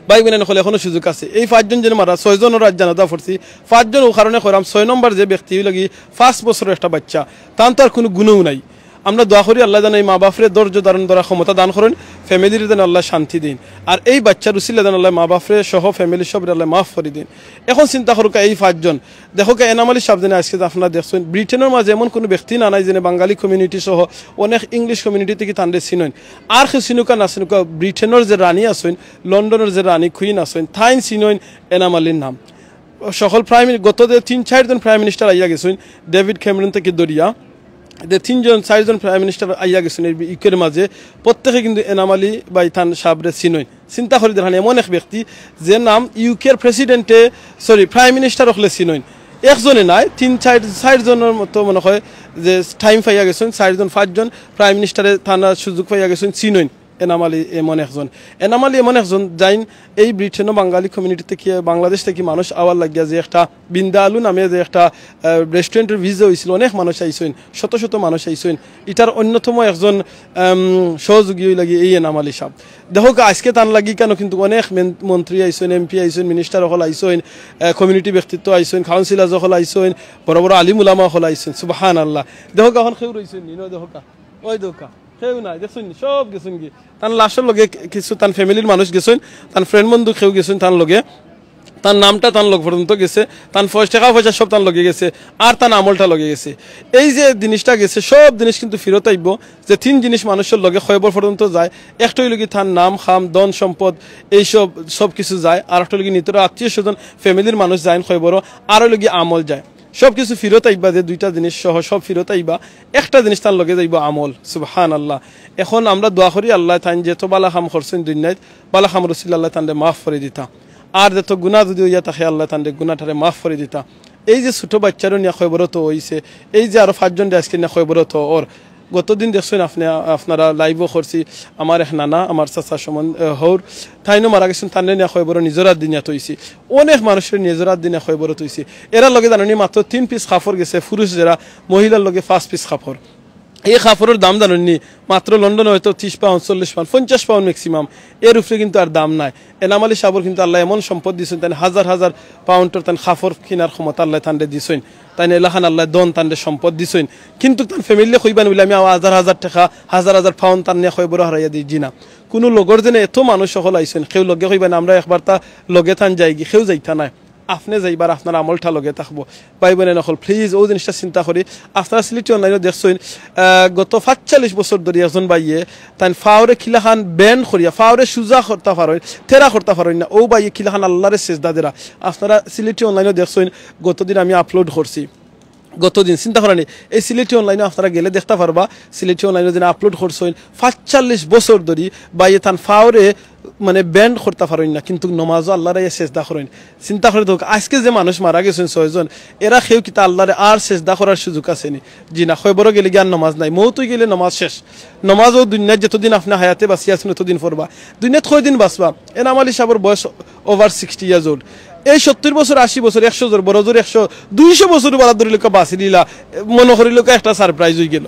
ভাই বোনেন হলে এখনো সুযোগ আছে এই 5 জন যেন মারা 6 জনের রাত জানাজা পড়ছি 5 জন ও কারণে কইরাম 6 নম্বর যে ব্যক্তি লাগি 5 বছরের একটা বাচ্চা তার তো আর কোনো গুণও নাই আমরা দোয়া করি আল্লাহ যেন এই মা বাপরে ধৈর্য ধারণ করার ক্ষমতা দান করেন ফ্যামিলির যেন আল্লাহ শান্তি দিন আর এই বাচ্চার উসিলা যেন আল্লাহ মা বাপরে সহ ফ্যামিলি সব আল্লাহ মাফ করে দিন এখন চিন্তা করুক এই 5 জন দেখো এনাম আলী সাহেব যেন আজকে আপনারা দেখছেন ব্রিটেনের মাঝে এমন কোনো ব্যক্তি না নাই যেন বাঙালি কমিউনিটি সহ অনেক ইংলিশ কমিউনিটি থেকে তান্ডে চিনেন আর সে চিনুকা না চিনুকা ব্রিটেনের যে রানী আছেন লন্ডনের যে রানী কুইন আছেন থাইন চিনেন এনাম আলীর নাম সকল গত 3-4 জন প্রাইম মিনিস্টার আইয়া গেছেন ডেভিড ক্যামেরন থেকে দরিয়া 3-4 জন প্রাইম মিনিস্টার আইয়া গেছেন ইউকের মাঝে প্রত্যেকে কিন্তু এনাম আলী বা ইথান সাবরে চিনইন চিন্তা করে দেখেন এমন এক ব্যক্তি যে নাম ইউকের প্রেসিডেন্টে প্রাইম মিনিস্টার হলে চিনইন একজনে নাই 3-4 জনের মতো মনে হয় যে টাইম পাইয়া গেছেন 4 জন 5 জন প্রাইম মিনিস্টারে থানার সুযোগ পাইয়া গেছেন চিনইন এনাম আলী এমন একজন যাইন এই ব্রিটেন বাঙালি কমিউনিটি থেকে বাংলাদেশ থেকে মানুষ আওয়ার লাগিয়া যে একটা বিন্দালু নামে যে একটা রেস্টুরেন্টের ভিজা হয়েছিল অনেক মানুষ আইসেন শত শত মানুষ আইসেন এটার অন্যতম একজন সহযোগী লাগি এই এনাম আলী সাহেব দেখো আজকে তার লাগি কেন কিন্তু অনেক মন্ত্রী আইসেন এমপি আইসেন মিনিস্টার হল আইসেন কমিউনিটি ব্যক্তিত্ব আইসেন কাউন্সিলার হল আইসেন বড় বড় আলিম উলামা হল আইসেন সুবহানাল্লাহ দেখো এখন খেউ রইছেন দেখো ওই দেখা কেউ নাই দেখছেন সব গেছেন কি তার লাশের লগে কিছু তার ফ্যামিলির মানুষ গেছেন তার ফ্রেন্ড বন্ধু কেউ গেছেন তার লগে তার নামটা তার লোক পর্যন্ত গেছে তার টাকা পয়সা সব তার লগে গেছে আর তার আমলটা লগে গেছে এই যে জিনিসটা গেছে সব জিনিস কিন্তু ফেরত আইব যে 3 জিনিস মানুষের লগে খবর পর্যন্ত যায় একটাই লগে তার নাম খাম ধন সম্পদ এইসব সব কিছু যায় আর একটা লগে নিতর আত্মীয় স্বজন ফ্যামিলির মানুষ যায় খবর আর লগে আমল যায় সব কিছু ফিরত আইবা যে 2টা জিনিস সহ সব ফিরত আইবা একটা জিনিস তার লগে যাইব আমল সুবহানাল্লাহ এখন আমরা দোয়া করি আল্লাহ তাইন যে তো বালা খাম করছেন দুনিয়াত বালা খাম রাসূল আল্লাহ তানরে মাফ করে দিতা আর যত গুনাহ যদি হইয়া থাকে আল্লাহ তানরে গুনাহটারে মাফ করে দিতা এই যে ছোট বাচ্চারও নিয়া খবর তো হইছে এই যে আরো 5 জন আজকে নিয়া খবর তো ওর গতদিন দেখছেন আপনারা লাইভও করছি আমার এক নানা আমার চাচা সমান হৌর তাইনো মারা গেছেন তার নিয়ে খবর নিজরাত দিনিয়া তৈছি অনেক মানুষের নিজরাত দিনে খবর তৈছি এরা লগে জানি মাত্র 3 পিস কাপড় গেছে পুরুষ যারা মহিলার লগে 5 পিস কাপড় এই কাপড়ের দাম জানেননি মাত্র লন্ডনে হয়তো 30 পাউন্ড 40 পাউন্ড 50 পাউন্ড ম্যাক্সিমাম, এর উপরে কিন্তু আর দাম নাই। এনাম আলী সাবর কিন্তু আল্লাহ এমন সম্পদ দিয়েছেন, তাই হাজার হাজার পাউন্ডের তান কাপড় কেনার ক্ষমতা আল্লাহ তান্ডে দিছেন, তাই এলাকান আল্লাহ দন তান্ডে সম্পদ দিছেন। কিন্তু তার ফ্যামিলি কইবান বলে আমি হাজার হাজার টাকা হাজার হাজার পাউন্ড তার নিয়ে কই বড় হারাইয়া দিই না। কোনো লগর যেন এত মানুষ সকল আইসেন, কেউ লগে কইবেন আমরা একবার তা লগে থান যাই গি, কেউ যাইতা নাই। আপনি যাইবার আপনার আমলটা লগে থাকবো ভাই বোনে নকল। প্লিজ ও জিনিসটা চিন্তা করি। আপনারা সিলেটি অনলাইনে দেখছেন গত 45 বছর ধরে একজন বাইয়ে তাই ফাওরে খিলাখান ব্যান করিয়া ফাওরে সুজা করতে পারেন, থেরা করতে পারেন না, ও বাইয়ে খিলাখান আল্লাহরে সেজদা দেরা। আপনারা সিলেটি অনলাইনে দেখছেন গতদিন আমি আপলোড করছি, গতদিন চিন্তা করেনি এই সিলেটি অনলাইনে আপনারা গেলে দেখতে পারবা। সিলেটি অনলাইনে যেন আপলোড করছেন 45 বছর ধরে বাইয়ে তান ফাওরে মানে ব্যান্ড করতে পারেন না, কিন্তু নমাজও আল্লাহরে সেজদা করেন। চিন্তা করে দেখো আজকে যে মানুষ মারা গেছেন 6 জন, এরা কেউ কিতা আল্লাহরে আর সেজদা করার সুযোগ আসেনি? জি না, খবরও গেলে জ্ঞান নমাজ নাই, মৌত গেলে নমাজ শেষ। নমাজও দুনিয়ায় যতদিন আপনি হায়াতে বাঁচিয়ে আছেন ততদিন পড়বা, দুনিয়াত কয়দিন বাঁচবা। এনাম আলী সাহেবের বয়স ওভার 60 ইয়ার্স ওল্ড। এই 70 বছর 80 বছর 100 জন বড় জোর 100 200 বছর বাড়া ধরে লোক বাঁচি দিলা, মনে করি লোক একটা সারপ্রাইজ হয়ে গেল।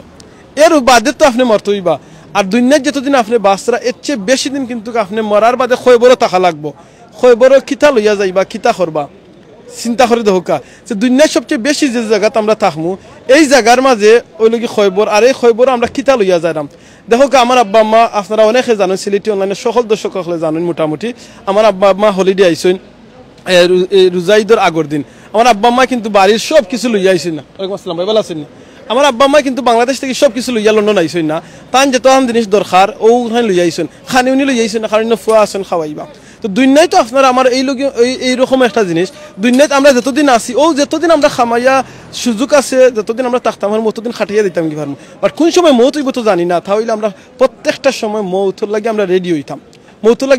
এর বাদে তো আপনি মরতইবা, আর দুনিয়ার যতদিন আপনি বাঁচরা এর চেয়ে বেশি দিন কিন্তু আপনি মরার বাদে খয়বরও টাকা লাগবো। খয়বরও খিতা লইয়া যাইবা, খিতা করবা। চিন্তা করে দেখা যে দুনিয়ার সবচেয়ে বেশি যে জায়গাত আমরা থাকবো এই জায়গার মাঝে ওই লোক খয়বর, আর এই খয়বর আমরা খিতা লইয়া যাইলাম। দেখো আমার আব্বা আম্মা আপনারা অনেকে জানেন, সিলেটি অনলাইনে সকল দর্শক সকলে জানেন মোটামুটি। আমার আব্বা আম্মা হলিডে আইসেন রোজা ঈদের আগর দিন। আমার আব্বা আম্মা কিন্তু বাড়ির সব কিছু লইয়া আইসেন না। ওয়ালাইকুম আসসালাম ভাই, ভালো আছেন? আমার আব্বা আম্মা কিন্তু বাংলাদেশ থেকে সব কিছু লইয়া লন্ডন আইসেন না, তান যে তখন জিনিস দরকার ওখানে লইয়া আইসেন, খানি উনি লইয়া আইসেন না, কারণ ফুয়া আসেন খাওয়াইবা। তো দুনিয়ায় তো আপনারা আমার এই লোক এইরকম একটা জিনিস দুনিয়ায় আমরা যতদিন আসি ও যতদিন আমরা খামাইয়া সুযোগ আছে, যতদিন আমরা থাকতাম ততদিন খাটিয়ে দিতাম কি পারবো। বাট কোন সময় মৌত হইব তো জানি না, তাহলে আমরা প্রত্যেকটা সময় মৌতর লাগে আমরা রেডি হইতাম। মৌতুল্লাহ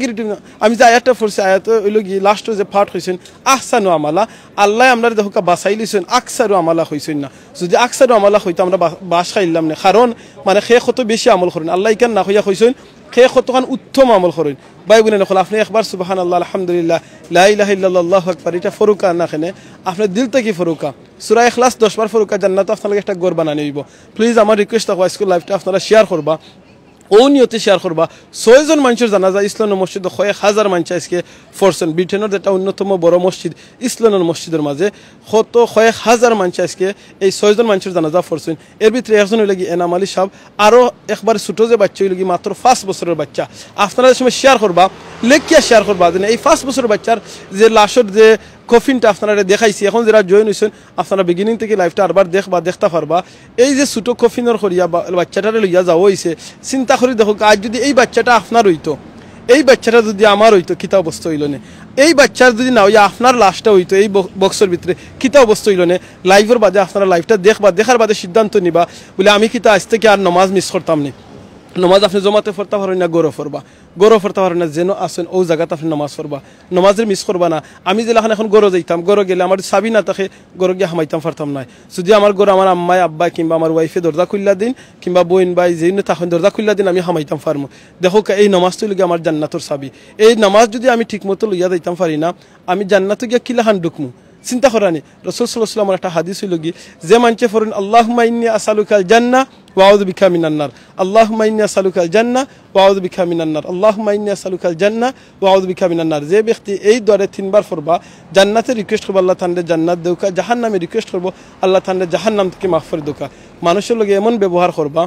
আমি যে আয়াতটা পড়ছি, আয়াত ওই লোক লাস্ট যে পাঠ হয়েছেন আহসানু আমালা, আল্লাহ আমরা দেখো বাসাই লিছেন আকসারু আমালা হয়েছেন না। যদি আকসারু আমালা হইতো আমরা বাস খাইলাম না, কারণ মানে সে কত বেশি আমল করেন আল্লাহ ইকান না হইয়া হয়েছেন সে কতখান উত্তম আমল করেন। ভাই বোনে নকল আপনি একবার সুবহানাল্লাহ আলহামদুলিল্লাহ লা ইলাহা ইল্লাল্লাহ আল্লাহু আকবার এটা ফরুকা না খেনে আপনার দিল থেকে ফরুকা সূরা ইখলাস 10 বার ফরুকা জান্নাত আপনাদের একটা ঘর বানানো হইব। প্লিজ আমার রিকোয়েস্ট থাকো আজকের লাইভটা আপনারা শেয়ার করবা, ও নিয়তে শেয়ার করবা। 6 জন মানুষের জানাজা ইসলামের মসজিদ 1000 মানুষ আজকে ফরছেন। ব্রিটেনের যেটা অন্যতম বড় মসজিদ ইসলামের মসজিদের মাঝে 1000 মানুষ আজকে এই 6 জন মানুষের জানাজা ফরছেন। এর ভিতরে একজন হইল কি এনাম আলী সাহেব, আরও একবার ছোটো যে বাচ্চা হইল কি মাত্র 5 বছরের বাচ্চা। আপনারা সময় শেয়ার করবা, লেখিয়া শেয়ার করবা যে এই 5 বছরের বাচ্চার যে লাশের যে কফিনটা আপনারা দেখাইছি, এখন যারা জয়েন হয়েছেন আপনারা বিগিনিং থেকে লাইফটা আরবার দেখতে পারবা। এই যে ছোটো কফিনের করিয়া বাচ্চাটারে লইয়া যাওয়া হয়েছে, চিন্তা করি দেখো আজ যদি এই বাচ্চাটা আপনার হইতো, এই বাচ্চাটা যদি আমার হইতো কিতা অবস্থা হইল না, এই বাচ্চার যদি না হইয়া আপনার লাশটা হইতো এই বক্সের ভিতরে কিতা অবস্থা হইল না। লাইভের বাদে আপনারা লাইভটা দেখবা, দেখার বাদে সিদ্ধান্ত নিবা বলে আমি কিতা আজ থেকে আর নমাজ মিস করতাম না। নমাজ আপনি জমাতে পড়তে পারেন না, গৌরব পড়বা, গৌরব পড়তে পারেন না যেন আসেন ও জায়গাতে আপনি নমাজ পড়বা, নমাজের মিস করবা না। আমি যে এখন গরো যাইতাম, গরো গেলে আমার চাবি না থাকে গরো গিয়ে হামাইতাম পারতাম না। যদি আমার গরো আমার আম্মাই আব্বা কিংবা আমার ওয়াইফে দরজা খুললা দিন কিংবা বোন ভাই যে তখন দরজা খুললা দিন আমি হামাইতাম পারবো। দেখো এই নমাজটা লইয়া আমার জান্নাতর চাবি। এই নমাজ যদি আমি ঠিক মতো লইয়া যাইতাম পারি না, আমি জান্নাতে গিয়া কিলাখান ঢুকমু। চিন্তা করানি রাসূল সাল্লাল্লাহু আলাইহি ওয়াসাল্লামের একটা হাদিস হইল কি যে মানছে ফরন আল্লাহুম্মা ইন্নী আসআলুকাল জান্নাহ ওয়া আউযু বিকা মিনান নার, আল্লাহুম্মা ইন্নী আসআলুকাল জান্নাহ ওয়া আউযু বিকা মিনান নার, আল্লাহুম্মা ইন্নী আসআলুকাল জান্নাহ ওয়া আউযু বিকা মিনান নার। যে ব্যক্তি এই দোয়ারে 3 বার পড়বা জান্নাতের রিকোয়েস্ট করবে আল্লাহ তাআলা জান্নাত দেউকা, জাহান্নামে রিকোয়েস্ট করব আল্লাহ তাআলা জাহান্নাম থেকে মাগফিরাত দেউকা। মানুষের লগে এমন ব্যবহার করবা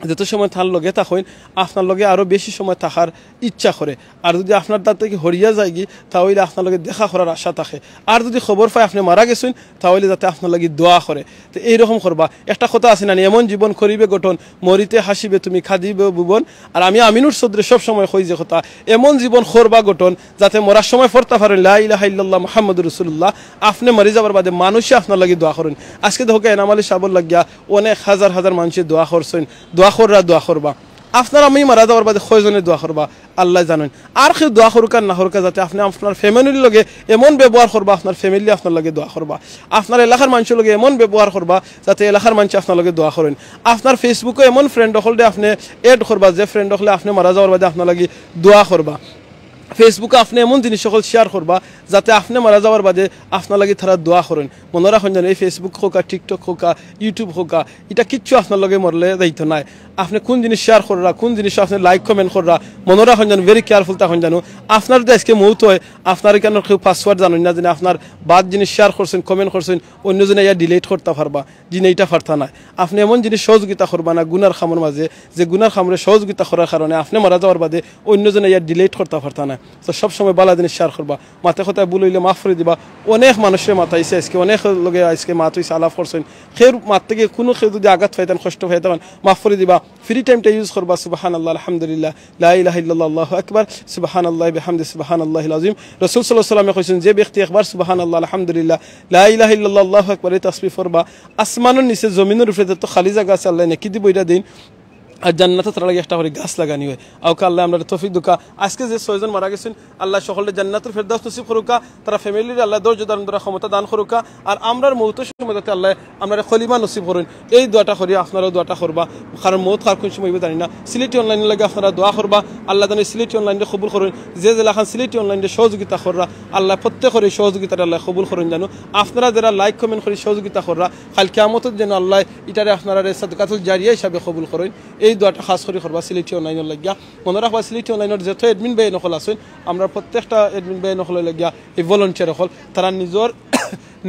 যত সময় তার লগে থাকেন আপনার লগে আরও বেশি সময় থাকার ইচ্ছা করে। আর যদি আপনার তার থেকে হরিয়া যায় গি তাহলে আপনার লগে দেখা করার আশা থাকে। আর যদি খবর পায় আপনি মারা গেছেন তাহলে যাতে আপনার লাগে দোয়া করে। তো এইরকম করবা। একটা কথা আছে না, এমন জীবন করিবে গঠন মরিতে হাসিবে তুমি খাদিবে ভুবন। আর আমি আমিনুর চৌধুরী সব সময় কই যে কথা এমন জীবন করবা গঠন যাতে মরার সময় পড়তে পারেন লা ইলাহা ইল্লাল্লাহ মুহাম্মাদুর রাসূলুল্লাহ। আপনি মরে যাবার বাদে মানুষই আপনার লাগে দোয়া করেন। আজকে দেখো এনাম আলী সাহেবের লাগিয়া অনেক হাজার হাজার মানুষের দোয়া করছেন, দোয়া করবা। আপনার আমি মারা যাওয়ার বাদে কয়জনে দোয়া করবা আল্লাহ জানেন। আর কেউ দোয়া করুক আর না করুক যাতে আপনি আপনার ফ্যামিলির লগে এমন ব্যবহার করবা আপনার ফ্যামিলি আপনার লগে দোয়া করবা। আপনার এলাকার মানুষের লগে এমন ব্যবহার করবা যাতে এলাকার মানুষ আপনার লগে দোয়া করেন। আপনার ফেসবুকে এমন ফ্রেন্ড হলে আপনি এড করবা যে ফ্রেন্ড হলে আপনি মারা যাওয়ার বাদে আপনার লাগে দোয়া করবা। ফেসবুকে আপনি এমন জিনিস সকল শেয়ার করবা যাতে আপনি মারা যাওয়ার বাদে আপনার লাগে তারা দোয়া করেন। মনে রাখুন যেন এই ফেসবুক হোক টিকটক হোক ইউটিউব হোক এটা কিচ্ছু আপনার লগে মরলে দায়িত্ব নাই। আপনি কোন জিনিস শেয়ার করা, কোন জিনিস আপনি লাইক কমেন্ট করা, মনে রাখুন যেন ভেরি কেয়ারফুল থাকুন যেন আপনার যদি আজকে মৌত হয় আপনার কেন কেউ পাসওয়ার্ড জানেন না, যেন আপনার বাদ জিনিস শেয়ার করছেন কমেন্ট করছেন অন্যজনে ইয়া ডিলিট করতে পারবা, যিনি এইটা পারতা না। আপনি এমন জিনিস সহযোগিতা করবা না গুনার খামর মাঝে যে গুনার খামরে সহযোগিতা করার কারণে আপনি মারা যাওয়ার বাদে অন্যজনে ইয়া ডিলিট করতে পারতা না। তো সবসময় বালা জিনিস শেয়ার করবা, মাথায় কথায় ভুল হইলে মাফ করে দিবা। অনেক মানুষের মাথা আইসে আজকে, অনেক লোকে আজকে মাথা হইসে আলাপ করছেন, খের মাত থেকে কোনো কেউ যদি আঘাত পাইতেন কষ্ট পাইতেন মাফ করে দিবা। ফ্রি টাইমটা ইউজ করবা সুবহানাল্লাহ আলহামদুলিল্লাহ লা ইলাহা ইল্লাল্লাহ আল্লাহু আকবার সুবহানাল্লাহি বিহামদি সুবহানাল্লাহিল আযীম। রাসূল সাল্লাল্লাহু আলাইহি ওয়াসাল্লাম কইছেন যে ব্যক্তি একবার সুবহানাল্লাহ আলহামদুলিল্লাহ লা ইলাহা ইল্লাল্লাহ আল্লাহু আকবার এই তাসবিহ পড়বা, আসমানের নিচে জমিনের উপরে তো খালি জায়গা আছে আল্লাহ নেকি দিব এটা দিন, আর জান্নাতে তার লাগে একটা করে গাছ লাগানি হয়। আওকা আল্লাহ আমরা তৌফিক দুকা। আজকে যে 6 জন মারা গেছেন আল্লাহ সকলের জান্নাতুল ফেরদাউস নসিব করুকা, তারা ফ্যামিলির আল্লাহ ধৈর্য ধারণ করার ক্ষমতা দান করুকা, আর আমরার মৌতের সময় যাতে আল্লাহ আমরা খলিমা নসিব করুন। এই দোয়াটা করি, আপনারাও দোয়াটা করবা, কারণ মৌত কার কোন সময় জানি না। সিলেটি অনলাইনের লাগে আপনারা দোয়া করবা, আল্লাহ জানি সিলেটি অনলাইনে কবুল করুন। যে জেলাখান সিলেটি অনলাইনে সহযোগিতা কররা আল্লাহ প্রত্যেকের সহযোগিতাটা আল্লাহ কবুল করুন জানো। আপনারা যারা লাইক কমেন্ট করে সহযোগিতা কররা কাল কিয়ামতের যেন আল্লাহ এটারে আপনারা সাদকাতুল জারিয়া হিসাবে কবুল করুন। এই দোয়াটা খাস করে করবা সিলেটি অনলাইনের লাগিয়া। মনে রাখবা সিলেটি অনলাইনের যত এডমিন ভাই নকল আছেন, আমরা প্রত্যেকটা এডমিন ভাই নকল লাগিয়া এই ভলান্টিয়ার হল তারা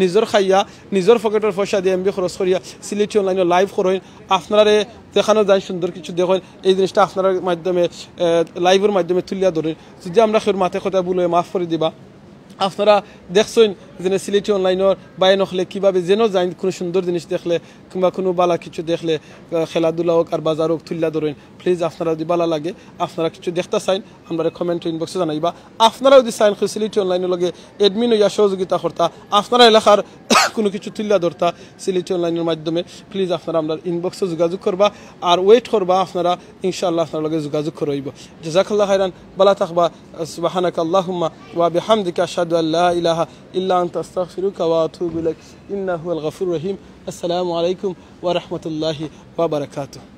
নিজের খাইয়া নিজের পকেটের পয়সা দিয়ে এমবি খরচ করিয়া সিলেটি অনলাইনে লাইভ করেন। আপনারা দেখানো যায় সুন্দর কিছু দেখেন, এই জিনিসটা আপনার মাধ্যমে লাইভের মাধ্যমে তুলিয়া ধরেন। যদি আমরা খের মাথে কথা বলে মাফ করে দিবা। আপনারা দেখছেন যে সিলেটি অনলাইনের বাইরে নখলে কীভাবে যেন যাই কোনো সুন্দর জিনিস দেখলে কিংবা কোনো বালা কিছু দেখলে খেলাধুলা হোক আর বাজার হোক তুলিয়া ধরেন। প্লিজ আপনারা যদি বালা লাগে আপনারা কিছু দেখতে চাইন আমরা কমেন্ট ইনবক্সে জানাইবা। আপনারাও যদি চাইন সিলেটি অনলাইনের লগে এডমিন হইয়া সহযোগিতা করতা, আপনারা এলাকার কোনো কিছু তুলিয়া ধরতা সিলেটি অনলাইনের মাধ্যমে, প্লিজ আপনারা আমরা ইনবক্সে যোগাযোগ করবা আর ওয়েট করবা। আপনারা ইনশাআল্লাহ আপনার লগে যোগাযোগ করইব। জাযাকাল্লাহু খাইরান, বালা থাকবা। সুবহানাকা আল্লাহুম্মা ওয়া বিহামদিকা আশহাদু আল লা ইলাহা ইল্লা আনতা আস্তাগফিরুকা ওয়া আতুবু ইলাইক ইন্নাহু আল গফুরুর রহিম। আসসালামু আলাইকুম ওয়া রাহমাতুল্লাহি ওয়া বারাকাতুহু।